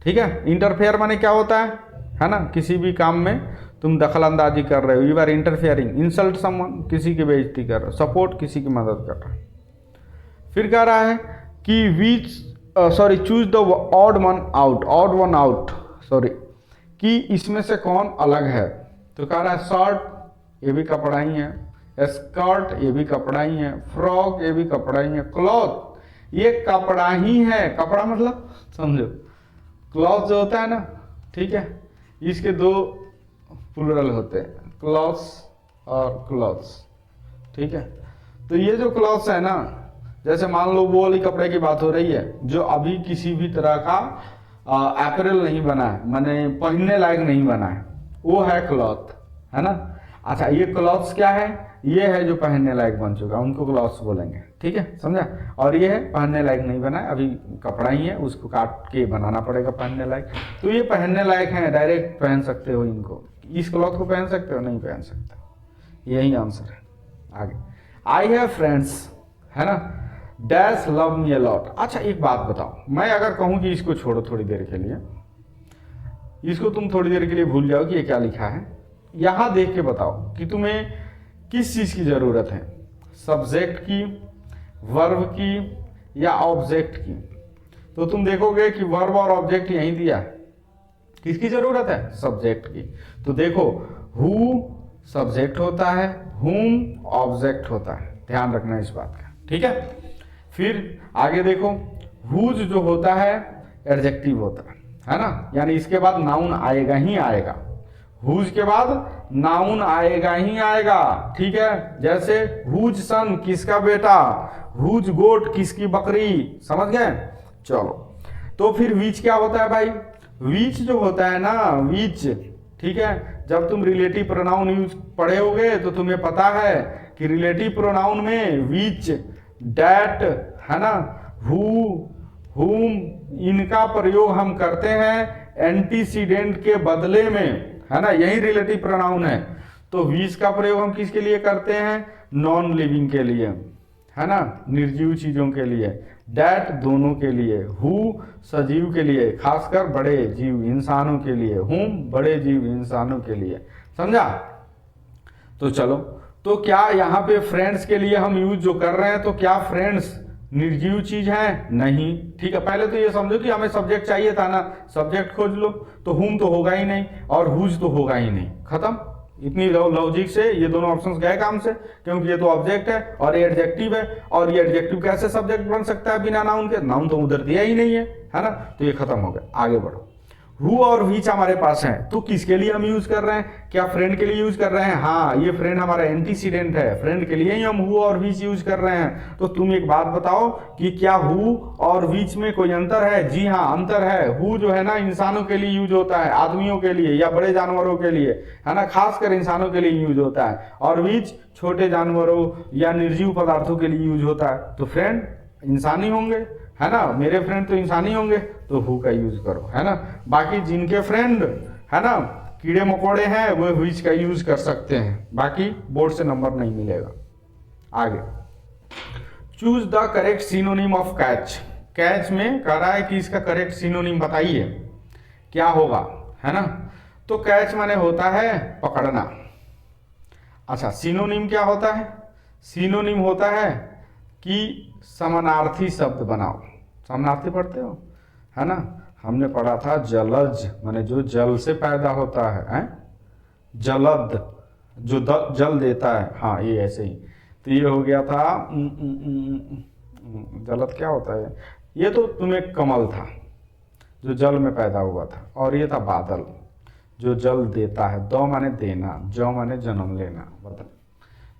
ठीक है, इंटरफेयर माने क्या होता है ना, किसी भी काम में तुम दखल अंदाजी कर रहे हो, you are interfering. Insult someone, किसी की बेइज्जती कर रहे हो। सपोर्ट, किसी की मदद कर रहे हो। फिर कह रहा है कि choose the odd one out, कि इसमें से कौन अलग है। तो कह रहा है शर्ट, ये भी कपड़ा ही है, स्कर्ट, ये भी कपड़ा ही है, फ्रॉक, ये भी कपड़ा ही है, क्लॉथ, ये कपड़ा ही है। कपड़ा मतलब समझो, क्लॉथ जो होता है ना, ठीक है, इसके दो प्लूरल होते हैं, क्लॉथ्स और क्लॉथ्स। ठीक है, तो ये जो क्लॉथ्स है ना, जैसे मान लो वो वाली कपड़े की बात हो रही है जो अभी किसी भी तरह का अपैरल नहीं बना है, माने पहनने लायक नहीं बना है, वो है क्लॉथ, है ना। अच्छा, ये क्लॉथ्स क्या है, ये है जो पहनने लायक बन चुका, उनको क्लॉथ्स बोलेंगे। ठीक है, समझा। और ये है पहनने लायक नहीं बना है, अभी कपड़ा ही है, उसको काट के बनाना पड़ेगा पहनने लायक। तो ये पहनने लायक है, डायरेक्ट पहन सकते हो इनको। इस क्लॉथ को पहन सकते हो, नहीं पहन सकते। यही आंसर है। आगे, आई हैव फ्रेंड्स, है ना, dash love me a lot. अच्छा, एक बात बताओ, मैं अगर कहूं कि इसको छोड़ो थोड़ी देर के लिए, इसको तुम थोड़ी देर के लिए भूल जाओ कि ये क्या लिखा है, यहां देख के बताओ कि तुम्हें किस चीज की जरूरत है, सब्जेक्ट की, वर्ब की या ऑब्जेक्ट की। तो तुम देखोगे कि वर्ब और ऑब्जेक्ट यहीं दिया है। किसकी जरूरत है, सब्जेक्ट की। तो देखो, हु सब्जेक्ट होता है, हुम ऑब्जेक्ट होता है, ध्यान रखना इस बात का। ठीक है, फिर आगे देखो, हुज जो होता है एडजेक्टिव होता है ना, यानी इसके बाद नाउन आएगा ही आएगा। हुज के बाद नाउन आएगा ही आएगा। ठीक है, जैसे हुज सन, किसका बेटा, हुज गोट, किसकी बकरी। समझ गए। चलो, तो फिर विच क्या होता है भाई, विच जो होता है ना, विच, ठीक है, जब तुम रिलेटिव प्रोनाउन यूज पढ़े होगे तो तुम्हें पता है कि रिलेटिव प्रोनाउन में विच, डैट, है ना, हु, हुम, इनका प्रयोग हम करते हैं एंटीसीडेंट के बदले में, है ना, यही रिलेटिव प्रोनाउन है। तो विच का प्रयोग हम किसके लिए करते हैं, नॉन लिविंग के लिए, है ना, निर्जीव चीजों के लिए, डैट दोनों के लिए, हु सजीव के लिए, खासकर बड़े जीव इंसानों के लिए, हुम बड़े जीव इंसानों के लिए। समझा। तो चलो, तो क्या यहाँ पे फ्रेंड्स के लिए हम यूज जो कर रहे हैं, तो क्या फ्रेंड्स निर्जीव चीज है, नहीं। ठीक है, पहले तो ये समझो कि हमें सब्जेक्ट चाहिए था ना, सब्जेक्ट खोज लो, तो हुम तो होगा ही नहीं और हुज तो होगा ही नहीं, खत्म। इतनी लॉजिक से ये दोनों ऑप्शंस गए काम से, क्योंकि ये तो ऑब्जेक्ट है और ये एडजेक्टिव है, और ये एडजेक्टिव कैसे सब्जेक्ट बन सकता है बिना नाउन के, नाउन तो उधर दिया ही नहीं है ना, तो ये खत्म हो गया। आगे बढ़ो, हु और विच हमारे पास है, तो किसके लिए हम यूज कर रहे हैं, क्या फ्रेंड के लिए यूज कर रहे हैं, हाँ, ये फ्रेंड हमारा एंटीसीडेंट है, फ्रेंड के लिए ही हम हु और विच यूज कर रहे हैं। तो तुम एक बात बताओ कि क्या हु और विच में कोई अंतर है। जी हाँ, अंतर है। हु जो है ना इंसानों के लिए यूज होता है, आदमियों के लिए या बड़े जानवरों के लिए, है ना, खासकर इंसानों के लिए यूज होता है, और विच छोटे जानवरों या निर्जीव पदार्थों के लिए यूज होता है। तो फ्रेंड इंसानी होंगे, है ना, मेरे फ्रेंड तो इंसानी होंगे, तो हु का यूज करो, है ना। बाकी जिनके फ्रेंड, है ना, कीड़े मकोड़े हैं, वो विच का यूज कर सकते हैं, बाकी बोर्ड से नंबर नहीं मिलेगा। आगे, choose the correct synonym of catch. Catch में कह रहा है कि इसका करेक्ट सिनोनिम बताइए क्या होगा, है ना। तो कैच माने होता है पकड़ना। अच्छा, सिनोनिम क्या होता है? सिनोनिम होता है कि समानार्थी शब्द बनाओ। समानार्थी पढ़ते हो, है ना। हमने पढ़ा था जलज माने जो जल से पैदा होता है, जलद जो जल देता है, हाँ ये ऐसे ही। तो ये हो गया था जलद क्या होता है, ये तो तुम्हें कमल था जो जल में पैदा हुआ था, और ये था बादल जो जल देता है। दो माने देना, जो माने जन्म लेना, बदल।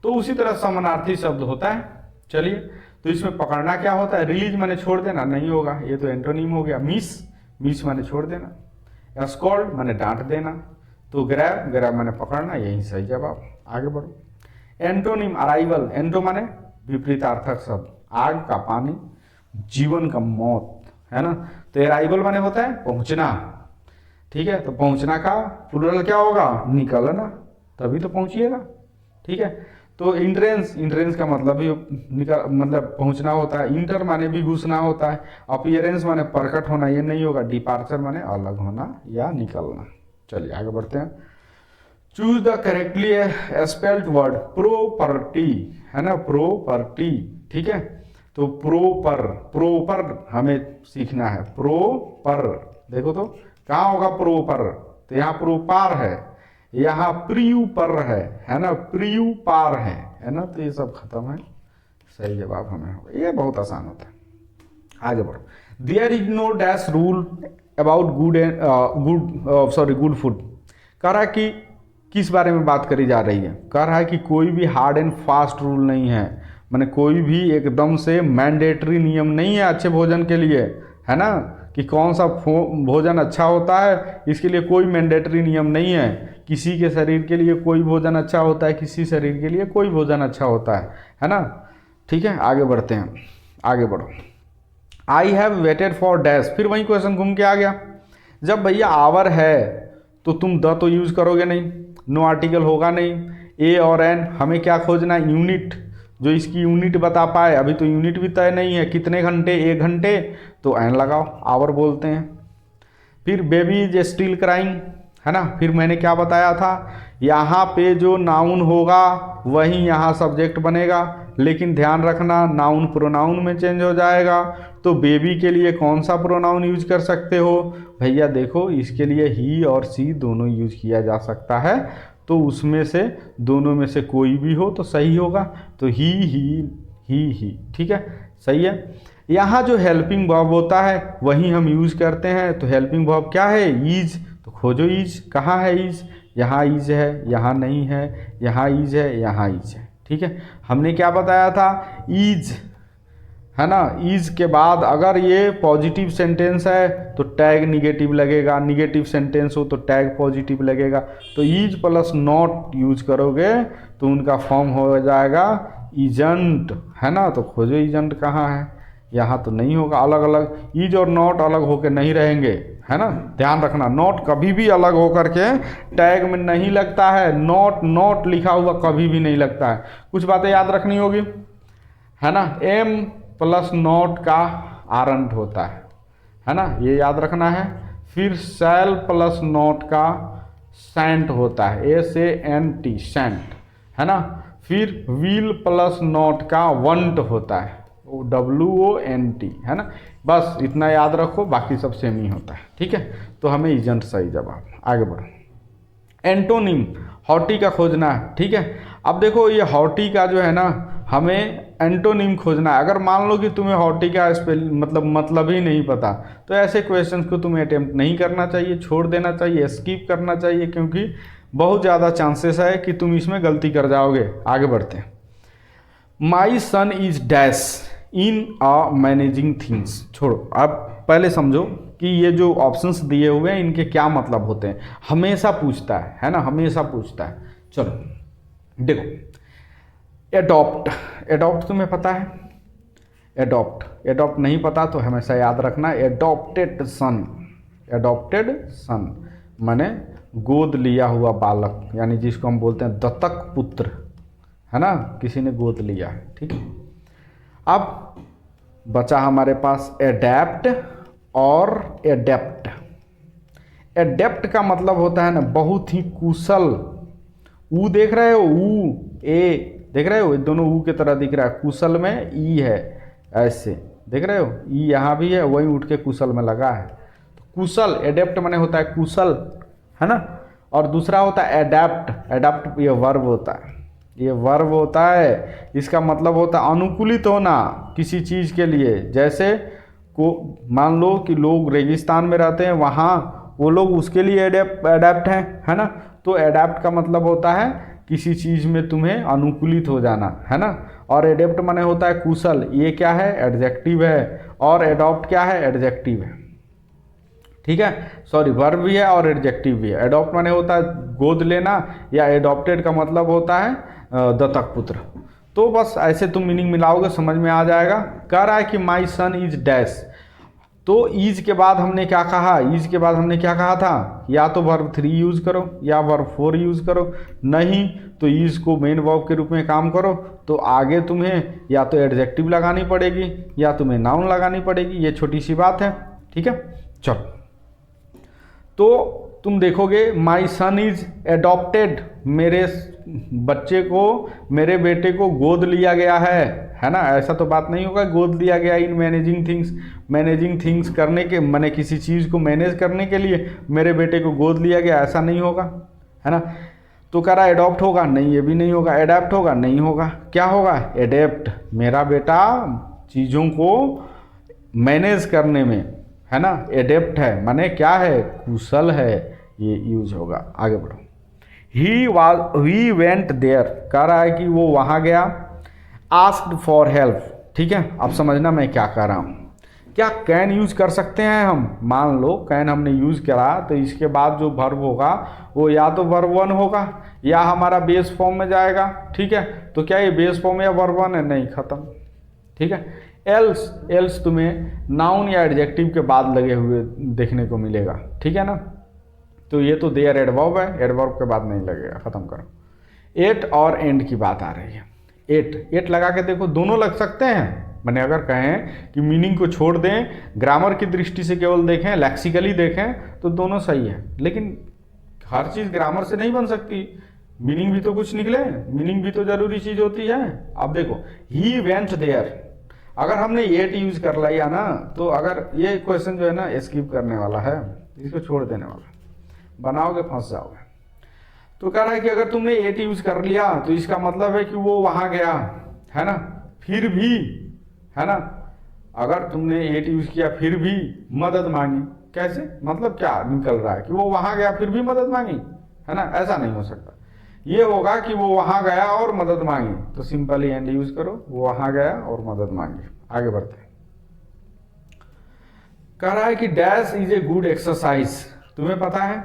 तो उसी तरह समानार्थी शब्द होता है। चलिए, तो इसमें पकड़ना क्या होता है? रिलीज माने छोड़ देना, नहीं होगा, ये तो एंटोनिम हो गया। मिस, मिस माने छोड़ देना। स्कॉल्ड माने डांट देना। तो ग्रैब, ग्रैब माने पकड़ना, यही सही जवाब। आगे बढ़ो। एंटोनिम अराइवल, एंटो माने विपरीतार्थक शब्द, आग का पानी, जीवन का मौत, है ना। तो अराइवल माने होता है पहुंचना, ठीक है। तो पहुंचना का प्लुरल क्या होगा? निकलना, तभी तो पहुंचिएगा, ठीक है। तो इंट्रेंस, इंट्रेंस का मतलब भी मतलब पहुंचना होता है। इंटर माने भी घुसना होता है। अपीयरेंस माने प्रकट होना, ये नहीं होगा। डिपार्चर माने अलग होना या निकलना। चलिए आगे बढ़ते हैं। Choose the correctly spelled word property, है ना, प्रॉपर्टी, ठीक है। तो प्रोपर, प्रोपर हमें सीखना है। प्रोपर देखो तो कहाँ होगा प्रोपर? तो यहाँ प्रोपार है, यहाँ प्रियुपर है ना, प्रियुपार है ना। तो ये सब खत्म है, सही जवाब हमें होगा। ये बहुत आसान होता है। आगे बढ़ो। There is no dash rule about good and good food. कह रहा है कि किस बारे में बात करी जा रही है? कह रहा है कि कोई भी हार्ड एंड फास्ट रूल नहीं है, माने कोई भी एकदम से मैंडेटरी नियम नहीं है अच्छे भोजन के लिए, है ना। कि कौन सा भोजन अच्छा होता है, इसके लिए कोई मैंडेटरी नियम नहीं है। किसी के शरीर के लिए कोई भोजन अच्छा होता है, किसी शरीर के लिए कोई भोजन अच्छा होता है ना। ठीक है, आगे बढ़ते हैं, आगे बढ़ो। I have waited for dash, फिर वही क्वेश्चन घूम के आ गया। जब भैया आवर है तो तुम द तो यूज करोगे नहीं, नो आर्टिकल होगा नहीं। ए और एन, हमें क्या खोजना? यूनिट, जो इसकी यूनिट बता पाए। अभी तो यूनिट भी तय नहीं है, कितने घंटे, 1 घंटे, तो एन लगाओ, आवर बोलते हैं। फिर बेबी इज स्टिल क्राइंग, है ना। फिर मैंने क्या बताया था, यहाँ पे जो नाउन होगा वही यहाँ सब्जेक्ट बनेगा, लेकिन ध्यान रखना नाउन प्रोनाउन में चेंज हो जाएगा। तो बेबी के लिए कौन सा प्रोनाउन यूज कर सकते हो? भैया देखो, इसके लिए ही और सी दोनों यूज किया जा सकता है, तो उसमें से दोनों में से कोई भी हो तो सही होगा। तो ही, ठीक है, सही है। यहाँ जो हेल्पिंग वर्ब होता है वही हम यूज करते हैं। तो हेल्पिंग वर्ब क्या है? ईज। तो खोजो ईज, कहाँ है ईज? यहाँ ईज है, यहाँ नहीं है, यहाँ ईज है, यहाँ ईज है, ठीक है। हमने क्या बताया था? ईज, है ना। ईज के बाद अगर ये पॉजिटिव सेंटेंस है तो टैग निगेटिव लगेगा, निगेटिव सेंटेंस हो तो टैग पॉजिटिव लगेगा। तो ईज प्लस नॉट यूज करोगे तो उनका फॉर्म हो जाएगा इजंट, है ना। तो खोजो इजंट कहाँ है? यहाँ तो नहीं होगा, अलग अलग। ईज और नॉट अलग होकर नहीं रहेंगे, है ना। ध्यान रखना, नॉट कभी भी अलग होकर के टैग में नहीं लगता है। नॉट, नॉट लिखा हुआ कभी भी नहीं लगता है। कुछ बातें याद रखनी होगी, है ना। एम प्लस नॉट का आरंट होता है ना, ये याद रखना है। फिर शैल प्लस नॉट का सेंट होता है, SANT, सेंट, है ना। फिर विल प्लस नॉट का वंट होता है, WONT, है ना। बस इतना याद रखो, बाकी सब सेम ही होता है, ठीक है। तो हमें इजंट सही जवाब। आगे बढ़ो। एंटोनिम, हॉटी का खोजना है, ठीक है। अब देखो, ये हॉटी का जो है ना, हमें एंटोनिम खोजना है। अगर मान लो कि तुम्हें हॉटी का मतलब ही नहीं पता, तो ऐसे क्वेश्चंस को तुम्हें अटेम्प्ट नहीं करना चाहिए, छोड़ देना चाहिए, स्किप करना चाहिए, क्योंकि बहुत ज़्यादा चांसेस है कि तुम इसमें गलती कर जाओगे। आगे बढ़ते हैं। My son is dash in a managing things. छोड़ो, अब पहले समझो कि ये जो ऑप्शंस दिए हुए हैं इनके क्या मतलब होते हैं। हमेशा पूछता है ना, हमेशा पूछता है। चलो देखो, एडॉप्ट, एडॉप्ट तुम्हें पता है? एडॉप्ट, एडॉप्ट नहीं पता तो हमेशा याद रखना, एडॉप्टेड सन, एडॉप्टेड सन माने गोद लिया हुआ बालक, यानी जिसको हम बोलते हैं दत्तक पुत्र, है ना, किसी ने गोद लिया है, ठीक है। अब बचा हमारे पास एडेप्ट और एडेप्ट। एडेप्ट का मतलब होता है ना बहुत ही कुशल। ऊ देख रहे हो, ऊ ए देख रहे हो, दोनों ऊ की तरह दिख रहा है। कुशल में ई है, ऐसे देख रहे हो, ई यहाँ भी है, वही उठ के कुशल में लगा है। तो कुशल, एडेप्ट माने होता है कुशल, है ना। और दूसरा होता है एडेप्ट। एडेप्ट ये वर्ब होता है, ये वर्ब होता है। इसका मतलब होता है अनुकूलित होना किसी चीज़ के लिए। जैसे को मान लो कि लोग रेगिस्तान में रहते हैं, वहाँ वो लोग उसके लिए एडेप्ट हैं, है ना। तो एडेप्ट का मतलब होता है किसी चीज़ में तुम्हें अनुकूलित हो जाना, है ना। और एडेप्ट माने होता है कुशल। ये क्या है, एडजेक्टिव है। और एडॉप्ट क्या है, एडजेक्टिव है। ठीक है, सॉरी, वर्ब भी है और एडजेक्टिव भी है। एडॉप्ट माने होता है गोद लेना, या एडॉप्टेड का मतलब होता है दत्तक पुत्र। तो बस ऐसे तुम मीनिंग मिलाओगे, समझ में आ जाएगा। कह रहा है कि माई सन इज डैश। तो इज के बाद हमने क्या कहा, इज के बाद हमने क्या कहा था, या तो वर्ब 3 यूज करो या वर्ब 4 यूज करो, नहीं तो इज को मेन वर्ब के रूप में काम करो। तो आगे तुम्हें या तो एडजेक्टिव लगानी पड़ेगी या तुम्हें नाउन लगानी पड़ेगी। ये छोटी सी बात है, ठीक है। चलो, तो तुम देखोगे माई सन इज एडॉप्टेड, मेरे बच्चे को, मेरे बेटे को गोद लिया गया है ना। ऐसा तो बात नहीं होगा गोद लिया गया in managing things. Managing things करने के माने किसी चीज़ को मैनेज करने के लिए मेरे बेटे को गोद लिया गया, ऐसा नहीं होगा, है ना। तो कह रहा एडॉप्ट होगा, नहीं ये भी नहीं होगा। एडेप्ट होगा, नहीं होगा। क्या होगा, एडेप्ट। मेरा बेटा चीज़ों को मैनेज करने में, है ना, एडेप्ट है, माने क्या है, कुशल है, ये यूज होगा। आगे बढ़ो। ही वेंट देयर, कह रहा है कि वो वहाँ गया। आस्क्ड फॉर हेल्प, ठीक है। अब समझना मैं क्या कह रहा हूँ। क्या कैन यूज कर सकते हैं हम, मान लो कैन हमने यूज करा, तो इसके बाद जो वर्ब होगा वो या तो वर्ब 1 होगा या हमारा बेस फॉर्म में जाएगा, ठीक है। तो क्या ये बेस फॉर्म या वर्ब 1 है, नहीं, खत्म, ठीक है। एल्स तुम्हें नाउन या एडजेक्टिव के बाद लगे हुए देखने को मिलेगा, ठीक है ना। तो ये तो देयर एडवर्ब है, एडवर्ब के बाद नहीं लगेगा, खत्म करो। एट और एंड की बात आ रही है। एट लगा के देखो, दोनों लग सकते हैं। मैंने अगर कहें कि मीनिंग को छोड़ दें, ग्रामर की दृष्टि से केवल देखें, लैक्सिकली देखें, तो दोनों सही है। लेकिन हर चीज़ ग्रामर से नहीं बन सकती, मीनिंग भी तो कुछ निकले, मीनिंग भी तो जरूरी चीज़ होती है। अब देखो, ही वेंट देयर, अगर हमने एट यूज कर लिया ना, तो अगर ये क्वेश्चन जो है ना स्किप करने वाला है, इसको छोड़ देने वाला, बनाओगे फंस जाओगे। तो कह रहा है कि अगर तुमने एट यूज कर लिया तो इसका मतलब है कि वो वहां गया, है ना, फिर भी, है ना। अगर तुमने एट यूज किया फिर भी मदद मांगी, कैसे, मतलब क्या निकल रहा है कि वो वहां गया फिर भी मदद मांगी, है ना। ऐसा नहीं हो सकता। ये होगा कि वो वहां गया और मदद मांगी, तो सिंपली एंड यूज करो, वो वहां गया और मदद मांगी। आगे बढ़ते हैं। कह रहा है कि dash is a good exercise. तुम्हें पता है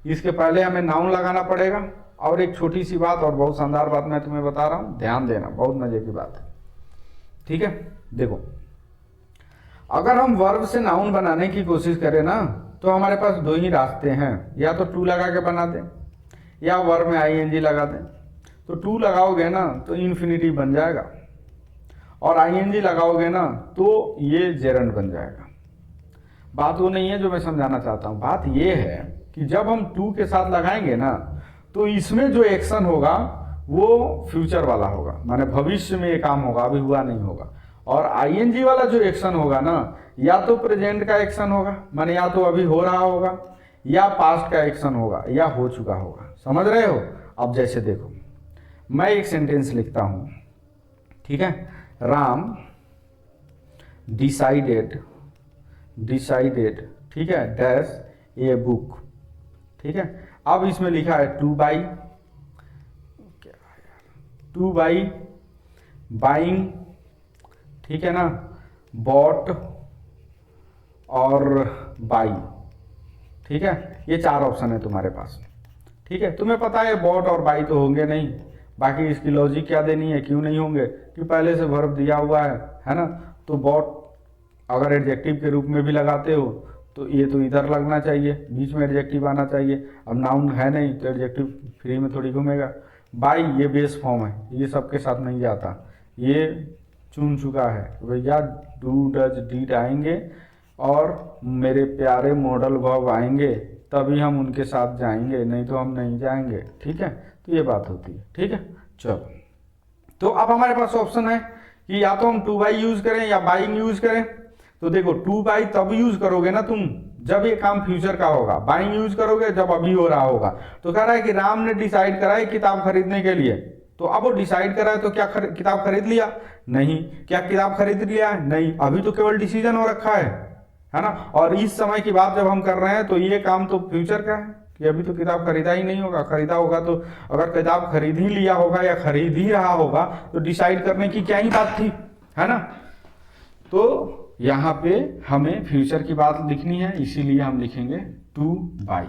इसके पहले हमें नाउन लगाना पड़ेगा। और एक छोटी सी बात और बहुत शानदार बात मैं तुम्हें बता रहा हूं, ध्यान देना, बहुत मजे की बात है, ठीक है। देखो, अगर हम वर्ब से नाउन बनाने की कोशिश करें ना, तो हमारे पास दो ही रास्ते हैं, या तो टू लगा के बना दें या वर्ब में आईएनजी लगा दें। तो टू लगाओगे ना तो इन्फिनिटिव बन जाएगा, और आईएनजी लगाओगे ना तो ये जेरंड बन जाएगा। बात वो नहीं है जो मैं समझाना चाहता हूँ। बात ये है कि जब हम टू के साथ लगाएंगे ना, तो इसमें जो एक्शन होगा वो फ्यूचर वाला होगा, माने भविष्य में ये काम होगा, अभी हुआ नहीं होगा। और आईएनजी वाला जो एक्शन होगा ना, या तो प्रेजेंट का एक्शन होगा, माने या तो अभी हो रहा होगा, या पास्ट का एक्शन होगा, या हो चुका होगा। समझ रहे हो। अब जैसे देखो, मैं एक सेंटेंस लिखता हूं, ठीक है। राम डिसाइडेड, ठीक है, डैश ए बुक, ठीक है। अब इसमें लिखा है टू बाई बाइंग, ठीक है ना, बॉट और बाई, ठीक है। ये चार ऑप्शन है तुम्हारे पास, ठीक है। तुम्हें पता है बॉट और बाई तो होंगे नहीं, बाकी इसकी लॉजिक क्या देनी है, क्यों नहीं होंगे, कि पहले से वर्ब दिया हुआ है ना। तो बॉट अगर एडजेक्टिव के रूप में भी लगाते हो तो ये तो इधर लगना चाहिए, बीच में एडजेक्टिव आना चाहिए। अब नाउन है नहीं तो एडजेक्टिव फ्री में थोड़ी घूमेगा। बाई ये बेस फॉर्म है, ये सबके साथ नहीं जाता, ये चुन चुका है कि भैया डू डज डीड आएंगे और मेरे प्यारे मॉडल वर्ब आएंगे तभी हम उनके साथ जाएंगे, नहीं तो हम नहीं जाएंगे। ठीक है, तो ये बात होती है। ठीक है, चलो, तो अब हमारे पास ऑप्शन है कि या तो हम टू बाई यूज करें या बाइंग यूज करें। तो देखो, टू बाई तब यूज करोगे ना तुम जब ये काम फ्यूचर का होगा, बाइंग यूज करोगे जब अभी हो रहा होगा। तो कह रहा है कि राम ने डिसाइड करा है किताब खरीदने के लिए, तो अब वो डिसाइड करा है तो क्या किताब खरीद लिया? नहीं। क्या किताब खरीद लिया है? नहीं, अभी तो केवल डिसीजन हो रखा है ना। और इस समय की बात जब हम कर रहे हैं तो ये काम तो फ्यूचर का है कि अभी तो किताब खरीदा ही नहीं होगा। खरीदा होगा तो अगर किताब खरीद ही लिया होगा या खरीद ही रहा होगा तो डिसाइड करने की क्या ही बात थी, है ना। तो यहाँ पे हमें फ्यूचर की बात लिखनी है, इसीलिए हम लिखेंगे टू बाई।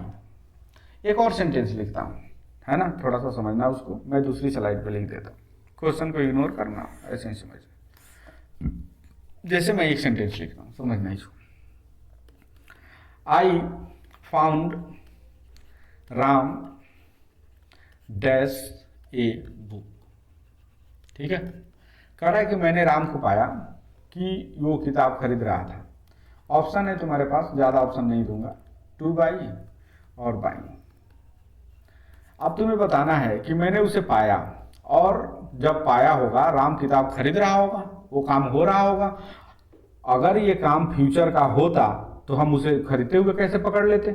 एक और सेंटेंस लिखता हूँ, है ना, थोड़ा सा समझना उसको, मैं दूसरी स्लाइड पे लिख देता हूँ, क्वेश्चन को इग्नोर करना, ऐसे ही समझना। जैसे मैं एक सेंटेंस लिख रहा हूँ, समझना इसको। I found Ram dash a book. ठीक है, कह रहा है कि मैंने राम को पाया कि वो किताब खरीद रहा था। ऑप्शन है तुम्हारे पास, ज़्यादा ऑप्शन नहीं दूंगा, टू बाई और बाई। अब तुम्हें बताना है कि मैंने उसे पाया, और जब पाया होगा राम किताब खरीद रहा होगा, वो काम हो रहा होगा। अगर ये काम फ्यूचर का होता तो हम उसे खरीदते हुए कैसे पकड़ लेते,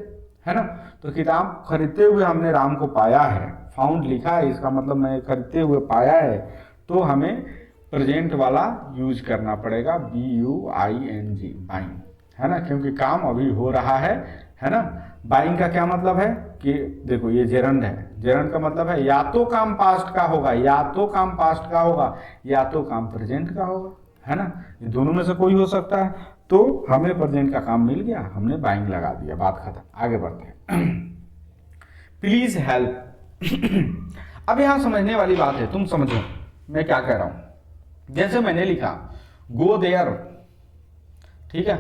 है ना। तो किताब खरीदते हुए हमने राम को पाया है, फाउंड लिखा है, इसका मतलब मैं खरीदते हुए पाया है, तो हमें प्रेजेंट वाला यूज करना पड़ेगा, BUING, बाइंग, है ना, क्योंकि काम अभी हो रहा है ना। बाइंग का क्या मतलब है कि देखो ये जेरंड है, जेरंड का मतलब है या तो काम पास्ट का होगा, या तो काम पास्ट का होगा, या तो काम प्रेजेंट का होगा, है ना। ये दोनों में से कोई हो सकता है। तो हमें प्रेजेंट का काम मिल गया, हमने बाइंग लगा दिया, बात खत्म, आगे बढ़ते हैं। Please help. अब यहां समझने वाली बात है, तुम समझो मैं क्या कह रहा हूं। जैसे मैंने लिखा गो देयर, ठीक है,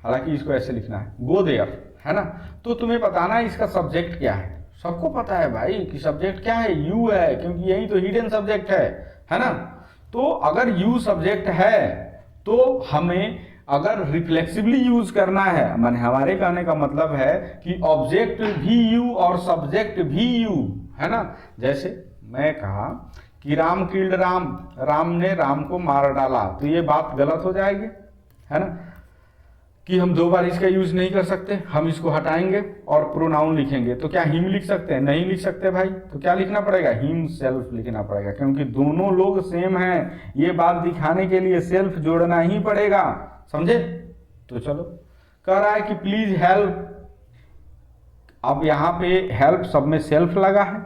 हालांकि इसको ऐसे लिखना है गो देयर, है ना। तो तुम्हें बताना है इसका सब्जेक्ट क्या है। सबको पता है भाई कि सब्जेक्ट क्या है, यू है, क्योंकि यही तो हिडन सब्जेक्ट है ना। तो अगर यू सब्जेक्ट है तो हमें अगर रिफ्लेक्सिवली यूज करना है, माने हमारे कहने का मतलब है कि ऑब्जेक्ट भी यू और सब्जेक्ट भी यू, है ना। जैसे मैं कहा कि राम किल्ड राम, राम ने राम को मार डाला, तो ये बात गलत हो जाएगी, है ना, कि हम दो बार इसका यूज नहीं कर सकते, हम इसको हटाएंगे और प्रोनाउन लिखेंगे। तो क्या हिम लिख सकते हैं? नहीं लिख सकते भाई। तो क्या लिखना पड़ेगा? हिम सेल्फ लिखना पड़ेगा, क्योंकि दोनों लोग सेम हैं, ये बात दिखाने के लिए सेल्फ जोड़ना ही पड़ेगा, समझे। तो चलो, कह रहा है कि प्लीज हेल्प। अब यहाँ पे हेल्प सब में सेल्फ लगा है,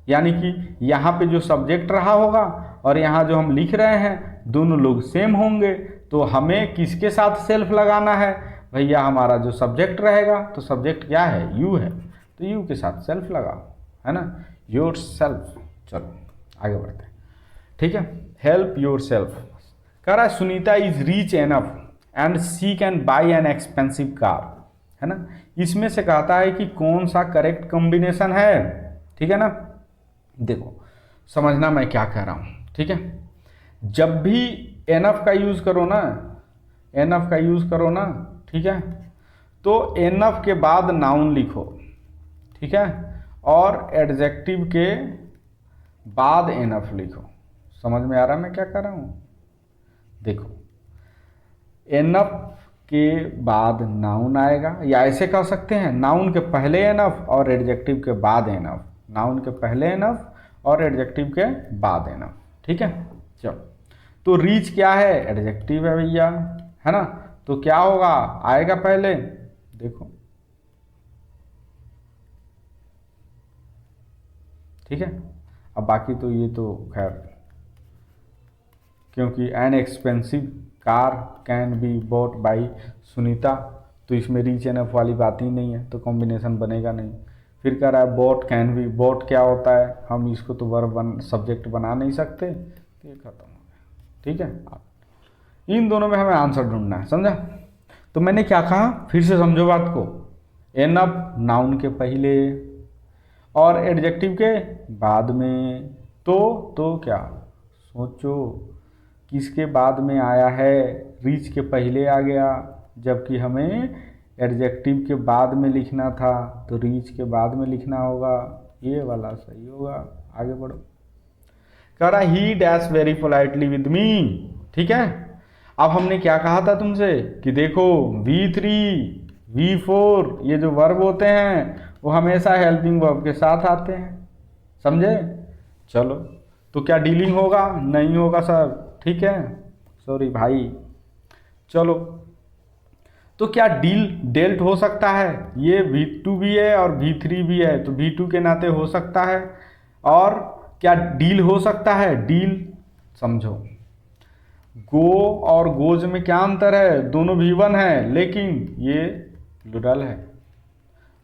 यानी कि यहाँ पे जो सब्जेक्ट रहा होगा और यहाँ जो हम लिख रहे हैं दोनों लोग सेम होंगे। तो हमें किसके साथ सेल्फ लगाना है भैया? हमारा जो सब्जेक्ट रहेगा, तो सब्जेक्ट क्या है? यू है, तो यू के साथ सेल्फ लगाओ, है ना, योर सेल्फ। चलो आगे बढ़ते हैं, ठीक है। Help your self. कह रहा है Sunita is rich enough and she can buy an expensive car, है ना। इसमें से कहता है कि कौन सा करेक्ट कॉम्बिनेशन है, ठीक है ना। देखो समझना मैं क्या कह रहा हूँ, ठीक है। जब भी एनफ का यूज करो ना, एनफ का यूज करो ना, ठीक है, तो एनफ के बाद नाउन लिखो, ठीक है, और एडजेक्टिव के बाद एनफ लिखो। समझ में आ रहा है मैं क्या कर रहा हूँ? देखो एनफ के बाद नाउन आएगा, या ऐसे कह सकते हैं नाउन के पहले एनफ और एडजेक्टिव के बाद एनफ, नाउन के पहले एनफ और एडजेक्टिव के बाद एनफ, ठीक है। चलो, तो रीच क्या है? एडजेक्टिव है भैया, है ना। तो क्या होगा? आएगा पहले, देखो, ठीक है। अब बाकी तो ये तो खैर, क्योंकि an expensive car can be bought by Sunita, तो इसमें रीच एनफ वाली बात ही नहीं है, तो कॉम्बिनेशन बनेगा नहीं। फिर कह रहा है बोट कैन बी, बोट क्या होता है? हम इसको तो वर्ब सब्जेक्ट बना नहीं सकते, तो ये खत्म हो गया, ठीक है। इन दोनों में हमें आंसर ढूंढना है, समझा। तो मैंने क्या कहा, फिर से समझो बात को। एनफ नाउन के पहले और एडजेक्टिव के बाद में, तो क्या सोचो, किसके बाद में आया है, रीच के पहले आ गया, जबकि हमें एडजेक्टिव के बाद में लिखना था, तो रीच के बाद में लिखना होगा। ये वाला सही होगा। आगे बढ़ो। कह रहा ही dash very politely with me. ठीक है, अब हमने क्या कहा था तुमसे कि देखो V3 V4 ये जो वर्ब होते हैं वो हमेशा हेल्पिंग वर्ब के साथ आते हैं, समझे। चलो, तो क्या डीलिंग होगा? नहीं होगा सर। ठीक है, सॉरी भाई। चलो, तो क्या डेल्ट हो सकता है? ये V2 भी है और V3 भी है, तो V2 के नाते हो सकता है। और क्या डील हो सकता है? डील समझो, गो और गोज में क्या अंतर है? दोनों V1 है, लेकिन ये प्लूरल है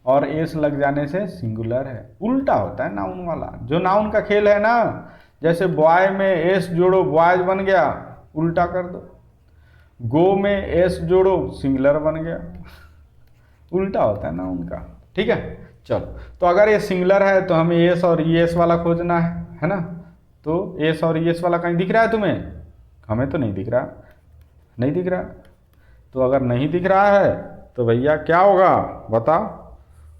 और एस लग जाने से सिंगुलर है। उल्टा होता है नाउन वाला। जो नाउन का खेल है ना, जैसे बॉय में एस जोड़ो बॉयज बन गया, उल्टा कर दो। गो में एस जोड़ो सिंगुलर बन गया। उल्टा होता है नाउन का। ठीक है, चलो, तो अगर ये सिंगुलर है तो हमें एस और ईएस वाला खोजना है ना। तो एस और ईएस वाला कहीं दिख रहा है तुम्हें? हमें तो नहीं दिख रहा, नहीं दिख रहा। तो अगर नहीं दिख रहा है तो भैया क्या होगा बताओ?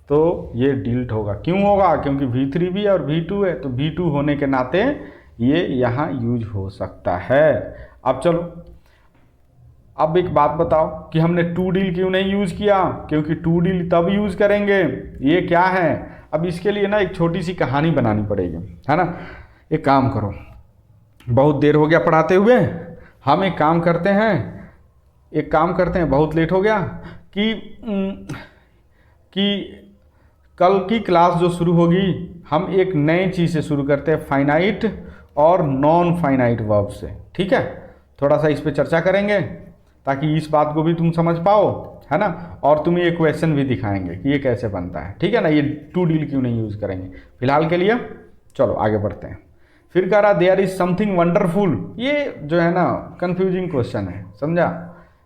तो ये डिलीट होगा। क्यों होगा? क्योंकि V3 भी और V2 है, तो V2 होने के नाते ये यहाँ यूज हो सकता है। अब चलो, अब एक बात बताओ कि हमने टू डील क्यों नहीं यूज किया? क्योंकि टू डील तब यूज करेंगे, ये क्या है? अब इसके लिए ना एक छोटी सी कहानी बनानी पड़ेगी, है ना। एक काम करो, बहुत देर हो गया पढ़ाते हुए, हम एक काम करते हैं, बहुत लेट हो गया कि कल की क्लास जो शुरू होगी हम एक नई चीज़ से शुरू करते हैं, फाइनाइट और नॉन फाइनाइट वर्ब से। ठीक है, थोड़ा सा इस पे चर्चा करेंगे ताकि इस बात को भी तुम समझ पाओ, है ना। और तुम्हें ये क्वेश्चन भी दिखाएंगे कि ये कैसे बनता है। ठीक है ना, ये टू डील क्यों नहीं यूज़ करेंगे फिलहाल के लिए। चलो आगे बढ़ते हैं। फिर कह रहा देयर इज समथिंग वंडरफुल। ये जो है ना कंफ्यूजिंग क्वेश्चन है, समझा।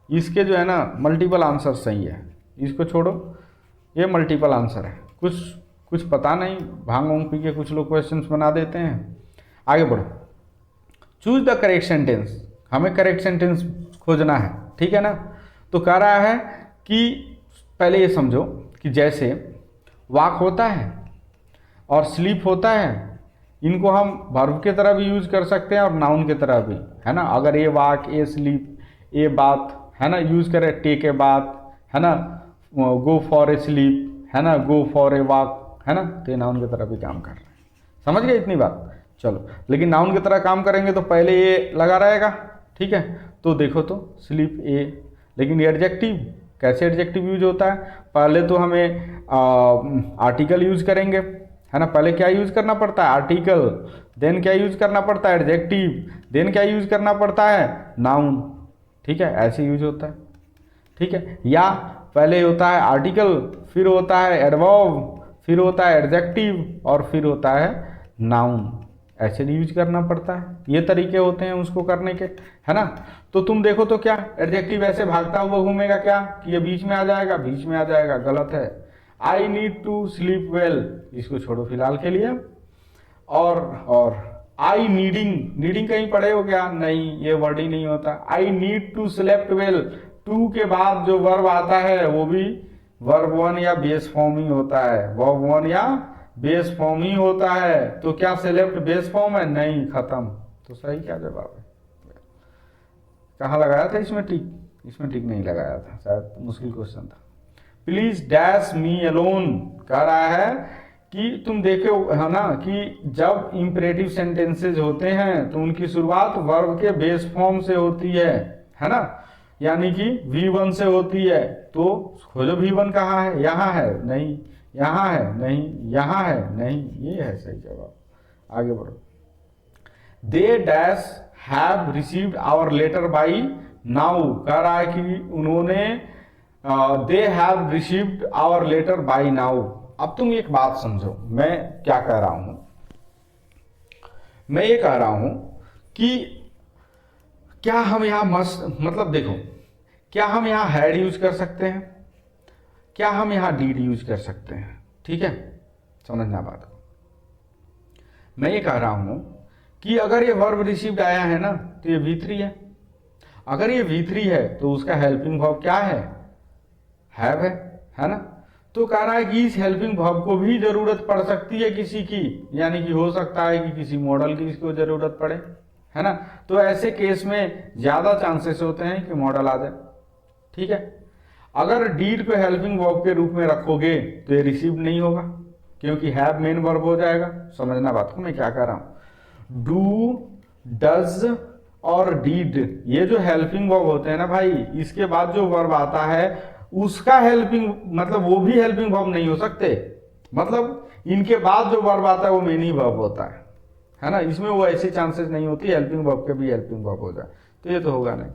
इसके जो है ना मल्टीपल आंसर सही है, इसको छोड़ो, ये मल्टीपल आंसर है। कुछ पता नहीं, भांग वांग पी के कुछ लोग क्वेश्चंस बना देते हैं। आगे बढ़ो। Choose the correct sentence. हमें करेक्ट सेंटेंस खोजना है, ठीक है ना। तो कह रहा है कि पहले ये समझो कि जैसे वॉक होता है और स्लीप होता है, इनको हम वर्ब के तरह भी यूज कर सकते हैं और नाउन के तरह भी, है ना। अगर ये वॉक, ये स्लीप, ये बात, है ना, यूज करें टेक ए बात, है ना, गो फॉर ए स्लीप, है ना, गो फॉर ए वॉक, है ना, तो नाउन की तरह भी काम कर रहे हैं। समझ गए इतनी बात? चलो, लेकिन नाउन की तरह काम करेंगे तो पहले ये लगा रहेगा, ठीक है। तो देखो तो स्लीप ए, लेकिन एडजेक्टिव, कैसे एडजेक्टिव यूज होता है? पहले तो हमें आर्टिकल यूज करेंगे, है ना। पहले क्या यूज करना पड़ता है? आर्टिकल। देन क्या यूज करना पड़ता है? एडजेक्टिव। देन क्या यूज करना पड़ता है? नाउन। ठीक है, ऐसे यूज होता है, ठीक है। या पहले होता है आर्टिकल, फिर होता है एडवर्ब, फिर होता है एडजेक्टिव और फिर होता है नाउन। ऐसे यूज करना पड़ता है। ये तरीके होते हैं उसको करने के, है ना। तो तुम देखो तो क्या एडजेक्टिव ऐसे भागता हुआ घूमेगा क्या कि ये बीच में आ जाएगा? बीच में आ जाएगा, गलत है। I need to sleep well, इसको छोड़ो फिलहाल के लिए। और आई नीडिंग कहीं पढ़े हो क्या? नहीं, ये वर्ड ही नहीं होता। I need to slept well, to के बाद जो वर्ब आता है वो भी वर्ब वन या बेस फॉर्म ही होता है, वर्ब वन या बेस फॉर्म ही होता है। तो क्या स्लेप्ट बेस फॉर्म है? नहीं, खत्म। तो सही क्या जवाब है? कहाँ लगाया था इसमें टिक? इसमें टिक नहीं लगाया था, शायद मुश्किल क्वेश्चन था। प्लीज डैश मी अलोन कह रहा है कि तुम देखो, है ना, कि जब इंपरेटिव सेंटेंसेज होते हैं तो उनकी शुरुआत वर्ब के बेस फॉर्म से होती है ना, यानी कि V1 से होती है। तो खोजो V1 कहाँ है? यहाँ है, नहीं, यहाँ है, नहीं, यहाँ है, नहीं, ये है सही जवाब। आगे बढ़ो। They dash have received our letter by now कह रहा है कि उन्होंने they have received our letter by now. अब तुम एक बात समझो, मैं क्या कह रहा हूं। मैं ये कह रहा हूं कि क्या हम यहां मतलब देखो, क्या हम यहां हैड यूज कर सकते हैं? क्या हम यहां डीड यूज कर सकते हैं? ठीक है, समझना बात को। मैं ये कह रहा हूं कि अगर ये वर्ब रिसीव्ड आया है ना तो ये V3 है। अगर ये V3 है तो उसका हेल्पिंग वर्ब क्या है? हैव है ना। तो कह रहा है कि इस हेल्पिंग वर्ब को भी जरूरत पड़ सकती है किसी की, यानी कि हो सकता है कि किसी मॉडल की इसको जरूरत पड़े, है ना। तो ऐसे केस में ज्यादा चांसेस होते हैं कि मॉडल आ जाए, ठीक है। अगर डीड को हेल्पिंग वर्ब के रूप में रखोगे तो ये रिसीव नहीं होगा, क्योंकि हैव मेन वर्ब हो जाएगा। समझना बात को मैं क्या कह रहा हूं। डू, डज और डीड, ये जो हेल्पिंग वर्ब होते हैं ना भाई, इसके बाद जो वर्ब आता है उसका हेल्पिंग मतलब वो भी हेल्पिंग वर्ब नहीं हो सकते, मतलब इनके बाद जो वर्ब आता है वो मेन ही वर्ब होता है ना। इसमें वो ऐसी चांसेस नहीं होती हेल्पिंग वर्ब के भी हेल्पिंग वर्ब हो जाए, तो ये तो होगा नहीं।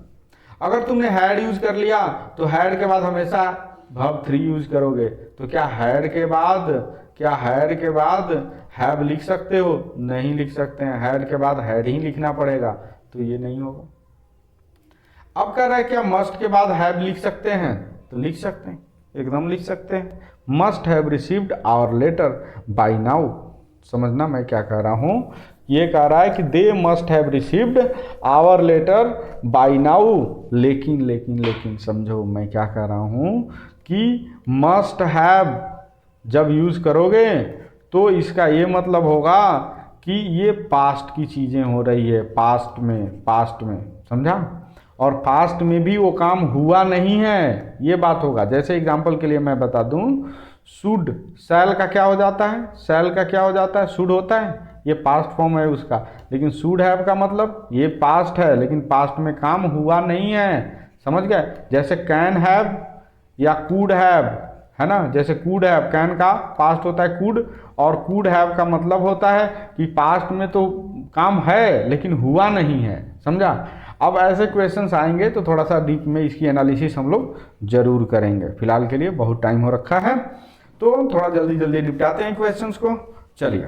अगर तुमने हैड यूज कर लिया तो हैड के बाद हमेशा वर्ब 3 यूज करोगे, तो क्या हैड के बाद हैव लिख सकते हो? नहीं लिख सकते हैं, हैड के बाद हैड ही लिखना पड़ेगा, तो ये नहीं होगा। अब कह रहा है क्या मस्ट के बाद हैव लिख सकते हैं? तो लिख सकते हैं, एकदम लिख सकते हैं। Must have received our letter by now. समझना मैं क्या कह रहा हूं। ये कह रहा है कि they must have received our letter by now. लेकिन समझो मैं क्या कह रहा हूं कि मस्ट हैव जब यूज करोगे तो इसका ये मतलब होगा कि ये पास्ट की चीजें हो रही है, पास्ट में, समझा। और पास्ट में भी वो काम हुआ नहीं है, ये बात होगा। जैसे एग्जांपल के लिए मैं बता दूं, शुड, शैल का क्या हो जाता है? शुड होता है, ये पास्ट फॉर्म है उसका। लेकिन शुड हैव का मतलब ये पास्ट है, लेकिन पास्ट में काम हुआ नहीं है, समझ गए। जैसे कैन हैव या कुड हैव, है ना। जैसे कुड हैव, कैन का पास्ट होता है कुड, और कुड हैव का मतलब होता है कि पास्ट में तो काम है लेकिन हुआ नहीं है, समझा। अब ऐसे क्वेश्चंस आएंगे तो थोड़ा सा डीप में इसकी एनालिसिस हम लोग जरूर करेंगे। फिलहाल के लिए बहुत टाइम हो रखा है, तो थोड़ा जल्दी निपटाते हैं क्वेश्चंस को। चलिए,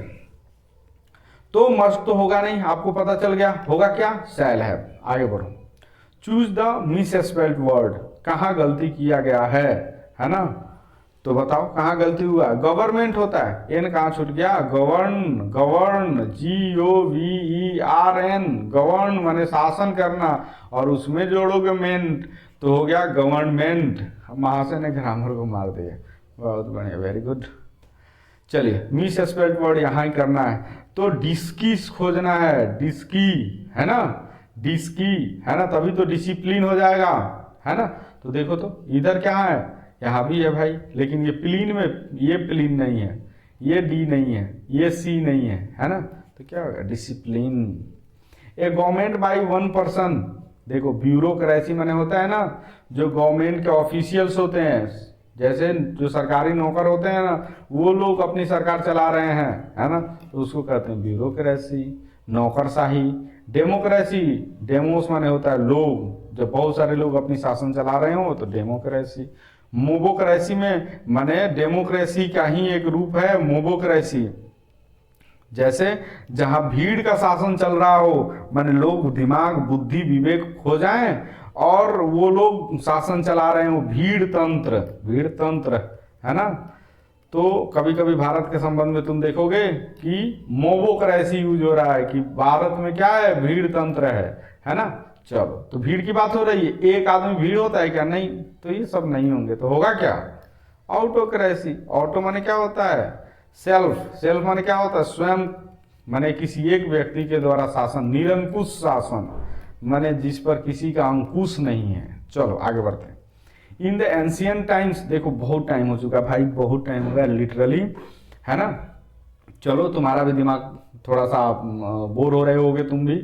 तो मस्ट तो होगा नहीं, आपको पता चल गया। होगा क्या? Shall have. आगे बढ़ो। चूज द मिसस्पेल्ड वर्ड, कहाँ गलती किया गया है ना। तो बताओ कहाँ गलती हुआ? गवर्नमेंट होता है, एन कहाँ छूट गया? गवर्न, GOVERN, गवर्न माने शासन करना, और उसमें जोड़ोगे मेंट तो हो गया गवर्नमेंट। महाशय ने ग्रामर को मार दिया, बहुत बढ़िया, वेरी गुड। चलिए, मिसस्पेल्ड वर्ड यहाँ ही करना है, तो डिस्कीस खोजना है, डिस्की, है ना, डिस्की, है ना, तभी तो डिसिप्लिन हो जाएगा, है ना। तो देखो तो इधर क्या है? यहाँ भी है भाई, लेकिन ये प्लीन में, ये प्लीन नहीं है, ये डी नहीं है, ये सी नहीं है ना। तो क्या होगा? Discipline. A government by 1 person, देखो ब्यूरोक्रेसी माने होता है ना, जो गवर्नमेंट के ऑफिशियल्स होते हैं, जैसे जो सरकारी नौकर होते हैं ना, वो लोग अपनी सरकार चला रहे हैं, है ना, तो उसको कहते हैं ब्यूरोक्रेसी, नौकरशाही। डेमोक्रेसी, डेमोस माने होता है लोग, जब बहुत सारे लोग अपनी शासन चला रहे हो तो डेमोक्रेसी। मोबोक्रेसी में माने डेमोक्रेसी का ही एक रूप है मोबोक्रेसी, जैसे जहां भीड़ का शासन चल रहा हो, माने लोग दिमाग, बुद्धि, विवेक खो जाएं और वो लोग शासन चला रहे हो, भीड़ तंत्र, है ना। तो कभी कभी भारत के संबंध में तुम देखोगे कि मोबोक्रेसी यूज हो रहा है, कि भारत में क्या है? भीड़ तंत्र है ना। चलो, तो भीड़ की बात हो रही है, एक आदमी भीड़ होता है क्या? नहीं, तो ये सब नहीं होंगे, तो होगा क्या? ऑटोक्रेसी। ऑटो माने क्या होता है? सेल्फ माने क्या होता है? स्वयं, माने किसी एक व्यक्ति के द्वारा शासन, निरंकुश शासन, माने जिस पर किसी का अंकुश नहीं है। चलो आगे बढ़ते हैं। इन द एंशियंट टाइम्स, देखो बहुत टाइम हो चुका भाई, बहुत टाइम हो गया लिटरली, है ना। चलो, तुम्हारा भी दिमाग थोड़ा सा बोर हो रहे होगे तुम भी।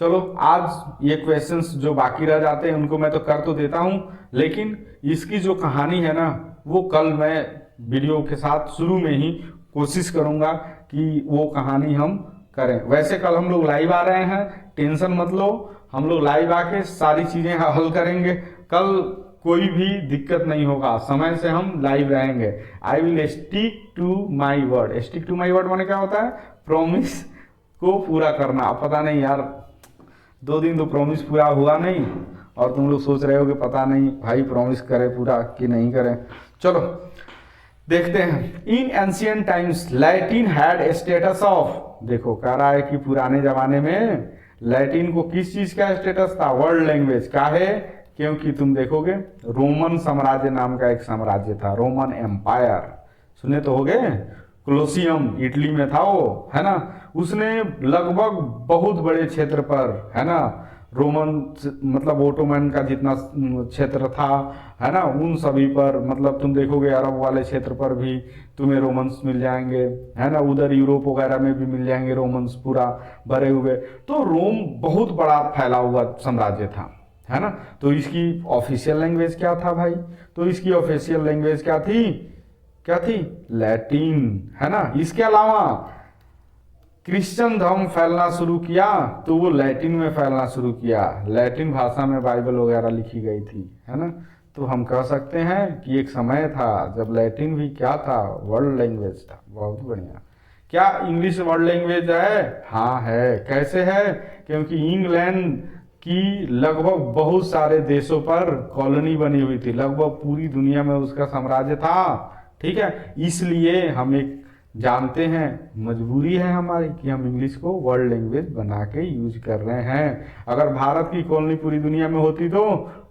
चलो, आज ये क्वेश्चंस जो बाकी रह जाते हैं उनको मैं तो कर तो देता हूं, लेकिन इसकी जो कहानी है ना, वो कल मैं वीडियो के साथ शुरू में ही कोशिश करूंगा कि वो कहानी हम करें। वैसे कल हम लोग लाइव आ रहे हैं, टेंशन मत लो, हम लोग लाइव आके सारी चीजें हल करेंगे। कल कोई भी दिक्कत नहीं होगा, समय से हम लाइव रहेंगे। I will stick to my word. Stick to my word माने क्या होता है? प्रॉमिस को पूरा करना। अब पता नहीं यार, 2 दिन तो प्रॉमिस पूरा हुआ नहीं, और तुम लोग सोच रहे हो कि पता नहीं भाई प्रॉमिस करें पूरा कि नहीं करें। चलो देखते हैं। In ancient times Latin had status of, देखो कह रहा है कि पुराने जमाने में लैटिन को किस चीज का स्टेटस था, वर्ल्ड लैंग्वेज का है, क्योंकि तुम देखोगे रोमन साम्राज्य नाम का एक साम्राज्य था, रोमन एम्पायर, सुने तो होगे, कोलोसियम इटली में था वो, है ना, उसने लगभग बहुत बड़े क्षेत्र पर, है ना, रोमन मतलब ओटोमन का जितना क्षेत्र था, है ना, उन सभी पर, मतलब तुम देखोगे अरब वाले क्षेत्र पर भी तुम्हें रोमन्स मिल जाएंगे, है ना, उधर यूरोप वगैरह में भी मिल जाएंगे रोमन्स पूरा भरे हुए। तो रोम बहुत बड़ा फैला हुआ साम्राज्य था, है ना। तो इसकी ऑफिशियल लैंग्वेज क्या था भाई, तो इसकी ऑफिशियल लैंग्वेज क्या थी, क्या थी, लैटिन, है ना। इसके अलावा क्रिश्चियन धर्म फैलना शुरू किया तो वो लैटिन में फैलना शुरू किया, लैटिन भाषा में बाइबल वगैरह लिखी गई थी, है ना। तो हम कह सकते हैं कि एक समय था जब लैटिन भी क्या था, वर्ल्ड लैंग्वेज था। बहुत बढ़िया। क्या इंग्लिश वर्ल्ड लैंग्वेज है? हाँ है। कैसे है? क्योंकि इंग्लैंड की लगभग बहुत सारे देशों पर कॉलोनी बनी हुई थी, लगभग पूरी दुनिया में उसका साम्राज्य था, ठीक है। इसलिए हम एक जानते हैं, मजबूरी है हमारी कि हम इंग्लिश को वर्ल्ड लैंग्वेज बना के यूज कर रहे हैं। अगर भारत की कॉलोनी पूरी दुनिया में होती तो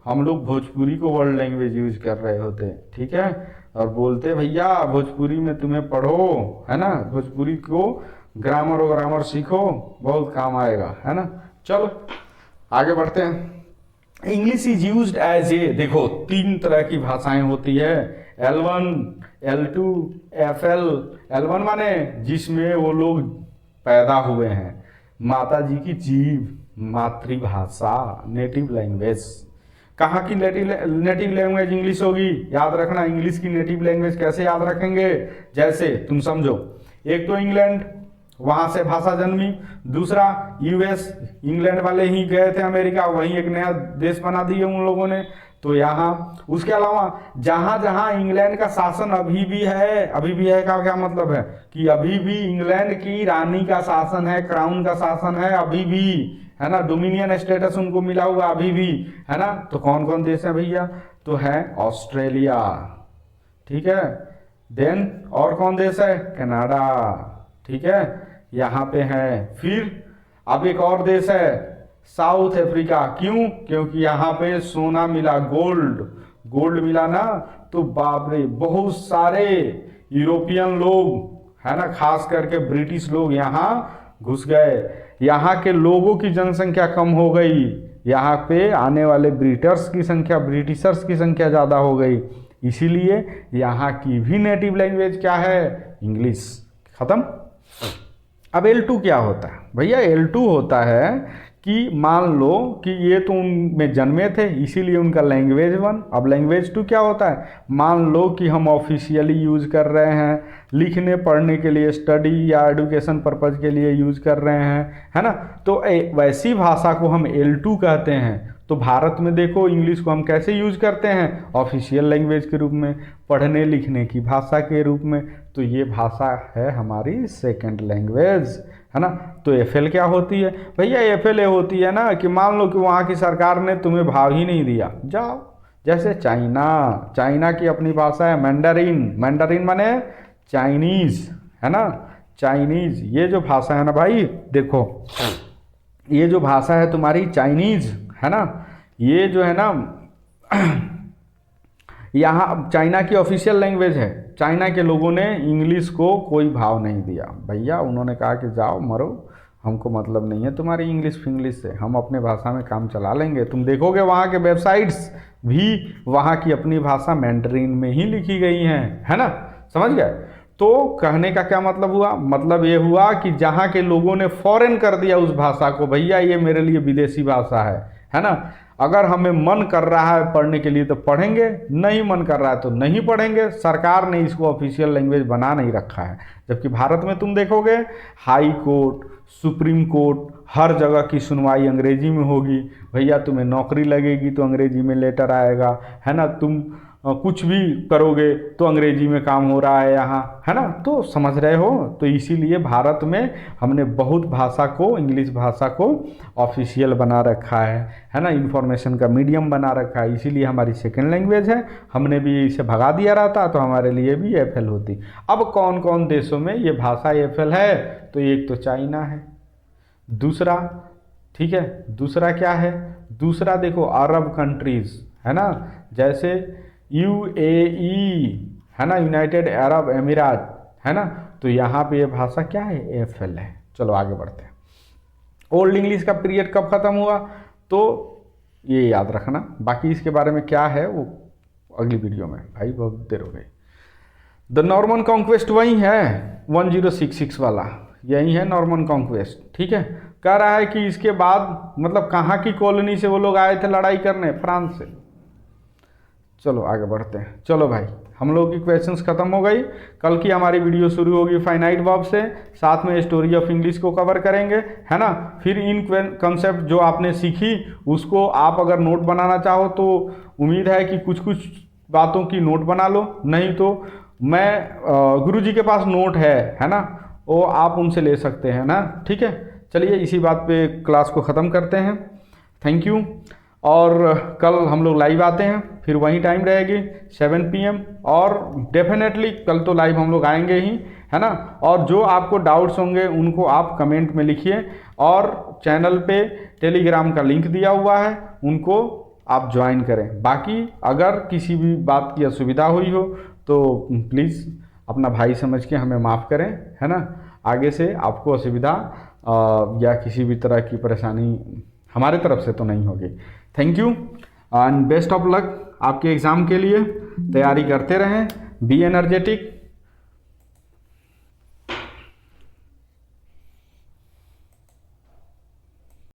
हम लोग भोजपुरी को वर्ल्ड लैंग्वेज यूज कर रहे होते, ठीक है। और बोलते भैया भोजपुरी में तुम्हें पढ़ो, है ना, भोजपुरी को ग्रामर सीखो, बहुत काम आएगा, है ना। चलो आगे बढ़ते हैं। English is used as a, देखो 3 तरह की भाषाएं होती है, L1, L2, FL। L1 माने जिसमें वो लोग पैदा हुए हैं, माता जी की जीव, मातृभाषा, नेटिव लैंग्वेज। कहाँ की नेटिव लैंग्वेज इंग्लिश होगी? याद रखना, इंग्लिश की नेटिव लैंग्वेज कैसे याद रखेंगे, जैसे तुम समझो, एक तो इंग्लैंड, वहां से भाषा जन्मी, दूसरा US, इंग्लैंड वाले ही गए थे अमेरिका, वहीं एक नया देश बना दिए उन लोगों ने, तो यहाँ। उसके अलावा जहां जहां इंग्लैंड का शासन अभी भी है का क्या मतलब है कि अभी भी इंग्लैंड की रानी का शासन है, क्राउन का शासन है अभी भी, है ना, डोमिनियन स्टेटस उनको मिला हुआ अभी भी, है ना। तो कौन कौन देश है भैया? तो है ऑस्ट्रेलिया, ठीक है, देन और कौन देश है? कनाडा, ठीक है, यहाँ पे है। फिर अब एक और देश है साउथ अफ्रीका, क्यों? क्योंकि यहाँ पे सोना मिला, गोल्ड मिला ना, तो बाप रे बहुत सारे यूरोपियन लोग, है ना, खास करके ब्रिटिश लोग यहाँ घुस गए, यहाँ के लोगों की जनसंख्या कम हो गई, यहाँ पे आने वाले ब्रिटिशर्स की संख्या ज़्यादा हो गई, इसीलिए यहाँ की भी नेटिव लैंग्वेज क्या है? इंग्लिश। खत्म। अब L2 क्या होता है भैया? L2 होता है कि मान लो कि ये तो उनमें जन्मे थे इसीलिए उनका लैंग्वेज 1। अब लैंग्वेज 2 क्या होता है? मान लो कि हम ऑफिशियली यूज कर रहे हैं, लिखने पढ़ने के लिए, स्टडी या एजुकेशन पर्पज के लिए यूज कर रहे हैं, है ना, तो वैसी भाषा को हम L2 कहते हैं। तो भारत में देखो इंग्लिश को हम कैसे यूज करते हैं? ऑफिशियल लैंग्वेज के रूप में, पढ़ने लिखने की भाषा के रूप में। तो ये भाषा है हमारी सेकंड लैंग्वेज, है ना। तो FL क्या होती है भैया? FL होती है ना कि मान लो कि वहाँ की सरकार ने तुम्हें भाव ही नहीं दिया, जाओ। जैसे चाइना की अपनी भाषा है मैंडरिन माने चाइनीज, है ना, चाइनीज। ये जो भाषा है ना भाई, देखो ये जो भाषा है तुम्हारी चाइनीज, है ना, ये जो है ना यहाँ चाइना की ऑफिशियल लैंग्वेज है। चाइना के लोगों ने इंग्लिश को कोई भाव नहीं दिया भैया, उन्होंने कहा कि जाओ मरो, हमको मतलब नहीं है तुम्हारी इंग्लिश से, हम अपने भाषा में काम चला लेंगे। तुम देखोगे वहाँ के वेबसाइट्स भी वहाँ की अपनी भाषा मैंडरिन में ही लिखी गई हैं, है ना, समझ गए। तो कहने का क्या मतलब हुआ? मतलब ये हुआ कि जहाँ के लोगों ने फॉरेन कर दिया उस भाषा को, भैया ये मेरे लिए विदेशी भाषा है ना। अगर हमें मन कर रहा है पढ़ने के लिए तो पढ़ेंगे, नहीं मन कर रहा है तो नहीं पढ़ेंगे। सरकार ने इसको ऑफिशियल लैंग्वेज बना नहीं रखा है। जबकि भारत में तुम देखोगे हाई कोर्ट, सुप्रीम कोर्ट, हर जगह की सुनवाई अंग्रेजी में होगी। भैया तुम्हें नौकरी लगेगी तो अंग्रेजी में लेटर आएगा, है ना। तुम कुछ भी करोगे तो अंग्रेजी में काम हो रहा है यहाँ, है ना। तो समझ रहे हो, तो इसीलिए भारत में हमने बहुत भाषा को, इंग्लिश भाषा को ऑफिशियल बना रखा है ना, इंफॉर्मेशन का मीडियम बना रखा है। इसीलिए हमारी सेकेंड लैंग्वेज है। हमने भी इसे भगा दिया रहता तो हमारे लिए भी एफएल होती। अब कौन कौन देशों में ये भाषा एफएल है, तो एक तो चाइना है, दूसरा, ठीक है, दूसरा क्या है, दूसरा देखो अरब कंट्रीज, है ना, जैसे यूएई, है ना, यूनाइटेड अरब अमीरात, है ना, तो यहाँ पे ये भाषा क्या है, एफएल है। चलो आगे बढ़ते हैं। ओल्ड इंग्लिश का पीरियड कब खत्म हुआ, तो ये याद रखना, बाकी इसके बारे में क्या है वो अगली वीडियो में, भाई बहुत देर हो गई। द नॉर्मन कॉन्क्वेस्ट वही है 1066 वाला, यही है नॉर्मन कॉन्क्वेस्ट, ठीक है। कह रहा है कि इसके बाद मतलब कहाँ की कॉलोनी से वो लोग आए थे लड़ाई करने, फ्रांस से। चलो आगे बढ़ते हैं। चलो भाई, हम लोग की क्वेश्चंस खत्म हो गई। कल की हमारी वीडियो शुरू होगी फाइनाइट वर्ब से, साथ में स्टोरी ऑफ इंग्लिश को कवर करेंगे, है ना। फिर इन कंसेप्ट जो आपने सीखी उसको आप अगर नोट बनाना चाहो तो उम्मीद है कि कुछ कुछ बातों की नोट बना लो, नहीं तो मैं गुरुजी के पास नोट है ना, वो आप उनसे ले सकते हैं ना, ठीक है। चलिए इसी बात पे क्लास को ख़त्म करते हैं। Thank you. और कल हम लोग लाइव आते हैं, फिर वही टाइम रहेगी 7 PM, और डेफिनेटली कल तो लाइव हम लोग आएंगे ही, है ना। और जो आपको डाउट्स होंगे उनको आप कमेंट में लिखिए, और चैनल पे टेलीग्राम का लिंक दिया हुआ है, उनको आप ज्वाइन करें। बाकी अगर किसी भी बात की असुविधा हुई हो तो प्लीज़ अपना भाई समझ के हमें माफ़ करें, है ना। आगे से आपको असुविधा या किसी भी तरह की परेशानी हमारे तरफ से तो नहीं होगी। Thank you and best of luck आपके एग्ज़ाम के लिए। तैयारी करते रहें, बी एनर्जेटिक।